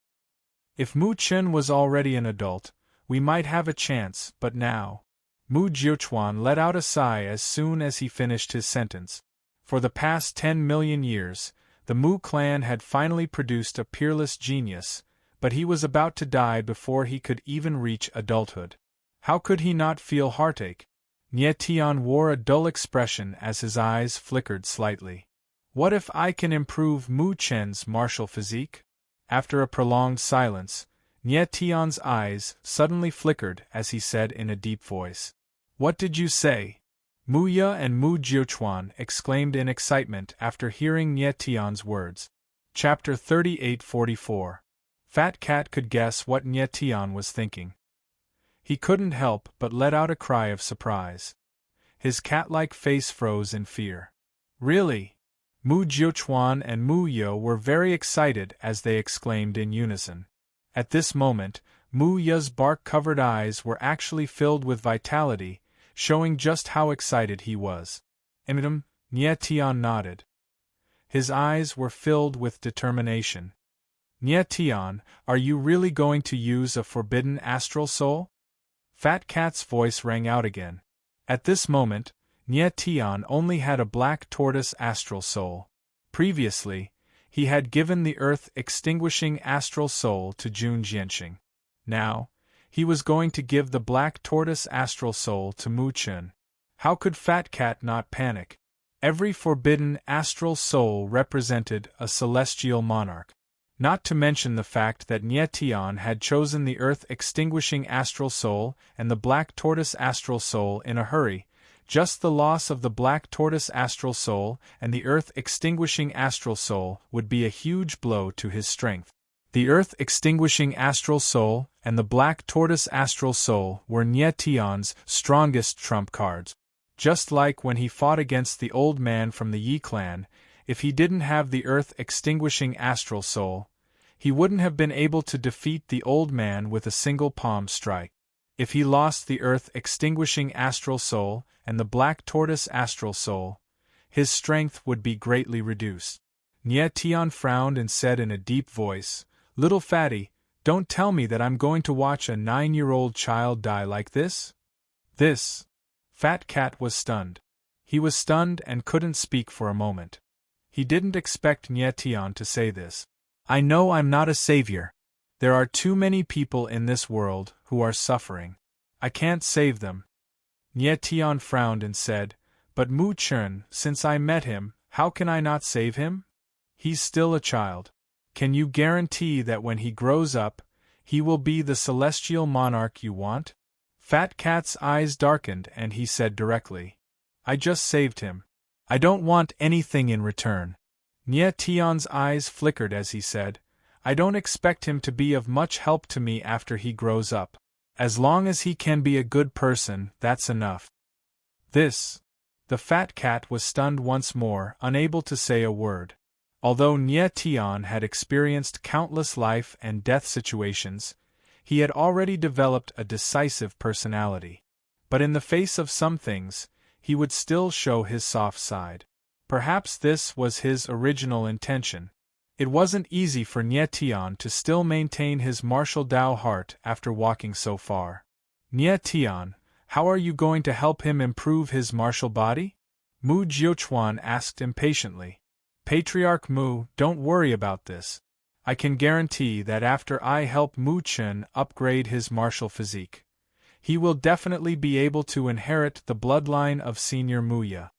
If Mu Chen was already an adult, we might have a chance, but now." Mu Jiuchuan let out a sigh as soon as he finished his sentence. For the past 10 million years, the Mu clan had finally produced a peerless genius, but he was about to die before he could even reach adulthood. How could he not feel heartache? Nie Tian wore a dull expression as his eyes flickered slightly. What if I can improve Mu Chen's martial physique? After a prolonged silence, Nie Tian's eyes suddenly flickered as he said in a deep voice. What did you say? Mu Ye and Mu Jiuchuan exclaimed in excitement after hearing Nie Tian's words. Chapter 38-44. Fat Cat could guess what Nie Tian was thinking. He couldn't help but let out a cry of surprise. His cat-like face froze in fear. Really? Mu Jiuchuan and Mu Ye were very excited as they exclaimed in unison. At this moment, Mu Ye's bark-covered eyes were actually filled with vitality, showing just how excited he was. Nie Tian nodded. His eyes were filled with determination. Nie Tian, are you really going to use a forbidden astral soul? Fat Cat's voice rang out again. At this moment, Nie Tian only had a black tortoise astral soul. Previously, he had given the earth-extinguishing astral soul to Jun Jianxing. Now, he was going to give the black tortoise astral soul to Mu Chen. How could Fat Cat not panic? Every forbidden astral soul represented a celestial monarch. Not to mention the fact that Nie Tian had chosen the earth-extinguishing astral soul and the black tortoise astral soul in a hurry. Just the loss of the black tortoise astral soul and the earth-extinguishing astral soul would be a huge blow to his strength. The earth-extinguishing astral soul and the black tortoise astral soul were Nie Tian's strongest trump cards. Just like when he fought against the old man from the Yi clan, if he didn't have the earth-extinguishing astral soul, he wouldn't have been able to defeat the old man with a single palm strike. If he lost the earth-extinguishing astral soul and the black tortoise astral soul, his strength would be greatly reduced. Nie Tian frowned and said in a deep voice, "Little fatty, don't tell me that I'm going to watch a 9-year-old child die like this?" This. Fat Cat was stunned. He was stunned and couldn't speak for a moment. He didn't expect Nie Tian to say this. "I know I'm not a savior. There are too many people in this world who are suffering. I can't save them." Nie Tian frowned and said, "But Mu Chen, since I met him, how can I not save him? He's still a child. Can you guarantee that when he grows up, he will be the celestial monarch you want?" Fat Cat's eyes darkened and he said directly, "I just saved him. I don't want anything in return." Nie Tian's eyes flickered as he said, "I don't expect him to be of much help to me after he grows up. As long as he can be a good person, that's enough." This. The Fat Cat was stunned once more, unable to say a word. Although Nie Tian had experienced countless life and death situations, he had already developed a decisive personality. But in the face of some things, he would still show his soft side. Perhaps this was his original intention. It wasn't easy for Nie Tian to still maintain his martial Dao heart after walking so far. Nie Tian, how are you going to help him improve his martial body? Mu Jiuchuan asked impatiently. Patriarch Mu, don't worry about this. I can guarantee that after I help Mu Chen upgrade his martial physique, he will definitely be able to inherit the bloodline of Senior Muya.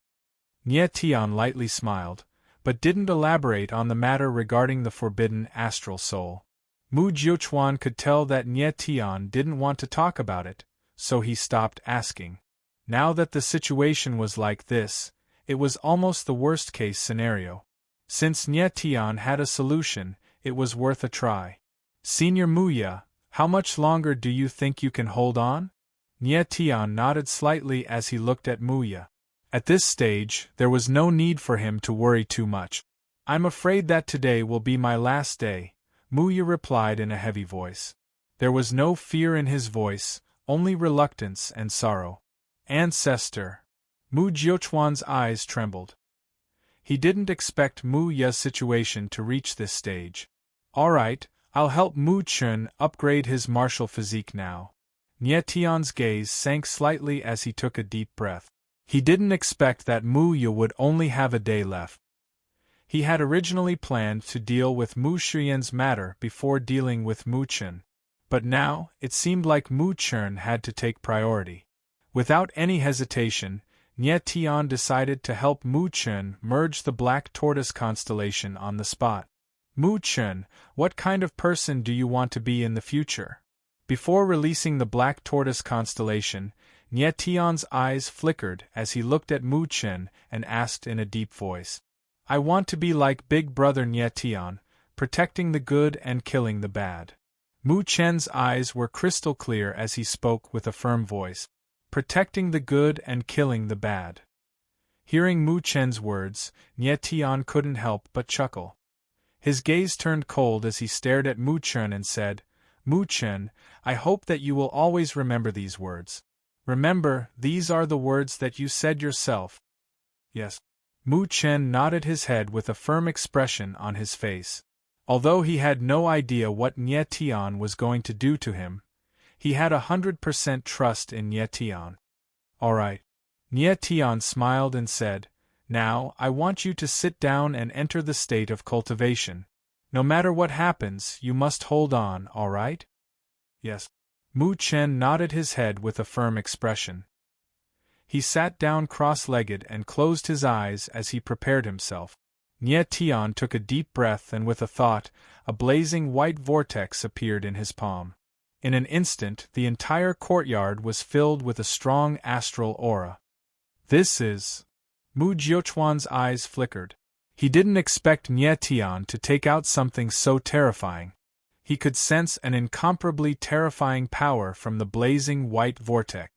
Nie Tian lightly smiled, but didn't elaborate on the matter regarding the forbidden astral soul. Mu Jiuchuan could tell that Nie Tian didn't want to talk about it, so he stopped asking. Now that the situation was like this, it was almost the worst-case scenario. Since Nie Tian had a solution, it was worth a try. Senior Muya, how much longer do you think you can hold on? Nie Tian nodded slightly as he looked at Muya. At this stage, there was no need for him to worry too much. I'm afraid that today will be my last day, Muya replied in a heavy voice. There was no fear in his voice, only reluctance and sorrow. Ancestor. Mu Jiuchuan's eyes trembled. He didn't expect Muya's situation to reach this stage. All right, I'll help Mu Chen upgrade his martial physique now. Nie Tian's gaze sank slightly as he took a deep breath. He didn't expect that Muya would only have a day left. He had originally planned to deal with Mu Shiyan's matter before dealing with Mu Chen. But now, it seemed like Mu Chen had to take priority. Without any hesitation, Nie Tian decided to help Mu Chen merge the Black Tortoise constellation on the spot. Mu Chen, what kind of person do you want to be in the future? Before releasing the Black Tortoise constellation, Nie Tian's eyes flickered as he looked at Mu Chen and asked in a deep voice. I want to be like Big Brother Nie Tian, protecting the good and killing the bad. Mu Chen's eyes were crystal clear as he spoke with a firm voice. Protecting the good and killing the bad. Hearing Mu Chen's words, Nie Tian couldn't help but chuckle. His gaze turned cold as he stared at Mu Chen and said, Mu Chen, I hope that you will always remember these words. Remember, these are the words that you said yourself. Yes. Mu Chen nodded his head with a firm expression on his face. Although he had no idea what Nie Tian was going to do to him, he had 100% trust in Nie Tian. All right. Nie Tian smiled and said, Now, I want you to sit down and enter the state of cultivation. No matter what happens, you must hold on, all right? Yes. Mu Chen nodded his head with a firm expression. He sat down cross-legged and closed his eyes as he prepared himself. Nie Tian took a deep breath and with a thought, a blazing white vortex appeared in his palm. In an instant, the entire courtyard was filled with a strong astral aura. This is... Mu Jiuchuan's eyes flickered. He didn't expect Nie Tian to take out something so terrifying. He could sense an incomparably terrifying power from the blazing white vortex.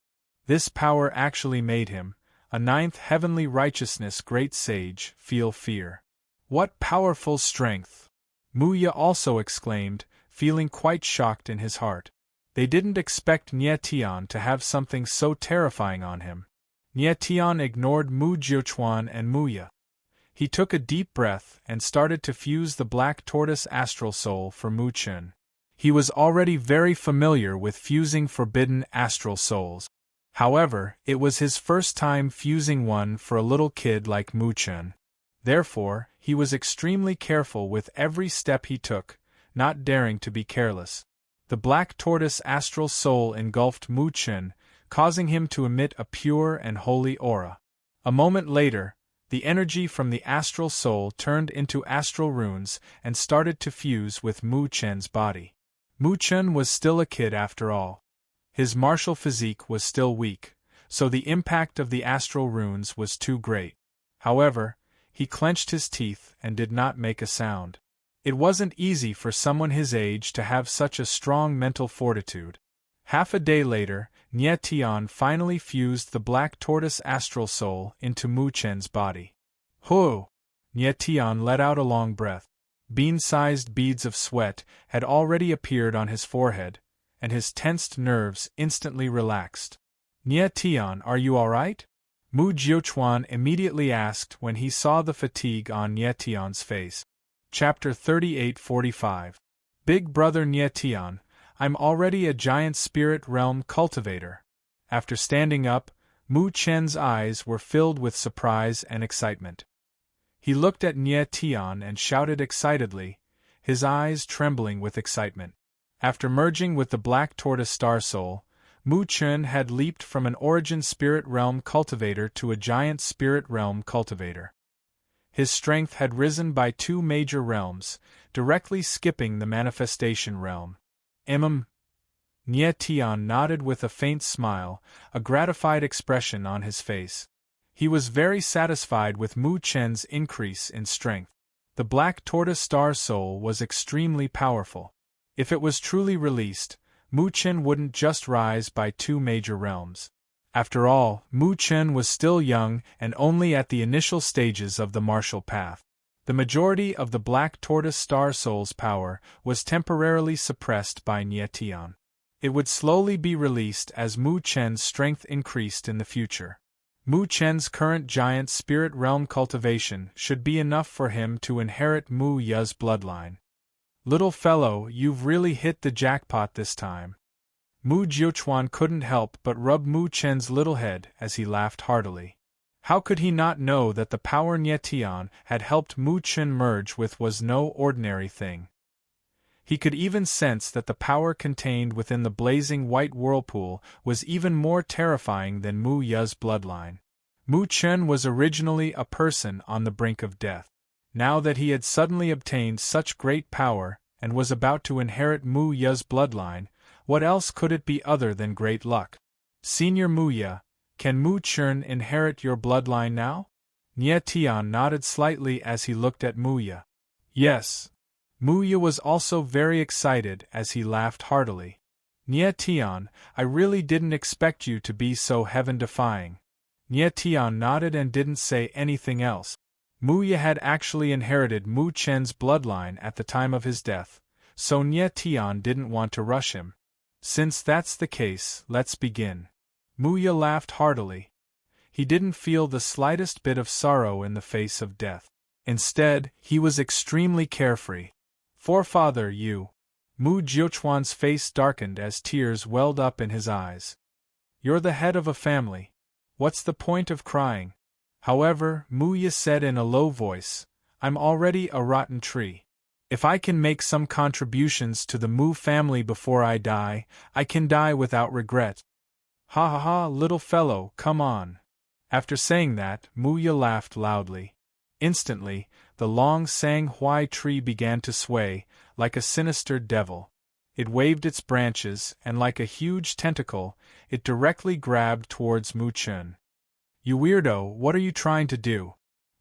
This power actually made him, a ninth heavenly righteousness great sage, feel fear. What powerful strength! Muya also exclaimed, feeling quite shocked in his heart. They didn't expect Nie Tian to have something so terrifying on him. Nie Tian ignored Mu Jiuchuan and Muya. He took a deep breath and started to fuse the Black Tortoise astral soul for Mu Chen. He was already very familiar with fusing forbidden astral souls. However, it was his first time fusing one for a little kid like Mu Chen. Therefore, he was extremely careful with every step he took, not daring to be careless. The Black Tortoise astral soul engulfed Mu Chen, causing him to emit a pure and holy aura. A moment later, the energy from the astral soul turned into astral runes and started to fuse with Mu Chen's body. Mu Chen was still a kid after all. His martial physique was still weak, so the impact of the astral runes was too great. However, he clenched his teeth and did not make a sound. It wasn't easy for someone his age to have such a strong mental fortitude. Half a day later, Nie Tian finally fused the Black Tortoise astral soul into Mu Chen's body. Hoo! Nie Tian let out a long breath. Bean-sized beads of sweat had already appeared on his forehead, and his tensed nerves instantly relaxed. "Nie Tian, are you alright?" Mu Jiuchuan immediately asked when he saw the fatigue on Nie Tian's face. Chapter 38:45. Big Brother Nie Tian, I'm already a giant spirit realm cultivator. After standing up, Mu Chen's eyes were filled with surprise and excitement. He looked at Nie Tian and shouted excitedly, his eyes trembling with excitement. After merging with the Black Tortoise Star Soul, Mu Chen had leaped from an origin spirit realm cultivator to a giant spirit realm cultivator. His strength had risen by 2 major realms, directly skipping the manifestation realm. Nie Tian nodded with a faint smile, a gratified expression on his face. He was very satisfied with Mu Chen's increase in strength. The Black Tortoise Star Soul was extremely powerful. If it was truly released, Mu Chen wouldn't just rise by 2 major realms. After all, Mu Chen was still young and only at the initial stages of the martial path. The majority of the Black Tortoise Star Soul's power was temporarily suppressed by Nie Tian. It would slowly be released as Mu Chen's strength increased in the future. Mu Chen's current giant spirit realm cultivation should be enough for him to inherit Mu Ye's bloodline. Little fellow, you've really hit the jackpot this time. Mu Jiuchuan couldn't help but rub Mu Chen's little head as he laughed heartily. How could he not know that the power Nie Tian had helped Mu Chen merge with was no ordinary thing? He could even sense that the power contained within the blazing white whirlpool was even more terrifying than Mu Ye's bloodline. Mu Chen was originally a person on the brink of death. Now that he had suddenly obtained such great power and was about to inherit Mu Ye's bloodline, what else could it be other than great luck? Senior Mu Ye, can Mu Chen inherit your bloodline now? Nie Tian nodded slightly as he looked at Mu Ye. Yes. Mu Ye was also very excited as he laughed heartily. Nie Tian, I really didn't expect you to be so heaven-defying. Nie Tian nodded and didn't say anything else. Mu Ye had actually inherited Mu Chen's bloodline at the time of his death, so Nie Tian didn't want to rush him. Since that's the case, let's begin. Mu Ye laughed heartily. He didn't feel the slightest bit of sorrow in the face of death. Instead, he was extremely carefree. Forefather, you. Mu Jiuchuan's face darkened as tears welled up in his eyes. You're the head of a family. What's the point of crying? However, Mu Ye said in a low voice, I'm already a rotten tree. If I can make some contributions to the Mu family before I die, I can die without regret. Ha ha ha, little fellow, come on. After saying that, Mu Ye laughed loudly. Instantly, the long sang-huai tree began to sway, like a sinister devil. It waved its branches, and like a huge tentacle, it directly grabbed towards Mu Chen. You weirdo, what are you trying to do?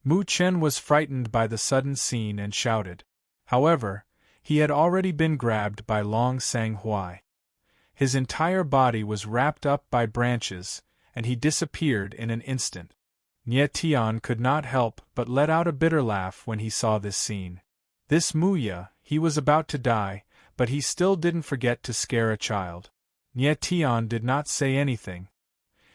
Mu Chen was frightened by the sudden scene and shouted. However, he had already been grabbed by Long Sang-huai. His entire body was wrapped up by branches, and he disappeared in an instant. Nie Tian could not help but let out a bitter laugh when he saw this scene. This Mu Ye, he was about to die, but he still didn't forget to scare a child. Nie Tian did not say anything.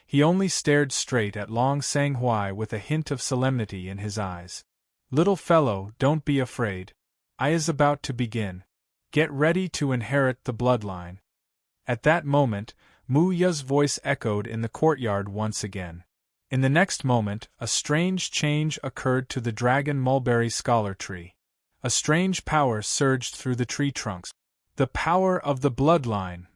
He only stared straight at Long Sang-huai with a hint of solemnity in his eyes. Little fellow, don't be afraid. I is about to begin. Get ready to inherit the bloodline. At that moment, Mu Ye's voice echoed in the courtyard once again. In the next moment, a strange change occurred to the dragon mulberry scholar tree. A strange power surged through the tree trunks. The power of the bloodline!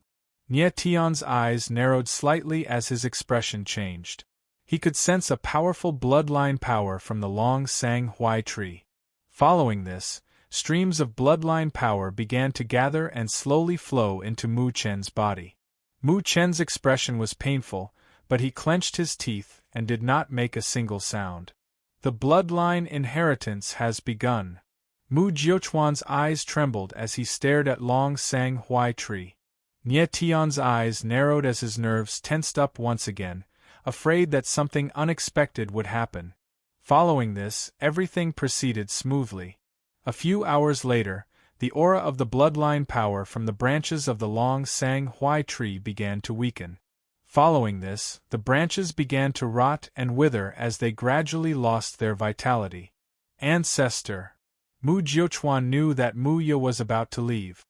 Nie Tian's eyes narrowed slightly as his expression changed. He could sense a powerful bloodline power from the Long Sang-huai tree. Following this, streams of bloodline power began to gather and slowly flow into Mu Chen's body. Mu Chen's expression was painful, but he clenched his teeth and did not make a single sound. The bloodline inheritance has begun. Mu Jiuchuan's eyes trembled as he stared at Long Sang-huai tree. Nie Tian's eyes narrowed as his nerves tensed up once again, afraid that something unexpected would happen. Following this, everything proceeded smoothly. A few hours later, the aura of the bloodline power from the branches of the Long Sang-huai tree began to weaken. Following this, the branches began to rot and wither as they gradually lost their vitality. Ancestor! Mu Jiuchuan knew that Mu Ye was about to leave.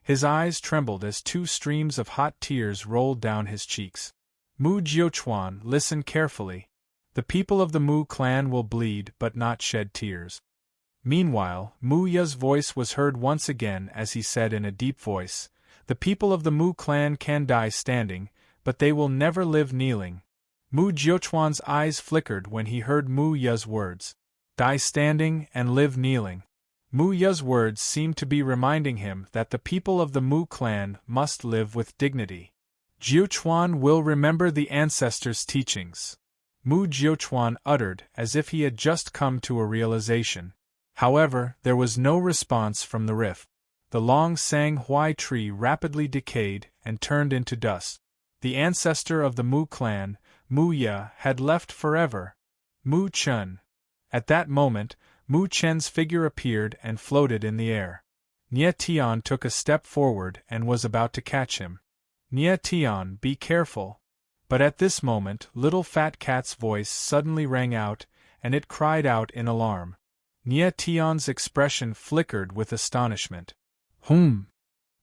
His eyes trembled as two streams of hot tears rolled down his cheeks. Mu Jiuchuan, listen carefully. The people of the Mu clan will bleed but not shed tears. Meanwhile, Mu Ye's voice was heard once again as he said in a deep voice, "The people of the Mu clan can die standing, but they will never live kneeling." Mu Jiuchuan's eyes flickered when he heard Mu Ye's words. Die standing and live kneeling. Mu Ye's words seemed to be reminding him that the people of the Mu clan must live with dignity. Jiuchuan will remember the ancestors' teachings. Mu Jiuchuan uttered as if he had just come to a realization. However, there was no response from the rift. The long Sang Huai tree rapidly decayed and turned into dust. The ancestor of the Mu clan, Mu Ye, had left forever. Mu Chen. At that moment, Mu Chen's figure appeared and floated in the air. Nie Tian took a step forward and was about to catch him. Nie Tian, be careful. But at this moment, Little Fat Cat's voice suddenly rang out, and it cried out in alarm. Nie Tian's expression flickered with astonishment.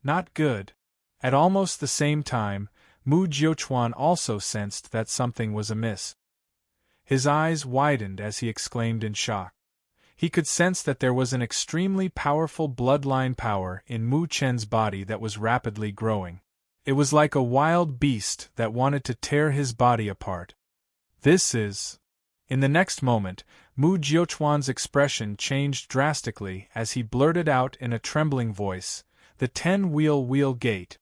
Not good. At almost the same time, Mu Jiuchuan also sensed that something was amiss. His eyes widened as he exclaimed in shock. He could sense that there was an extremely powerful bloodline power in Mu Chen's body that was rapidly growing. It was like a wild beast that wanted to tear his body apart. This is... In the next moment, Mu Jiuchuan's expression changed drastically as he blurted out in a trembling voice, "The Ten-Wheel Gate."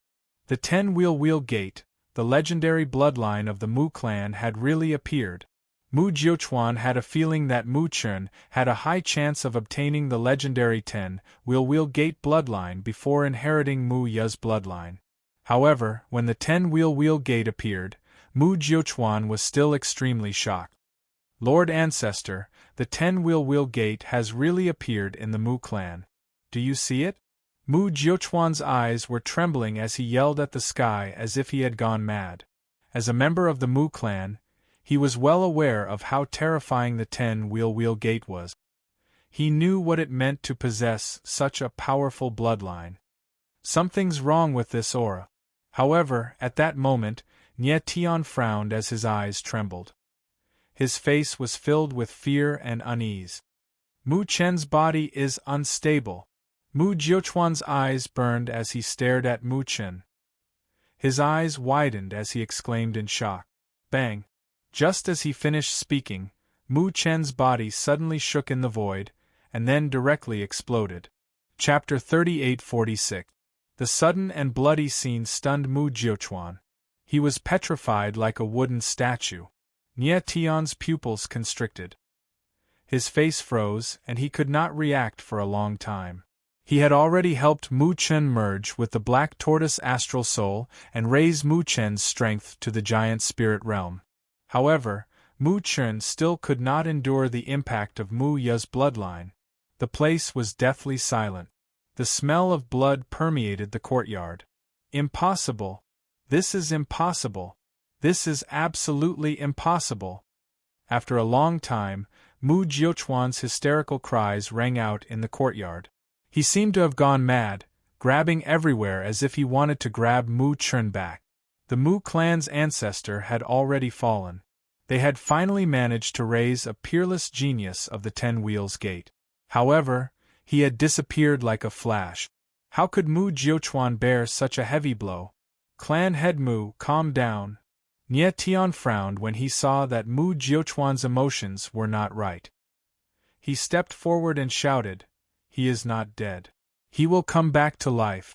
The Ten-Wheel Gate, the legendary bloodline of the Mu clan, had really appeared. Mu Jiuchuan had a feeling that Mu Chen had a high chance of obtaining the legendary Ten-Wheel Gate bloodline before inheriting Mu Ye's bloodline. However, when the Ten-Wheel Gate appeared, Mu Jiuchuan was still extremely shocked. Lord Ancestor, the Ten-Wheel Gate has really appeared in the Mu clan. Do you see it? Mu Jiuchuan's eyes were trembling as he yelled at the sky as if he had gone mad. As a member of the Mu clan, he was well aware of how terrifying the Ten-Wheel Gate was. He knew what it meant to possess such a powerful bloodline. Something's wrong with this aura. However, at that moment, Nie Tian frowned as his eyes trembled. His face was filled with fear and unease. Mu Chen's body is unstable. Mu Jiuchuan's eyes burned as he stared at Mu Chen. His eyes widened as he exclaimed in shock. Bang! Just as he finished speaking, Mu Chen's body suddenly shook in the void, and then directly exploded. Chapter 3846. The sudden and bloody scene stunned Mu Jiuchuan. He was petrified like a wooden statue. Nie Tian's pupils constricted. His face froze, and he could not react for a long time. He had already helped Mu Chen merge with the Black Tortoise astral soul and raise Mu Chen's strength to the giant spirit realm. However, Mu Chen still could not endure the impact of Mu Ye's bloodline. The place was deathly silent. The smell of blood permeated the courtyard. Impossible! This is impossible! This is absolutely impossible! After a long time, Mu Jiuchuan's hysterical cries rang out in the courtyard. He seemed to have gone mad, grabbing everywhere as if he wanted to grab Mu Chen back. The Mu clan's ancestor had already fallen. They had finally managed to raise a peerless genius of the Ten-Wheels Gate. However, he had disappeared like a flash. How could Mu Jiuchuan bear such a heavy blow? Clan head Mu, calm down. Nie Tian frowned when he saw that Mu Jiuchuan's emotions were not right. He stepped forward and shouted, "He is not dead. He will come back to life."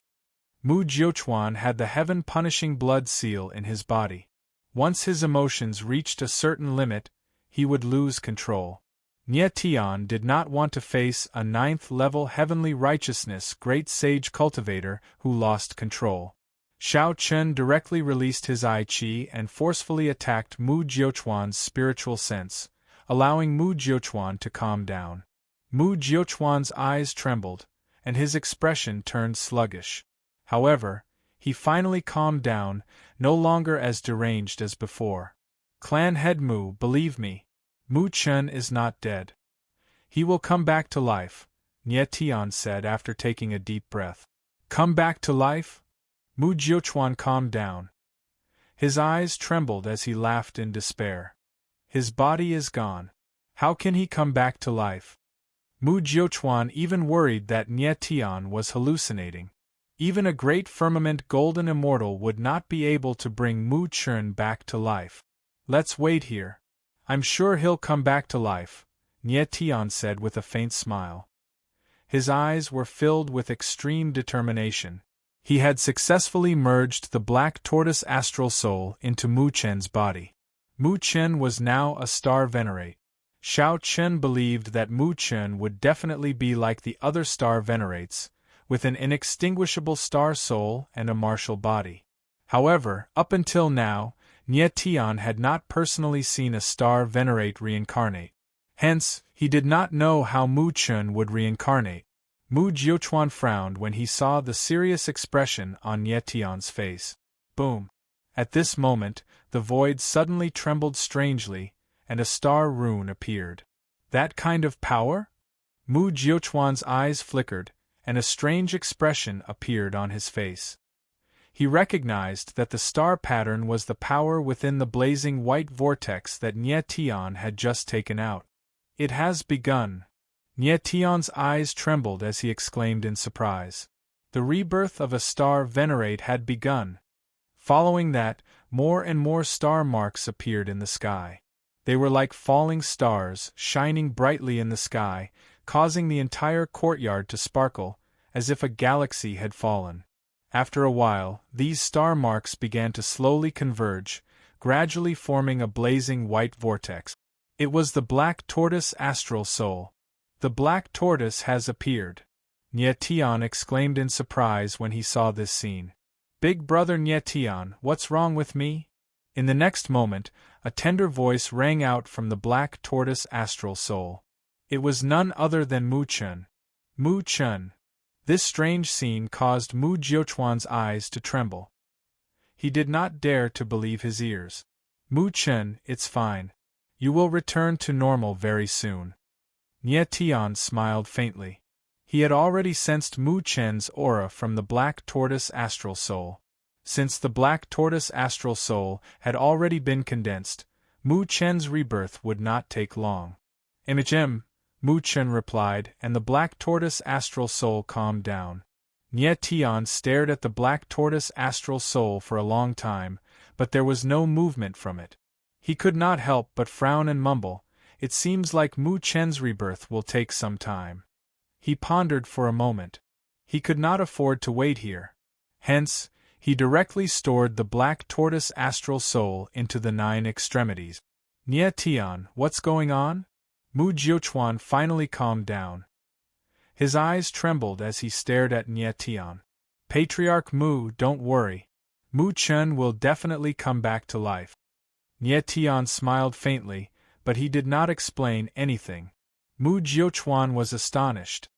Mu Jiuchuan had the heaven-punishing blood seal in his body. Once his emotions reached a certain limit, he would lose control. Nie Tian did not want to face a 9th-level heavenly righteousness great sage cultivator who lost control. Xiao Chen directly released his I Chi and forcefully attacked Mu Jiuchuan's spiritual sense, allowing Mu Jiuchuan to calm down. Mu Jiuchuan's eyes trembled, and his expression turned sluggish. However, He finally calmed down, no longer as deranged as before. Clan head Mu, believe me. Mu Chen is not dead. He will come back to life, Nie Tian said after taking a deep breath. Come back to life? Mu Jiuchuan calmed down. His eyes trembled as he laughed in despair. His body is gone. How can he come back to life? Mu Jiuchuan even worried that Nie Tian was hallucinating. Even a great firmament golden immortal would not be able to bring Mu Chen back to life. Let's wait here. I'm sure he'll come back to life, Nie Tian said with a faint smile. His eyes were filled with extreme determination. He had successfully merged the black tortoise astral soul into Mu Chen's body. Mu Chen was now a star venerate. Xiao Chen believed that Mu Chen would definitely be like the other star venerates, with an inextinguishable star soul and a martial body. However, up until now, Nie Tian had not personally seen a star venerate reincarnate. Hence, he did not know how Mu Chen would reincarnate. Mu Jiuchuan frowned when he saw the serious expression on Nie Tian's face. Boom! At this moment, the void suddenly trembled strangely, and a star rune appeared. That kind of power? Mu Jiuchuan's eyes flickered, and a strange expression appeared on his face. He recognized that the star pattern was the power within the blazing white vortex that Nie Tian had just taken out. It has begun. Nie Tian's eyes trembled as he exclaimed in surprise. The rebirth of a star venerate had begun. Following that, more and more star marks appeared in the sky. They were like falling stars, shining brightly in the sky, causing the entire courtyard to sparkle, as if a galaxy had fallen. After a while, these star marks began to slowly converge, gradually forming a blazing white vortex. It was the black tortoise astral soul. The black tortoise has appeared. Nie Tian exclaimed in surprise when he saw this scene. Big brother Nie Tian, what's wrong with me? In the next moment, a tender voice rang out from the black tortoise astral soul. It was none other than Mu Chen. Mu Chen. This strange scene caused Mu Jiuchuan's eyes to tremble. He did not dare to believe his ears. Mu Chen, it's fine. You will return to normal very soon. Nie Tian smiled faintly. He had already sensed Mu Chen's aura from the black tortoise astral soul. Since the black tortoise astral soul had already been condensed, Mu Chen's rebirth would not take long. "Imagem," Mu Chen replied, and the black tortoise astral soul calmed down. Nie Tian stared at the black tortoise astral soul for a long time, but there was no movement from it. He could not help but frown and mumble, "It seems like Mu Chen's rebirth will take some time." He pondered for a moment. He could not afford to wait here. Hence, he directly stored the black tortoise astral soul into the 9 extremities. Nie Tian, what's going on? Mu Jiuchuan finally calmed down. His eyes trembled as he stared at Nie Tian. Patriarch Mu, don't worry. Mu Chen will definitely come back to life. Nie Tian smiled faintly, but he did not explain anything. Mu Jiuchuan was astonished.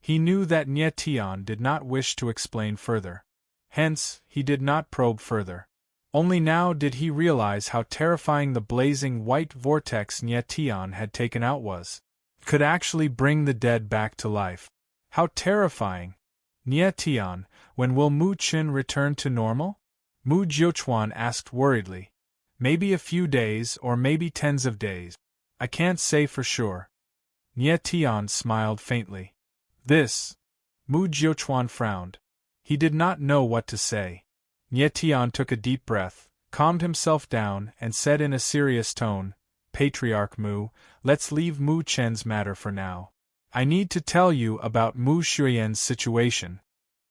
He knew that Nie Tian did not wish to explain further. Hence, he did not probe further. Only now did he realize how terrifying the blazing white vortex Nie Tian had taken out was. Could actually bring the dead back to life. How terrifying! Nie Tian, when will Mu Chen return to normal? Mu Jiuchuan asked worriedly. Maybe a few days or maybe tens of days. I can't say for sure. Nie Tian smiled faintly. This. Mu Jiuchuan frowned. He did not know what to say. Nie Tian took a deep breath, calmed himself down, and said in a serious tone, Patriarch Mu, let's leave Mu Chen's matter for now. I need to tell you about Mu Shuyan's situation.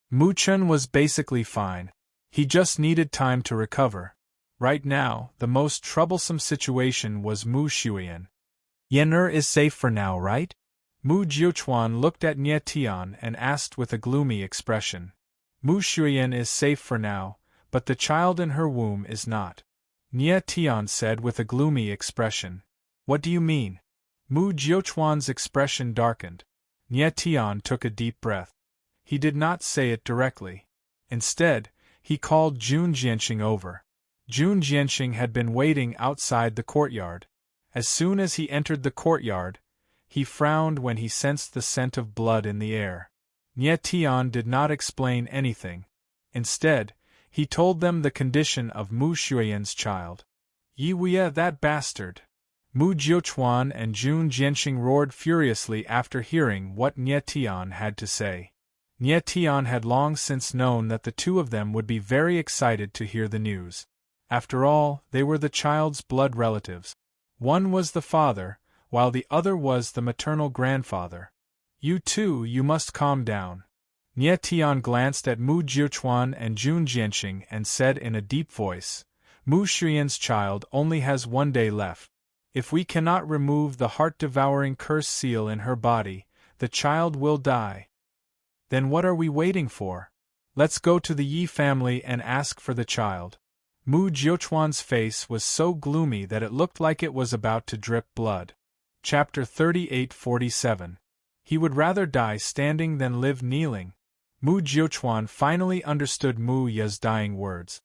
Mu Chen was basically fine. He just needed time to recover. Right now, the most troublesome situation was Mu Shuyan. Yener is safe for now, right? Mu Jiuchuan looked at Nie Tian and asked with a gloomy expression. Mu Shuyan is safe for now, but the child in her womb is not. Nie Tian said with a gloomy expression. What do you mean? Mu Jiuchuan's expression darkened. Nie Tian took a deep breath. He did not say it directly. Instead, He called Jun Jianqing over. Jun Jianqing had been waiting outside the courtyard. As soon as he entered the courtyard, he frowned when he sensed the scent of blood in the air. Nie Tian did not explain anything. Instead, he told them the condition of Mu Xueyan's child. Yi Wei, that bastard! Mu Jiuchuan and Jun Jianqing roared furiously after hearing what Nie Tian had to say. Nie Tian had long since known that the two of them would be very excited to hear the news. After all, they were the child's blood relatives. One was the father, while the other was the maternal grandfather. You two, you must calm down. Nie Tian glanced at Mu Jiuchuan and Jun Jianqing and said in a deep voice, Mu Xueyan's child only has 1 day left. If we cannot remove the heart-devouring curse seal in her body, the child will die. Then what are we waiting for? Let's go to the Yi family and ask for the child. Mu Jiuchuan's face was so gloomy that it looked like it was about to drip blood. Chapter 38:47. He would rather die standing than live kneeling. Mu Jiuchuan finally understood Mu Ye's dying words.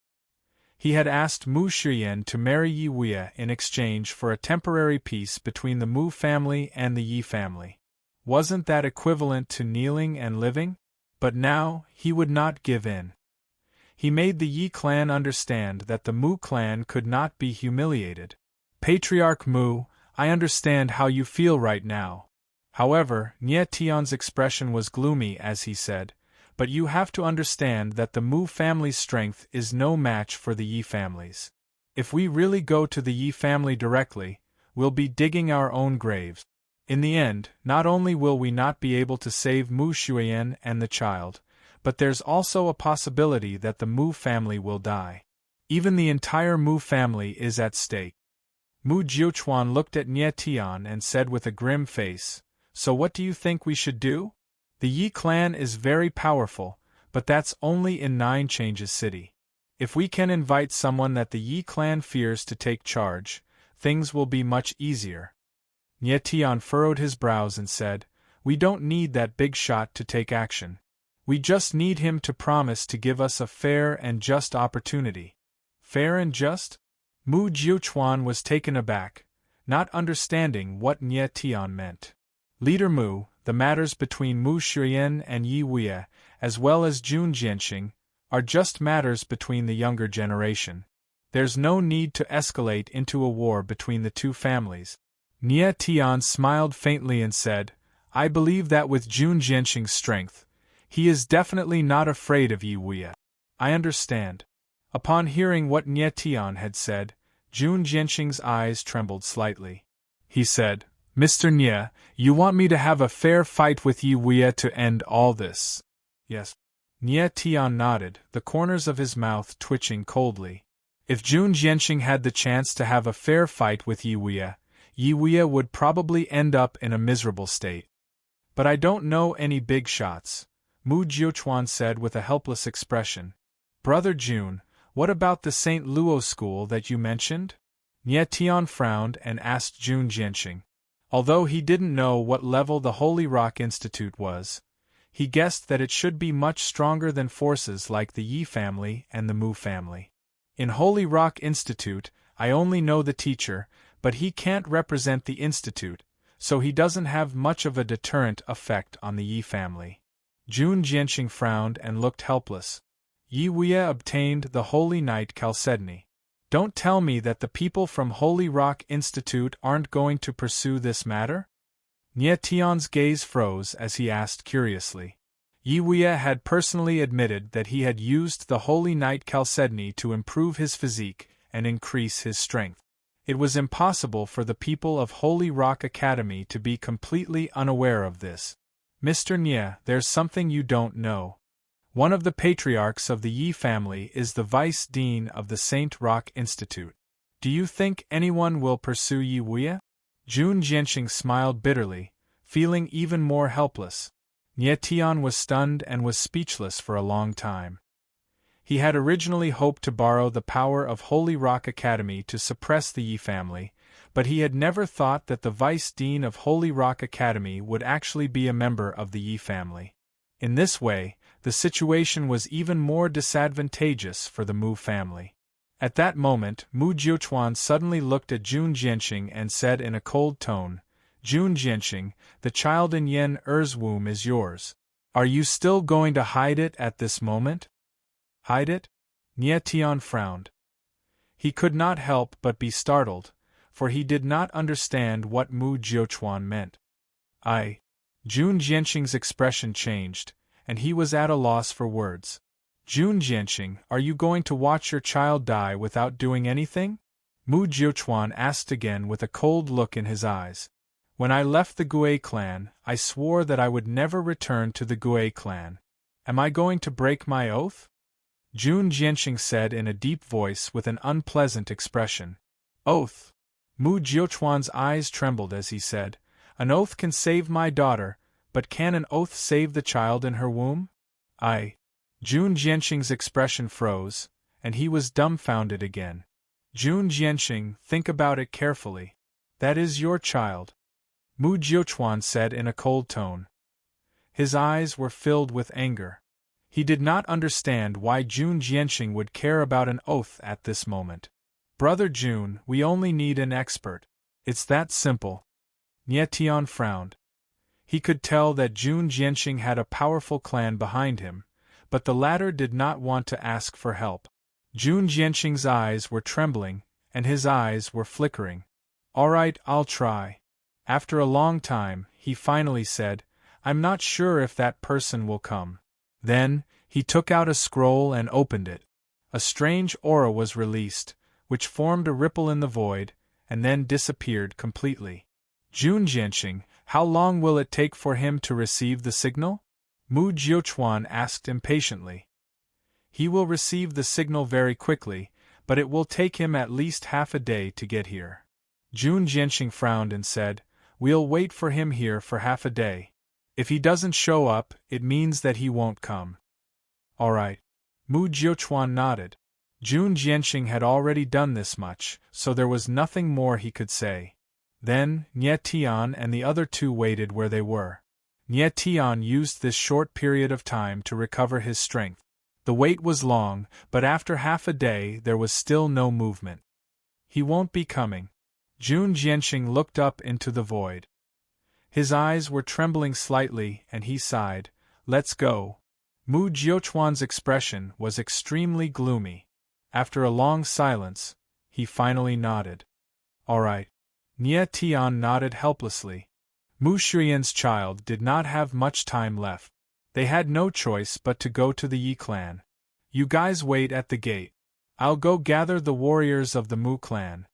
He had asked Mu Xueyan to marry Yi Wei in exchange for a temporary peace between the Mu family and the Yi family. Wasn't that equivalent to kneeling and living? But now, he would not give in. He made the Yi clan understand that the Mu clan could not be humiliated. Patriarch Mu, I understand how you feel right now. However, Nie Tian's expression was gloomy as he said, but you have to understand that the Mu family's strength is no match for the Yi family's. If we really go to the Yi family directly, we'll be digging our own graves. In the end, not only will we not be able to save Mu Xueyan and the child, but there's also a possibility that the Mu family will die. Even the entire Mu family is at stake. Mu Jiuchuan looked at Nie Tian and said with a grim face, So what do you think we should do? The Yi clan is very powerful, but that's only in 9 Changes City. If we can invite someone that the Yi clan fears to take charge, things will be much easier. Nie Tian furrowed his brows and said, We don't need that big shot to take action. We just need him to promise to give us a fair and just opportunity. Fair and just? Mu Jiuchuan was taken aback, not understanding what Nie Tian meant. Leader Mu, the matters between Mu Xueyan and Yi Wei, as well as Jun Jianqing, are just matters between the younger generation. There's no need to escalate into a war between the two families. Nie Tian smiled faintly and said, I believe that with Jun Jianqing's strength, he is definitely not afraid of Yi Wei. I understand. Upon hearing what Nie Tian had said, Jun Jianqing's eyes trembled slightly. He said, Mr. Nie, you want me to have a fair fight with Yi Wei to end all this? Yes. Nie Tian nodded, the corners of his mouth twitching coldly. If Jun Jianqing had the chance to have a fair fight with Yi Wei would probably end up in a miserable state. But I don't know any big shots, Mu Jiuchuan said with a helpless expression. Brother Jun, what about the St. Luo school that you mentioned? Nie Tian frowned and asked Jun Jianqing. Although he didn't know what level the Holy Rock Institute was, he guessed that it should be much stronger than forces like the Yi family and the Mu family. In Holy Rock Institute, I only know the teacher, but he can't represent the institute, so he doesn't have much of a deterrent effect on the Yi family. Jun Jianqing frowned and looked helpless. Yi Wei obtained the Holy Knight Chalcedony. Don't tell me that the people from Holy Rock Institute aren't going to pursue this matter? Nie Tian's gaze froze as he asked curiously. Yi Wei had personally admitted that he had used the Holy Knight Chalcedony to improve his physique and increase his strength. It was impossible for the people of Holy Rock Academy to be completely unaware of this. Mr. Nie, there's something you don't know. One of the patriarchs of the Yi family is the vice dean of the St. Rock Institute. Do you think anyone will pursue Yi Wei? Jun Jianqing smiled bitterly, feeling even more helpless. Nie Tian was stunned and was speechless for a long time. He had originally hoped to borrow the power of Holy Rock Academy to suppress the Yi family, but he had never thought that the vice dean of Holy Rock Academy would actually be a member of the Yi family. In this way, The situation was even more disadvantageous for the Mu family. At that moment, Mu Jiuchuan suddenly looked at Jun Jianqing and said in a cold tone, "Jun Jianqing, the child in Yen Er's womb is yours. Are you still going to hide it at this moment?" "Hide it?" Nie Tian frowned. He could not help but be startled, for he did not understand what Mu Jiuchuan meant. Jun Jianqing's expression changed, and he was at a loss for words. "Jun Jianqing, are you going to watch your child die without doing anything?" Mu Jiuchuan asked again with a cold look in his eyes. "When I left the Gui clan, I swore that I would never return to the Gui clan. Am I going to break my oath?" Jun Jianqing said in a deep voice with an unpleasant expression. "Oath?" Mu Jiuchuan's eyes trembled as he said, "An oath can save my daughter, but can an oath save the child in her womb?" Jun Jianqing's expression froze, and he was dumbfounded again. "Jun Jianqing, think about it carefully. That is your child," Mu Jiuchuan said in a cold tone. His eyes were filled with anger. He did not understand why Jun Jianqing would care about an oath at this moment. "Brother Jun, we only need an expert. It's that simple." Nie Tian frowned. He could tell that Jun Jianqing had a powerful clan behind him, but the latter did not want to ask for help. Jun Jianqing's eyes were trembling, and his eyes were flickering. "All right, I'll try." After a long time, he finally said, "I'm not sure if that person will come." Then, he took out a scroll and opened it. A strange aura was released, which formed a ripple in the void, and then disappeared completely. "Jun Jianqing, how long will it take for him to receive the signal?" Mu Jiuchuan asked impatiently. "He will receive the signal very quickly, but it will take him at least half a day to get here." Jun Jianqing frowned and said, "We'll wait for him here for half a day. If he doesn't show up, it means that he won't come." "All right." Mu Jiuchuan nodded. Jun Jianqing had already done this much, so there was nothing more he could say. Then, Nie Tian and the other two waited where they were. Nie Tian used this short period of time to recover his strength. The wait was long, but after half a day there was still no movement. "He won't be coming." Jun Jianqing looked up into the void. His eyes were trembling slightly, and he sighed, "Let's go." Mu Jiuchuan's expression was extremely gloomy. After a long silence, he finally nodded. "All right." Nie Tian nodded helplessly. Mu Shuyan's child did not have much time left. They had no choice but to go to the Yi clan. "You guys wait at the gate. I'll go gather the warriors of the Mu clan,"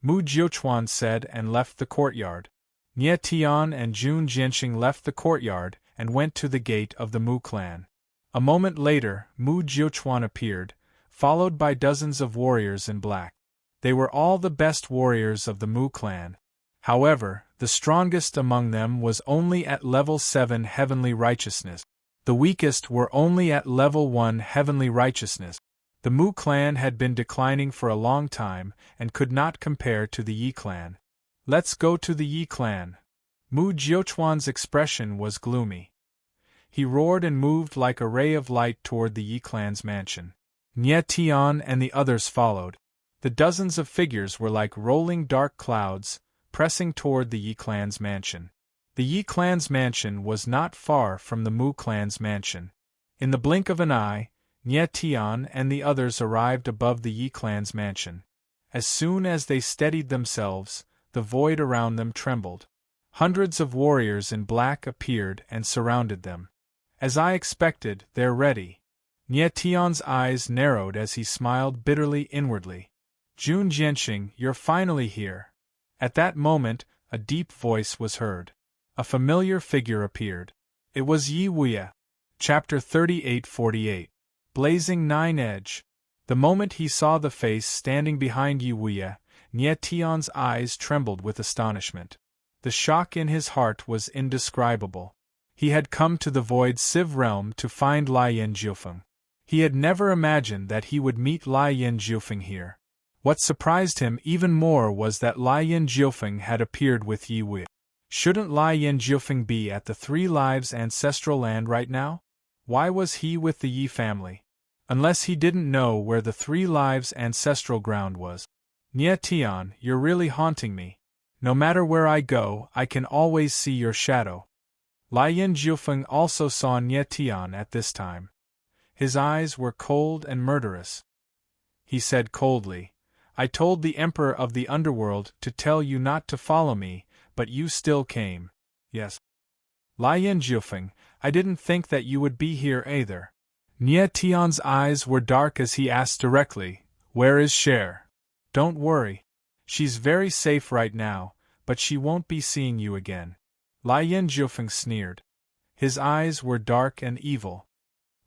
Mu Jiuchuan said and left the courtyard. Nie Tian and Jun Jianqing left the courtyard and went to the gate of the Mu clan. A moment later, Mu Jiuchuan appeared, followed by dozens of warriors in black. They were all the best warriors of the Mu clan. However, the strongest among them was only at level 7 heavenly righteousness. The weakest were only at level 1 heavenly righteousness. The Mu clan had been declining for a long time and could not compare to the Yi clan. "Let's go to the Yi clan." Mu Jiuchuan's expression was gloomy. He roared and moved like a ray of light toward the Yi clan's mansion. Nie Tian and the others followed. The dozens of figures were like rolling dark clouds, pressing toward the Yi clan's mansion. The Yi clan's mansion was not far from the Mu clan's mansion. In the blink of an eye, Nie Tian and the others arrived above the Yi clan's mansion. As soon as they steadied themselves, the void around them trembled. Hundreds of warriors in black appeared and surrounded them. "As I expected, they're ready." Nie Tian's eyes narrowed as he smiled bitterly inwardly. "Jun Jianqing, you're finally here." At that moment, a deep voice was heard. A familiar figure appeared. It was Yi Wuya. Chapter 38-48. Blazing Nine Edge. The moment he saw the face standing behind Yi Wuya, Nie Tian's eyes trembled with astonishment. The shock in his heart was indescribable. He had come to the Void Civ realm to find Lai Yin Jiufeng. He had never imagined that he would meet Lai Yin Jiufeng here. What surprised him even more was that Lai Yin Jiufeng had appeared with Yi Wuya. Shouldn't Lai Yin Jiufeng be at the Three Lives ancestral land right now? Why was he with the Yi family? Unless he didn't know where the 3 lives ancestral ground was. Nye Tian, you're really haunting me. No matter where I go, I can always see your shadow. Lian Jiufeng also saw Nye Tian at this time. His eyes were cold and murderous. He said coldly, I told the Emperor of the Underworld to tell you not to follow me, but you still came. Yes. Lian Jiufeng, I didn't think that you would be here either. Nye Tian's eyes were dark as he asked directly, where is Cher? Don't worry. She's very safe right now, but she won't be seeing you again. Lian Jiufeng sneered. His eyes were dark and evil.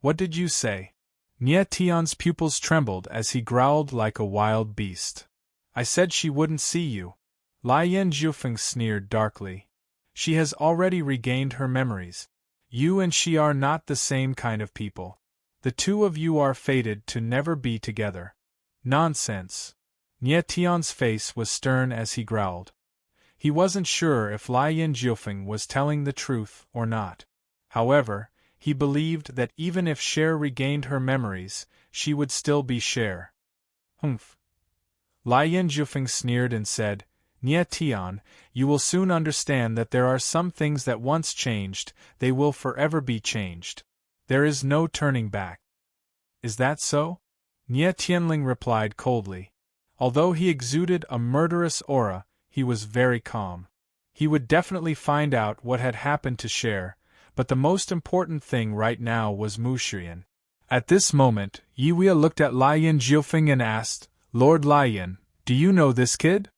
What did you say? Nye Tian's pupils trembled as he growled like a wild beast. I said she wouldn't see you. Lian Jiufeng sneered darkly. She has already regained her memories. You and she are not the same kind of people. The 2 of you are fated to never be together. Nonsense. Nye Tian's face was stern as he growled. He wasn't sure if Lian Jiufeng was telling the truth or not. However, he believed that even if Cher regained her memories, she would still be Cher. Humph. Lian Jiufeng sneered and said, Nye Tian, you will soon understand that there are some things that once changed, they will forever be changed. There is no turning back. Is that so? Nye Tianling replied coldly. Although he exuded a murderous aura, he was very calm. He would definitely find out what had happened to Cher, but the most important thing right now was Mu Shiyan. At this moment, Yi Wei looked at Lian Jiufeng and asked, Lord Lian, do you know this kid?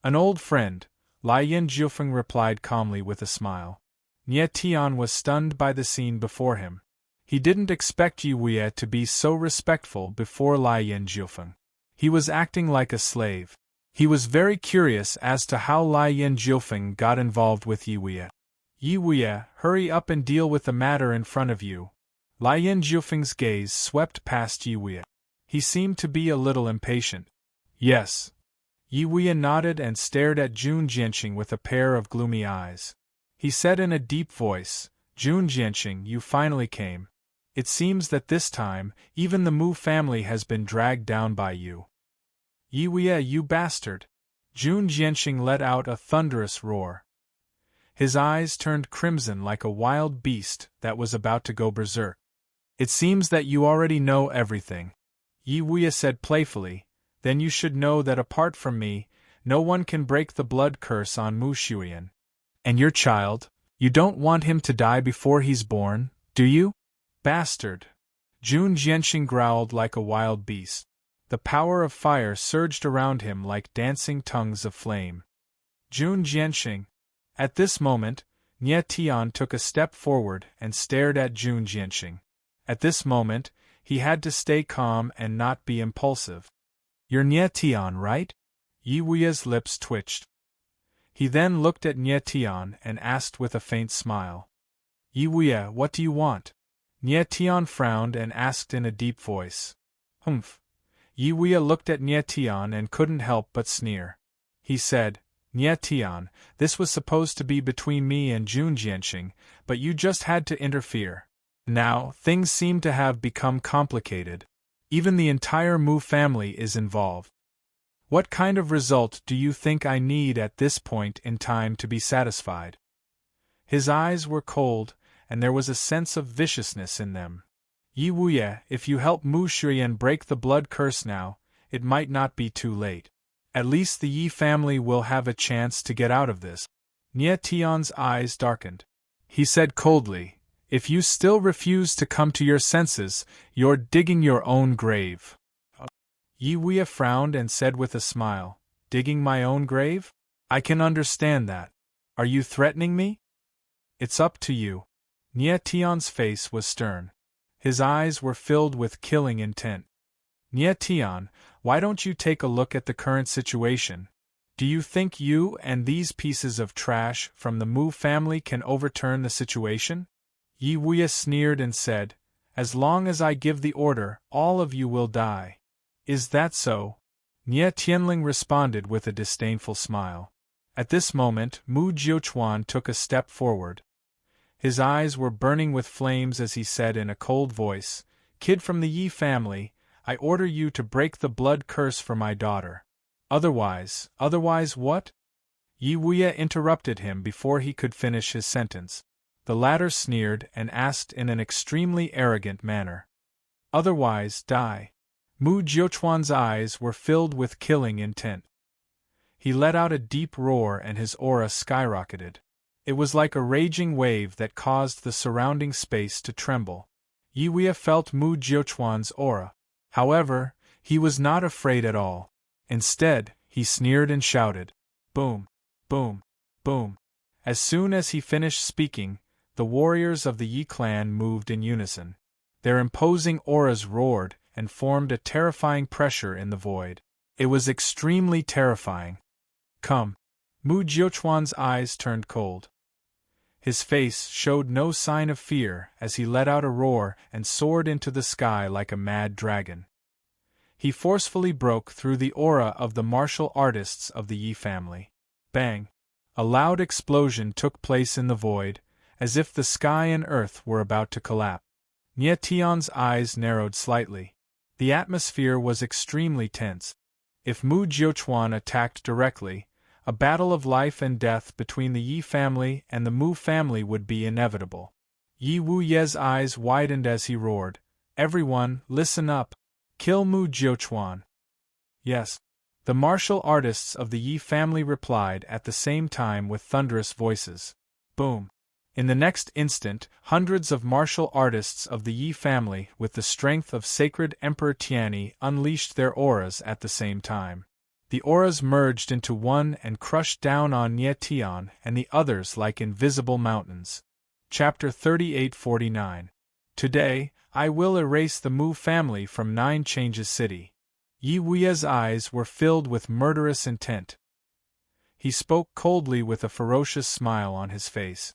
An old friend, Lian Jiufeng replied calmly with a smile. Nye Tian was stunned by the scene before him. He didn't expect Yi Wei to be so respectful before Lian Jiufeng. He was acting like a slave. He was very curious as to how Lian Jiufeng got involved with Yi Wei. Yi Wei, hurry up and deal with the matter in front of you. Lian Jiufeng's gaze swept past Yi Wei. He seemed to be a little impatient. Yes. Yi Wei nodded and stared at Jun Jianqing with a pair of gloomy eyes. He said in a deep voice, Jun Jianqing, you finally came. It seems that this time, even the Mu family has been dragged down by you. Yi Wei, you bastard! Jun Jianqing let out a thunderous roar. His eyes turned crimson like a wild beast that was about to go berserk. It seems that you already know everything. Yi Wei said playfully, then you should know that apart from me, no one can break the blood curse on Mu Shiyan. And your child, you don't want him to die before he's born, do you? Bastard! Jun Jianqing growled like a wild beast. The power of fire surged around him like dancing tongues of flame. Jun Jianqing. At this moment, Nye Tian took a step forward and stared at Jun Jianqing. At this moment, he had to stay calm and not be impulsive. You're Nye Tian, right? Yi Wei's lips twitched. He then looked at Nye Tian and asked with a faint smile. Yi Wei, what do you want? Nye Tian frowned and asked in a deep voice. Humph. Yi Wei looked at Nye Tian and couldn't help but sneer. He said, Nye Tian, this was supposed to be between me and Jun Jianqing, but you just had to interfere. Now, things seem to have become complicated. Even the entire Mu family is involved. What kind of result do you think I need at this point in time to be satisfied? His eyes were cold, and there was a sense of viciousness in them. Yi Wei, if you help Mu Shiyan break the blood curse now, it might not be too late. At least the Yi family will have a chance to get out of this. Nye Tian's eyes darkened. He said coldly, if you still refuse to come to your senses, you're digging your own grave. Yi Wei frowned and said with a smile, digging my own grave? I can understand that. Are you threatening me? It's up to you. Nye Tian's face was stern. His eyes were filled with killing intent. Nye Tian, why don't you take a look at the current situation? Do you think you and these pieces of trash from the Mu family can overturn the situation? Yi Wei sneered and said, as long as I give the order, all of you will die. Is that so? Nye Tianling responded with a disdainful smile. At this moment, Mu Jiuquan took a step forward. His eyes were burning with flames as he said in a cold voice, "Kid from the Yi family, I order you to break the blood curse for my daughter. Otherwise what?" Yi Wuye interrupted him before he could finish his sentence. The latter sneered and asked in an extremely arrogant manner, "Otherwise die." Mu Jiuquan's eyes were filled with killing intent. He let out a deep roar and his aura skyrocketed. It was like a raging wave that caused the surrounding space to tremble. Yi Wuye felt Mu Jiuquan's aura. However, he was not afraid at all. Instead, he sneered and shouted, "Boom! Boom! Boom!" As soon as he finished speaking, the warriors of the Yi clan moved in unison. Their imposing auras roared and formed a terrifying pressure in the void. It was extremely terrifying. "Come." Mu Jiuquan's eyes turned cold. His face showed no sign of fear as he let out a roar and soared into the sky like a mad dragon. He forcefully broke through the aura of the martial artists of the Yi family. Bang! A loud explosion took place in the void, as if the sky and earth were about to collapse. Nie Tian's eyes narrowed slightly. The atmosphere was extremely tense. If Mu Jiuquan attacked directly, a battle of life and death between the Yi family and the Mu family would be inevitable. Yi Wuye's eyes widened as he roared, "Everyone, listen up! Kill Mu Jiuquan!" "Yes." The martial artists of the Yi family replied at the same time with thunderous voices. Boom! In the next instant, hundreds of martial artists of the Yi family with the strength of sacred Emperor Tianyi unleashed their auras at the same time. The auras merged into one and crushed down on Nie Tian and the others like invisible mountains. Chapter 3849. Today, I will erase the Mu family from Nine Changes City. Yi Wuye's eyes were filled with murderous intent. He spoke coldly with a ferocious smile on his face.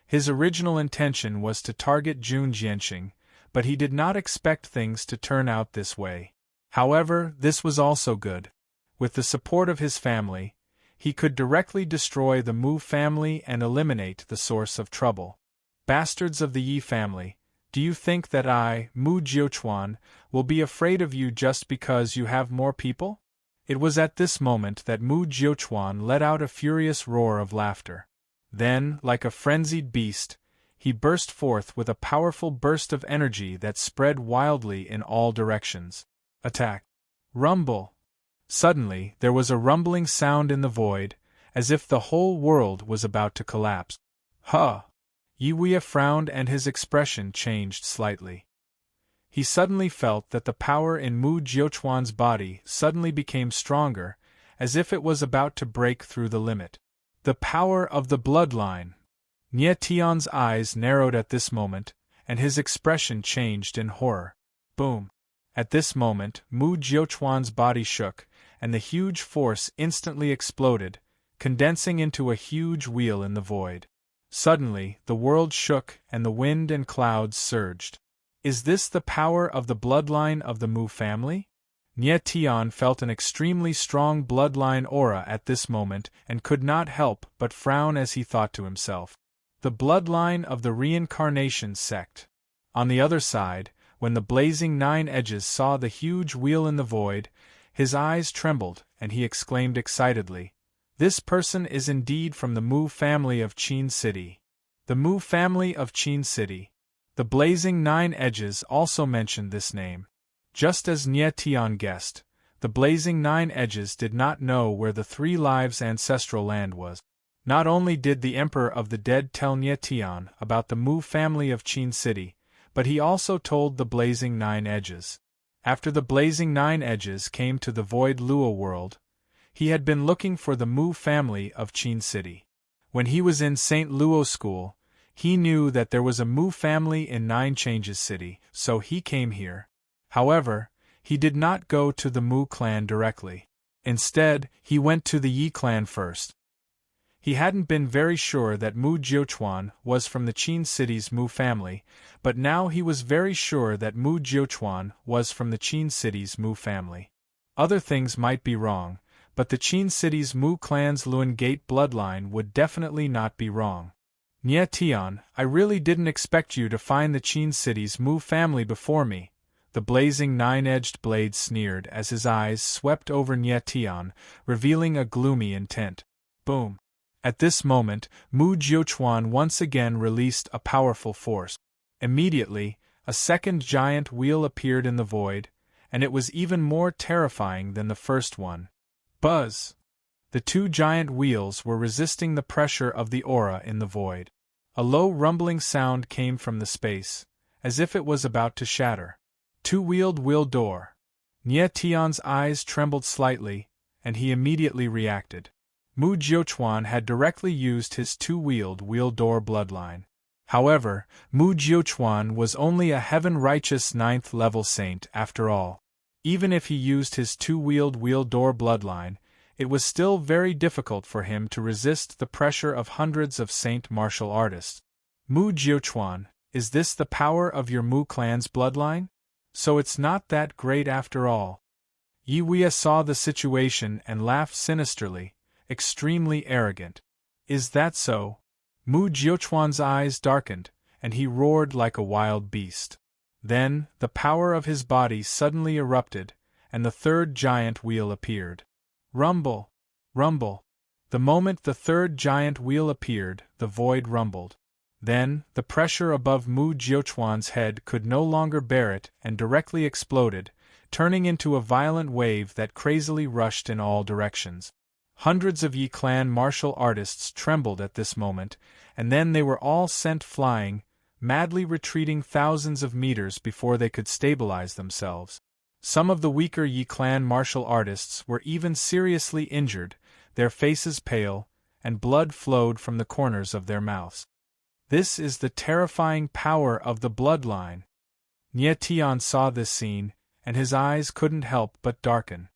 His original intention was to target Jun Jianxing, but he did not expect things to turn out this way. However, this was also good. With the support of his family, he could directly destroy the Mu family and eliminate the source of trouble. Bastards of the Yi family, do you think that I, Mu Jiuquan, will be afraid of you just because you have more people? It was at this moment that Mu Jiuquan let out a furious roar of laughter. Then, like a frenzied beast, he burst forth with a powerful burst of energy that spread wildly in all directions. Attack! Rumble! Suddenly, there was a rumbling sound in the void, as if the whole world was about to collapse. Huh! Yi Wuye frowned and his expression changed slightly. He suddenly felt that the power in Mu Jiuquan's body suddenly became stronger, as if it was about to break through the limit. The power of the bloodline! Nie Tian's eyes narrowed at this moment, and his expression changed in horror. Boom! At this moment, Mu Jiuquan's body shook, and the huge force instantly exploded, condensing into a huge wheel in the void. Suddenly, the world shook and the wind and clouds surged. Is this the power of the bloodline of the Mu family? Nie Tian felt an extremely strong bloodline aura at this moment and could not help but frown as he thought to himself. The bloodline of the reincarnation sect. On the other side, when the blazing Nine Edges saw the huge wheel in the void, his eyes trembled and he exclaimed excitedly, "This person is indeed from the Mu family of Qin City." The Mu family of Qin City. The blazing Nine Edges also mentioned this name. Just as Nie Tian guessed, the blazing Nine Edges did not know where the Three Lives ancestral land was. Not only did the Emperor of the Dead tell Nie Tian about the Mu family of Qin City, but he also told the blazing Nine Edges. After the blazing Nine Edges came to the void Luo world, he had been looking for the Mu family of Qin City. When he was in St. Luo school, he knew that there was a Mu family in Nine Changes City, so he came here. However, he did not go to the Mu clan directly. Instead, he went to the Yi clan first. He hadn't been very sure that Mu Jiuquan was from the Qin City's Mu family, but now he was very sure that Mu Jiuquan was from the Qin City's Mu family. Other things might be wrong, but the Qin City's Mu clan's Luan Gate bloodline would definitely not be wrong. "Nye Tian, I really didn't expect you to find the Qin City's Mu family before me," the blazing nine-edged blade sneered as his eyes swept over Nye Tian, revealing a gloomy intent. Boom! At this moment, Mu Jiuquan once again released a powerful force. Immediately, a second giant wheel appeared in the void, and it was even more terrifying than the first one. Buzz! The two giant wheels were resisting the pressure of the aura in the void. A low rumbling sound came from the space, as if it was about to shatter. Two-wheeled wheel door. Nye Tian's eyes trembled slightly, and he immediately reacted. Mu Jiuquan had directly used his two-wheeled wheel door bloodline. However, Mu Jiuquan was only a heaven-righteous 9th-level saint after all. Even if he used his two-wheeled wheel door bloodline, it was still very difficult for him to resist the pressure of hundreds of saint martial artists. Mu Jiuquan, is this the power of your Mu clan's bloodline? So it's not that great after all. Yi Wei saw the situation and laughed sinisterly, extremely arrogant. Is that so? Mu Jiuquan's eyes darkened, and he roared like a wild beast. Then, the power of his body suddenly erupted, and the third giant wheel appeared. Rumble! Rumble! The moment the third giant wheel appeared, the void rumbled. Then, the pressure above Mu Jiuquan's head could no longer bear it and directly exploded, turning into a violent wave that crazily rushed in all directions. Hundreds of Yi clan martial artists trembled at this moment, and then they were all sent flying, madly retreating thousands of meters before they could stabilize themselves. Some of the weaker Yi clan martial artists were even seriously injured, their faces pale, and blood flowed from the corners of their mouths. This is the terrifying power of the bloodline. Nye Tian saw this scene, and his eyes couldn't help but darken.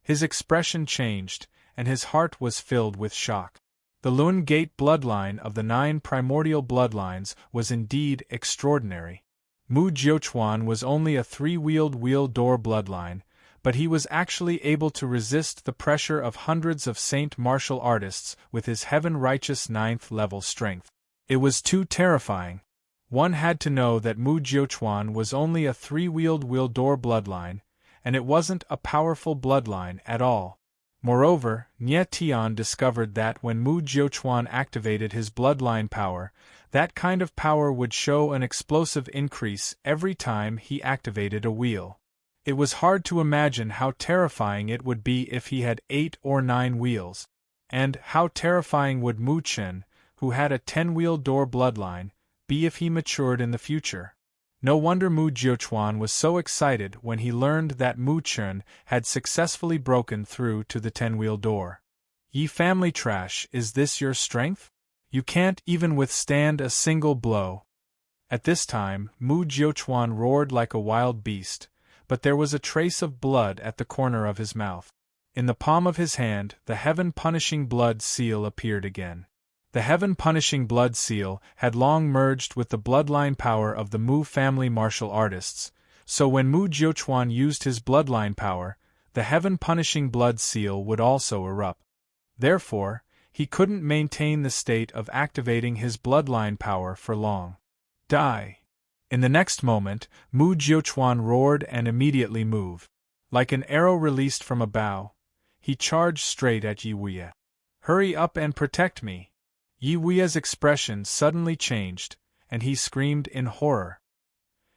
His expression changed, and his heart was filled with shock. The Lun Gate bloodline of the 9 primordial bloodlines was indeed extraordinary. Mu Jiuquan was only a 3-wheeled wheel door bloodline, but he was actually able to resist the pressure of hundreds of saint martial artists with his heaven-righteous 9th-level strength. It was too terrifying. One had to know that Mu Jiuquan was only a 3-wheeled wheel door bloodline, and it wasn't a powerful bloodline at all. Moreover, Nye Tian discovered that when Mu Jiuquan activated his bloodline power, that kind of power would show an explosive increase every time he activated a wheel. It was hard to imagine how terrifying it would be if he had 8 or 9 wheels. And how terrifying would Mu Chen, who had a 10-wheel door bloodline, be if he matured in the future. No wonder Mu Jiuquan was so excited when he learned that Mu Chen had successfully broken through to the 10-wheel door. Yi family trash, is this your strength? You can't even withstand a single blow. At this time, Mu Jiuquan roared like a wild beast, but there was a trace of blood at the corner of his mouth. In the palm of his hand, the heaven-punishing blood seal appeared again. The heaven-punishing blood seal had long merged with the bloodline power of the Mu family martial artists, so when Mu Jiuquan used his bloodline power, the heaven-punishing blood seal would also erupt. Therefore, he couldn't maintain the state of activating his bloodline power for long. Die! In the next moment, Mu Jiuquan roared and immediately moved. Like an arrow released from a bow, he charged straight at Yi Wei. Hurry up and protect me! Yi Wei's expression suddenly changed, and he screamed in horror.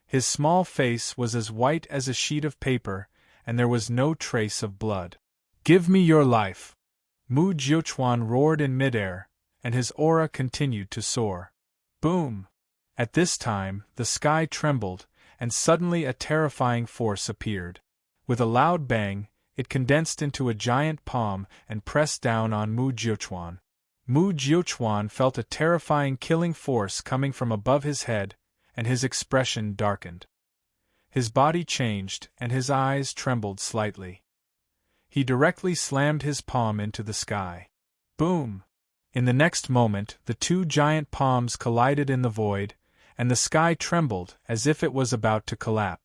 His small face was as white as a sheet of paper, and there was no trace of blood. Give me your life! Mu Jiuquan roared in midair, and his aura continued to soar. Boom! At this time, the sky trembled, and suddenly a terrifying force appeared. With a loud bang, it condensed into a giant palm and pressed down on Mu Jiuquan. Mu Jiuquan felt a terrifying killing force coming from above his head, and his expression darkened. His body changed, and his eyes trembled slightly. He directly slammed his palm into the sky. Boom! In the next moment, the two giant palms collided in the void, and the sky trembled as if it was about to collapse.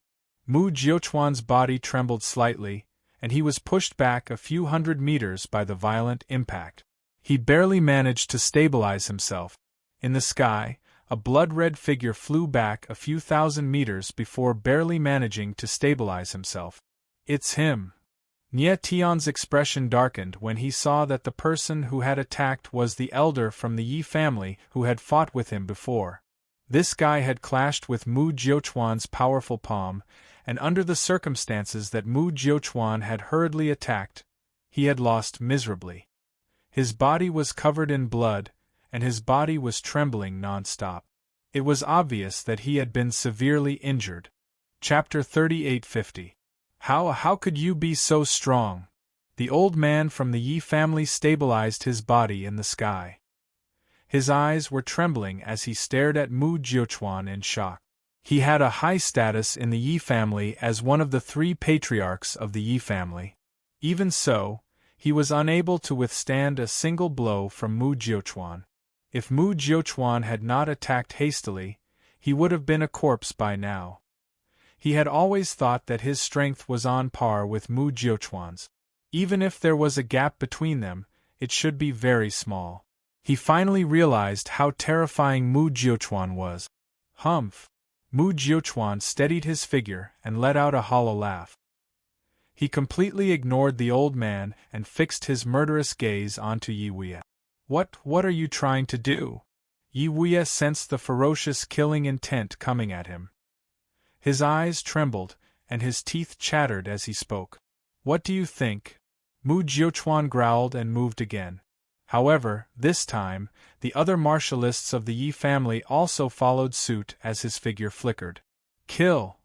Mu Jiuquan's body trembled slightly, and he was pushed back a few hundred meters by the violent impact. He barely managed to stabilize himself. In the sky, a blood-red figure flew back a few thousand meters before barely managing to stabilize himself. It's him. Nie Tion's expression darkened when he saw that the person who had attacked was the elder from the Yi family who had fought with him before. This guy had clashed with Mu Jiuquan's powerful palm, and under the circumstances that Mu Jiuquan had hurriedly attacked, he had lost miserably. His body was covered in blood, and his body was trembling non-stop. It was obvious that he had been severely injured. Chapter 3850. How could you be so strong? The old man from the Yi family stabilized his body in the sky. His eyes were trembling as he stared at Mu Jiuquan in shock. He had a high status in the Yi family as one of the 3 patriarchs of the Yi family. Even so, he was unable to withstand a single blow from Mu Jiuquan. If Mu Jiuquan had not attacked hastily, he would have been a corpse by now. He had always thought that his strength was on par with Mu Jiuquan's. Even if there was a gap between them, it should be very small. He finally realized how terrifying Mu Jiuquan was. Humph! Mu Jiuquan steadied his figure and let out a hollow laugh. He completely ignored the old man and fixed his murderous gaze onto Yi Wei. What are you trying to do? Yi Wei sensed the ferocious killing intent coming at him. His eyes trembled, and his teeth chattered as he spoke. What do you think? Mu Jiuquan growled and moved again. However, this time, the other martialists of the Yi family also followed suit as his figure flickered. Kill!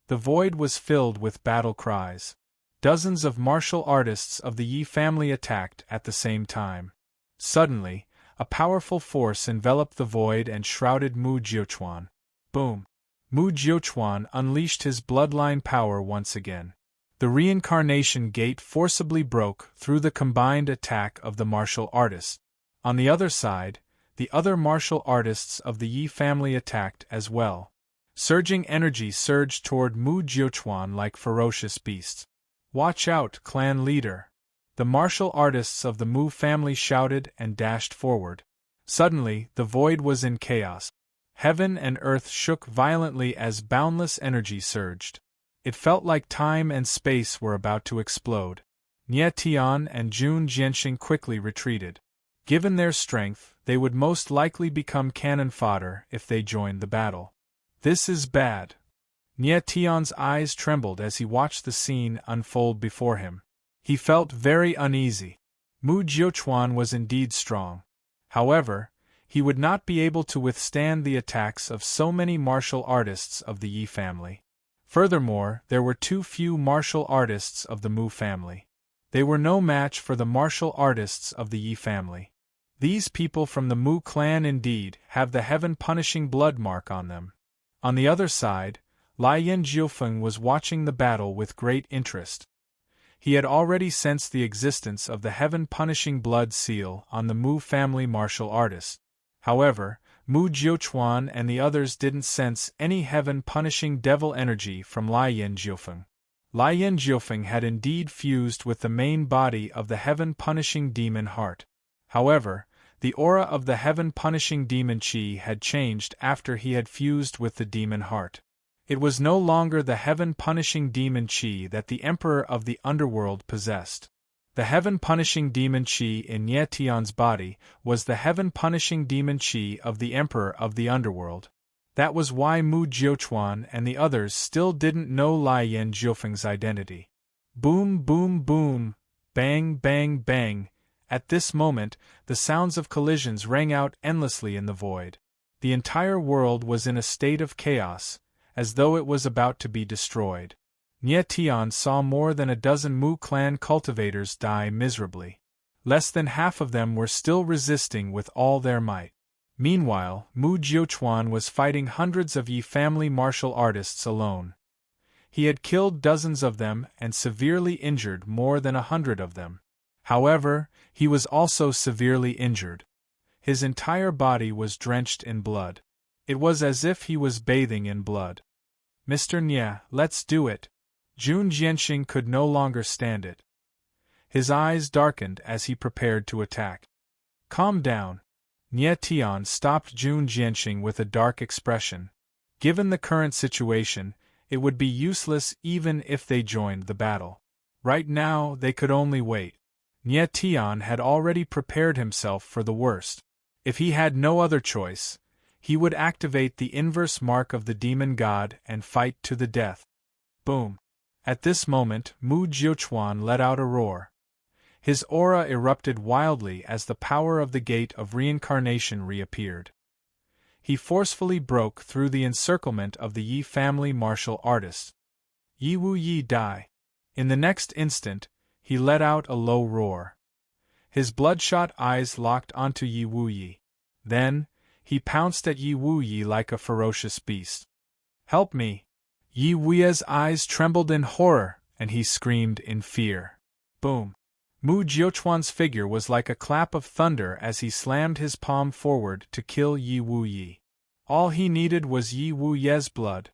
The void was filled with battle cries. Dozens of martial artists of the Yi family attacked at the same time. Suddenly, a powerful force enveloped the void and shrouded Mu Jiuquan. Boom! Mu Jiuquan unleashed his bloodline power once again. The reincarnation gate forcibly broke through the combined attack of the martial artists. On the other side, the other martial artists of the Yi family attacked as well. Surging energy surged toward Mu Jiuquan like ferocious beasts. Watch out, clan leader! The martial artists of the Mu family shouted and dashed forward. Suddenly, the void was in chaos. Heaven and earth shook violently as boundless energy surged. It felt like time and space were about to explode. Nie Tian and Jun Jianxing quickly retreated. Given their strength, they would most likely become cannon fodder if they joined the battle. This is bad. Nie Tian's eyes trembled as he watched the scene unfold before him. He felt very uneasy. Mu Jiuquan was indeed strong. However, he would not be able to withstand the attacks of so many martial artists of the Yi family. Furthermore, there were too few martial artists of the Mu family. They were no match for the martial artists of the Yi family. These people from the Mu clan indeed have the heaven-punishing blood mark on them. On the other side, Lian Jiufeng was watching the battle with great interest. He had already sensed the existence of the heaven-punishing blood seal on the Mu family martial artists. However, Mu Jiuquan and the others didn't sense any heaven-punishing devil energy from Lian Jiufeng. Lian Jiufeng had indeed fused with the main body of the heaven-punishing demon heart. However, the aura of the heaven-punishing demon chi had changed after he had fused with the demon heart. It was no longer the heaven-punishing demon chi that the Emperor of the Underworld possessed. The heaven-punishing demon chi in Nie Tian's body was the heaven-punishing demon chi of the Emperor of the Underworld. That was why Mu Jiuquan and the others still didn't know Lian Jiufeng's identity. Boom, boom, boom, bang, bang, bang. At this moment, the sounds of collisions rang out endlessly in the void. The entire world was in a state of chaos, as though it was about to be destroyed. Nie Tian saw more than a dozen Mu clan cultivators die miserably. Less than half of them were still resisting with all their might. Meanwhile, Mu Jiuquan was fighting hundreds of Yi family martial artists alone. He had killed dozens of them and severely injured more than 100 of them. However, he was also severely injured. His entire body was drenched in blood. It was as if he was bathing in blood. Mr. Nie, let's do it. Jun Jianxing could no longer stand it. His eyes darkened as he prepared to attack. Calm down. Nie Tian stopped Jun Jianqing with a dark expression. Given the current situation, it would be useless even if they joined the battle. Right now, they could only wait. Nie Tian had already prepared himself for the worst. If he had no other choice, he would activate the inverse mark of the demon god and fight to the death. Boom! At this moment, Mu Jiuquan let out a roar. His aura erupted wildly as the power of the gate of reincarnation reappeared. He forcefully broke through the encirclement of the Yi family martial artists. Yi Wu Yi die. In the next instant, he let out a low roar. His bloodshot eyes locked onto Yi Wu Yi. Then, he pounced at Yi Wu Yi like a ferocious beast. "Help me!" Yi Wu Yi's eyes trembled in horror, and he screamed in fear. Boom! Mu Jiuquan's figure was like a clap of thunder as he slammed his palm forward to kill Yi Wu Yi. All he needed was Yi Wu Yi's blood.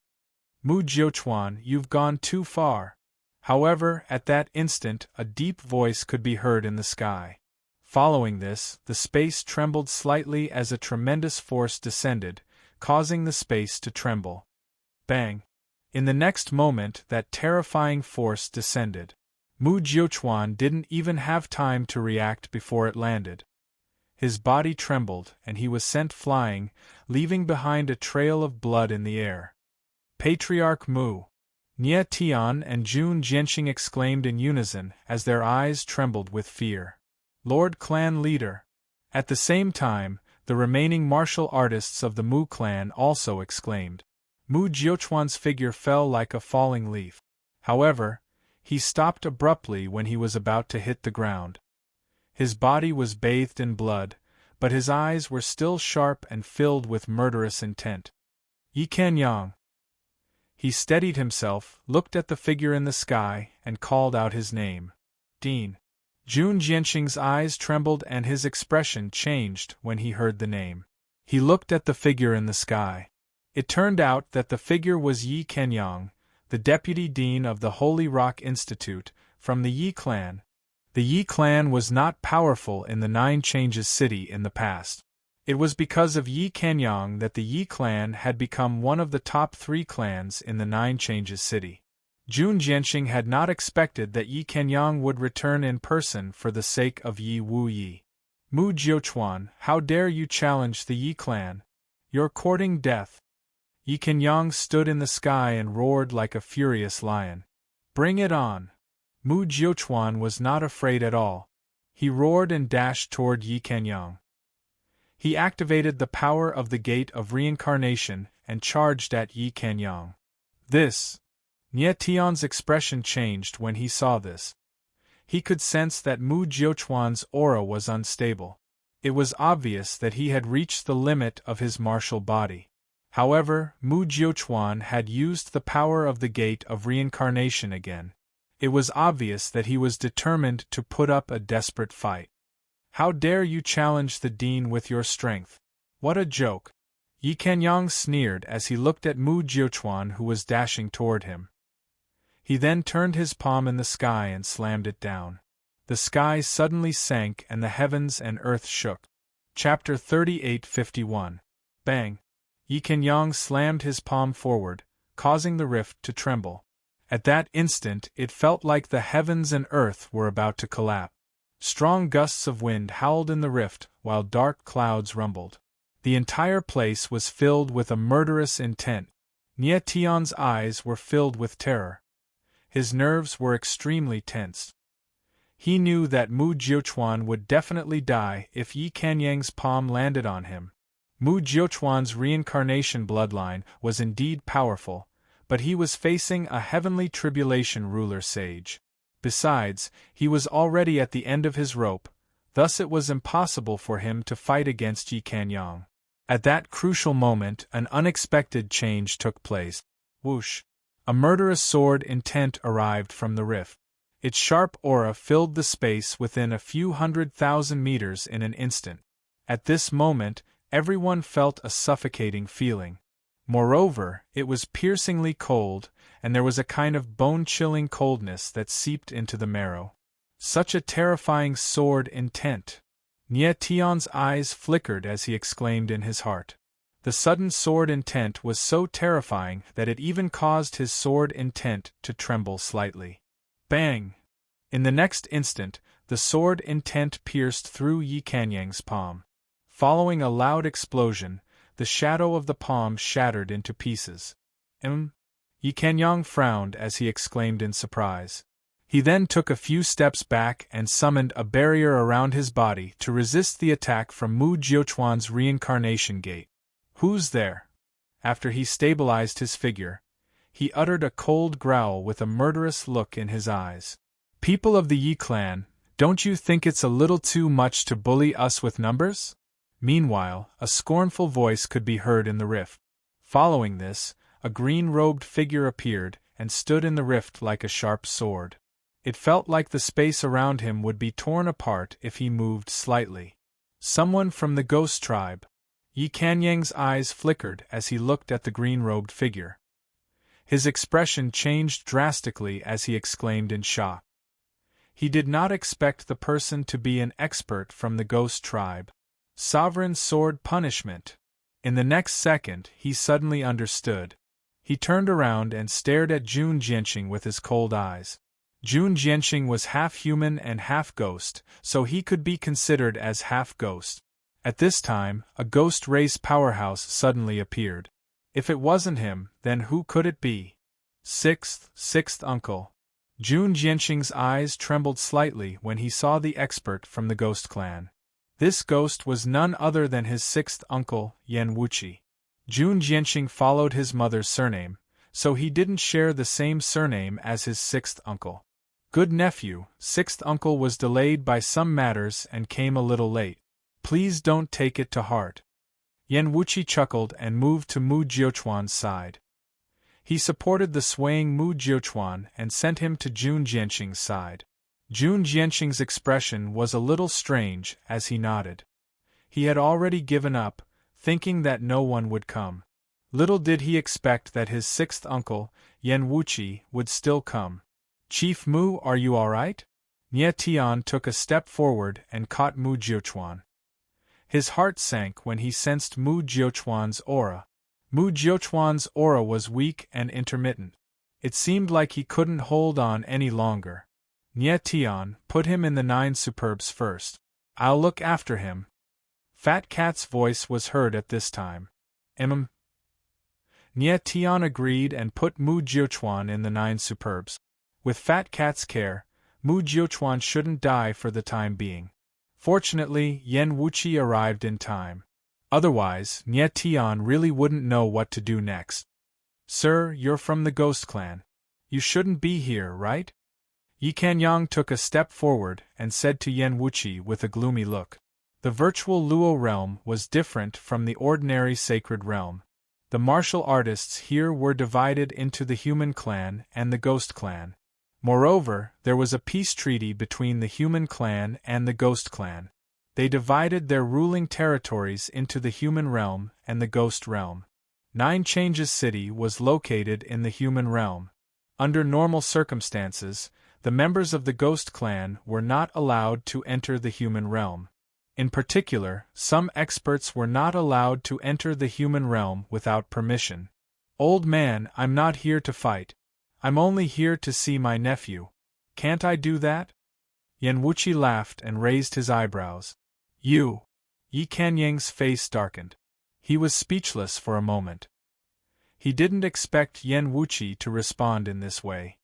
"Mu Jiuquan, you've gone too far." However, at that instant, a deep voice could be heard in the sky. Following this, the space trembled slightly as a tremendous force descended, causing the space to tremble. Bang! In the next moment, that terrifying force descended. Mu Jiuquan didn't even have time to react before it landed. His body trembled, and he was sent flying, leaving behind a trail of blood in the air. Patriarch Mu! Nie Tian and Jun Jianqing exclaimed in unison as their eyes trembled with fear. Lord Clan Leader! At the same time, the remaining martial artists of the Mu clan also exclaimed. Mu Jiuquan's figure fell like a falling leaf. However, he stopped abruptly when he was about to hit the ground. His body was bathed in blood, but his eyes were still sharp and filled with murderous intent. Yi Kanyang! He steadied himself, looked at the figure in the sky, and called out his name. Dean! Jun Jianqing's eyes trembled and his expression changed when he heard the name. He looked at the figure in the sky. It turned out that the figure was Yi Kanyang, the deputy dean of the Holy Rock Institute, from the Yi clan. The Yi clan was not powerful in the Nine Changes city in the past. It was because of Yi Kanyang that the Yi clan had become one of the top 3 clans in the Nine Changes city. Jun Jianqing had not expected that Yi Kanyang would return in person for the sake of Yi Wu Yi. Mu Jiuquan, how dare you challenge the Yi clan? You're courting death. Yi Kanyang stood in the sky and roared like a furious lion. Bring it on! Mu Jiuquan was not afraid at all. He roared and dashed toward Yi Kanyang. He activated the power of the Gate of Reincarnation and charged at Yi Kanyang. This! Nie Tian's expression changed when he saw this. He could sense that Mu Jiuquan's aura was unstable. It was obvious that he had reached the limit of his martial body. However, Mu Jiuquan had used the power of the Gate of Reincarnation again. It was obvious that he was determined to put up a desperate fight. How dare you challenge the dean with your strength? What a joke! Yi Kanyang sneered as he looked at Mu Jiuquan, who was dashing toward him. He then turned his palm in the sky and slammed it down. The sky suddenly sank and the heavens and earth shook. Chapter 38:51. Bang! Yi Kanyang slammed his palm forward, causing the rift to tremble. At that instant it felt like the heavens and earth were about to collapse. Strong gusts of wind howled in the rift, while dark clouds rumbled. The entire place was filled with a murderous intent. Nie Tian's eyes were filled with terror. His nerves were extremely tense. He knew that Mu Jiuquan would definitely die if Yi Kanyang's palm landed on him. Mu Jiuquan's reincarnation bloodline was indeed powerful, but he was facing a heavenly tribulation ruler sage. Besides, he was already at the end of his rope, thus it was impossible for him to fight against Yi Kanyang. At that crucial moment, an unexpected change took place. Whoosh! A murderous sword intent arrived from the rift. Its sharp aura filled the space within a few 100,000 meters in an instant. At this moment, everyone felt a suffocating feeling. Moreover, it was piercingly cold, and there was a kind of bone-chilling coldness that seeped into the marrow. Such a terrifying sword intent! Nie Tion's eyes flickered as he exclaimed in his heart. The sudden sword intent was so terrifying that it even caused his sword intent to tremble slightly. Bang! In the next instant, the sword intent pierced through Yi Kanyang's palm. Following a loud explosion, the shadow of the palm shattered into pieces. Yi Kanyang frowned as he exclaimed in surprise. He then took a few steps back and summoned a barrier around his body to resist the attack from Mu Jiuchuan's reincarnation gate. Who's there? After he stabilized his figure, he uttered a cold growl with a murderous look in his eyes. People of the Yi clan, don't you think it's a little too much to bully us with numbers? Meanwhile, a scornful voice could be heard in the rift. Following this, a green-robed figure appeared and stood in the rift like a sharp sword. It felt like the space around him would be torn apart if he moved slightly. Someone from the ghost tribe. Yi Kanyang's eyes flickered as he looked at the green-robed figure. His expression changed drastically as he exclaimed in shock. He did not expect the person to be an expert from the ghost tribe. Sovereign sword punishment. In the next second, he suddenly understood. He turned around and stared at Jun Jianqing with his cold eyes. Jun Jianqing was half human and half ghost, so he could be considered as half ghost. At this time, a ghost race powerhouse suddenly appeared. If it wasn't him, then who could it be? Sixth uncle. Jun Jianqing's eyes trembled slightly when he saw the expert from the ghost clan. This ghost was none other than his sixth uncle, Yan Wuqi. Jun Jianqing followed his mother's surname, so he didn't share the same surname as his sixth uncle. Good nephew, sixth uncle was delayed by some matters and came a little late. Please don't take it to heart. Yan Wuqi chuckled and moved to Mu Jiuchuan's side. He supported the swaying Mu Jiuchuan and sent him to Jun Jianqing's side. Jun Jianqing's expression was a little strange as he nodded. He had already given up, thinking that no one would come. Little did he expect that his sixth uncle, Yan Wuqi, would still come. Chief Mu, are you all right? Nie Tian took a step forward and caught Mu Jiuchuan. His heart sank when he sensed Mu Jiuchuan's aura. Mu Jiuchuan's aura was weak and intermittent. It seemed like he couldn't hold on any longer. Nie Tian, put him in the 9 superbs first. I'll look after him. Fat Cat's voice was heard at this time. Nie Tian agreed and put Mu Jiuchuan in the 9 superbs. With Fat Cat's care, Mu Jiuchuan shouldn't die for the time being. Fortunately, Yan Wuqi arrived in time. Otherwise, Nie Tian really wouldn't know what to do next. Sir, you're from the Ghost Clan. You shouldn't be here, right? Yi Kanyang took a step forward and said to Yan Wuqi with a gloomy look. The virtual Luo realm was different from the ordinary sacred realm. The martial artists here were divided into the human clan and the ghost clan. Moreover, there was a peace treaty between the human clan and the ghost clan. They divided their ruling territories into the human realm and the ghost realm. 9 Changes City was located in the human realm. Under normal circumstances, the members of the ghost clan were not allowed to enter the human realm. In particular, some experts were not allowed to enter the human realm without permission. Old man, I'm not here to fight. I'm only here to see my nephew. Can't I do that? Yan Wuqi laughed and raised his eyebrows. You! Yi Kanyang's face darkened. He was speechless for a moment. He didn't expect Yan Wuqi to respond in this way.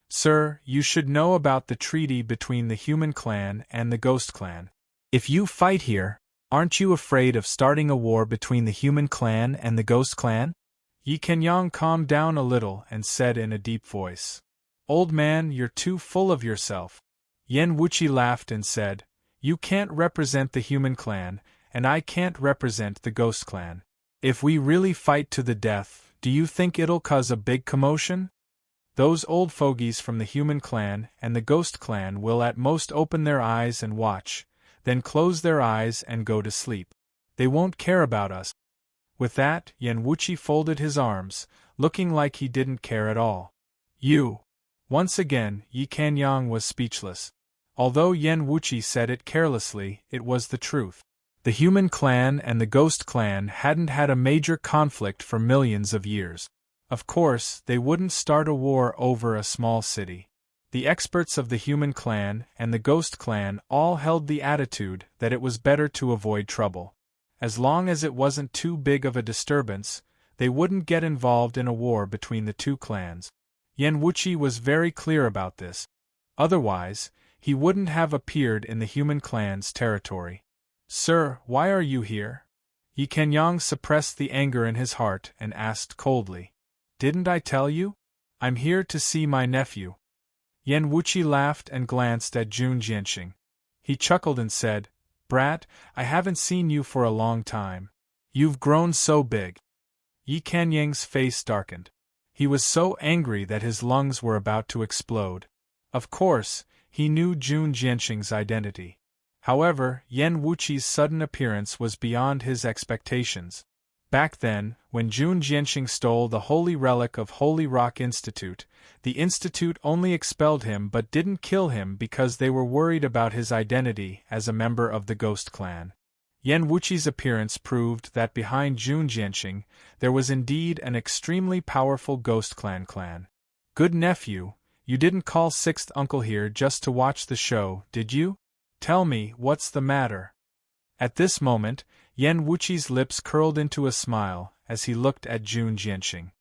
Sir, you should know about the treaty between the human clan and the ghost clan. If you fight here, aren't you afraid of starting a war between the human clan and the ghost clan? Yi Kanyang calmed down a little and said in a deep voice. Old man, you're too full of yourself. Yan Wuqi laughed and said, You can't represent the human clan, and I can't represent the ghost clan. If we really fight to the death, do you think it'll cause a big commotion? Those old fogies from the human clan and the ghost clan will at most open their eyes and watch, then close their eyes and go to sleep. They won't care about us. With that, Yan Wuqi folded his arms, looking like he didn't care at all. You! Once again, Yi Kanyang was speechless. Although Yen Wuqi said it carelessly, it was the truth. The human clan and the ghost clan hadn't had a major conflict for millions of years. Of course, they wouldn't start a war over a small city. The experts of the human clan and the ghost clan all held the attitude that it was better to avoid trouble. As long as it wasn't too big of a disturbance, they wouldn't get involved in a war between the two clans. Yen Wuqi was very clear about this. Otherwise, he wouldn't have appeared in the human clan's territory. Sir, why are you here? Yi Kenyang suppressed the anger in his heart and asked coldly. Didn't I tell you? I'm here to see my nephew. Yen Wuqi laughed and glanced at Jun Jianxing. He chuckled and said, Brat, I haven't seen you for a long time. You've grown so big. Yi Kenyang's face darkened. He was so angry that his lungs were about to explode. Of course, he knew Jun Jianxing's identity. However, Yen Wuqi's sudden appearance was beyond his expectations. Back then, when Jun Jianxing stole the holy relic of Holy Rock Institute, the Institute only expelled him but didn't kill him because they were worried about his identity as a member of the Ghost Clan. Yen Wuqi's appearance proved that behind Jun Jianxing, there was indeed an extremely powerful Ghost Clan clan. Good nephew, you didn't call Sixth Uncle here just to watch the show, did you? Tell me, what's the matter? At this moment, Yen Wuqi's lips curled into a smile as he looked at Jun Jianxing.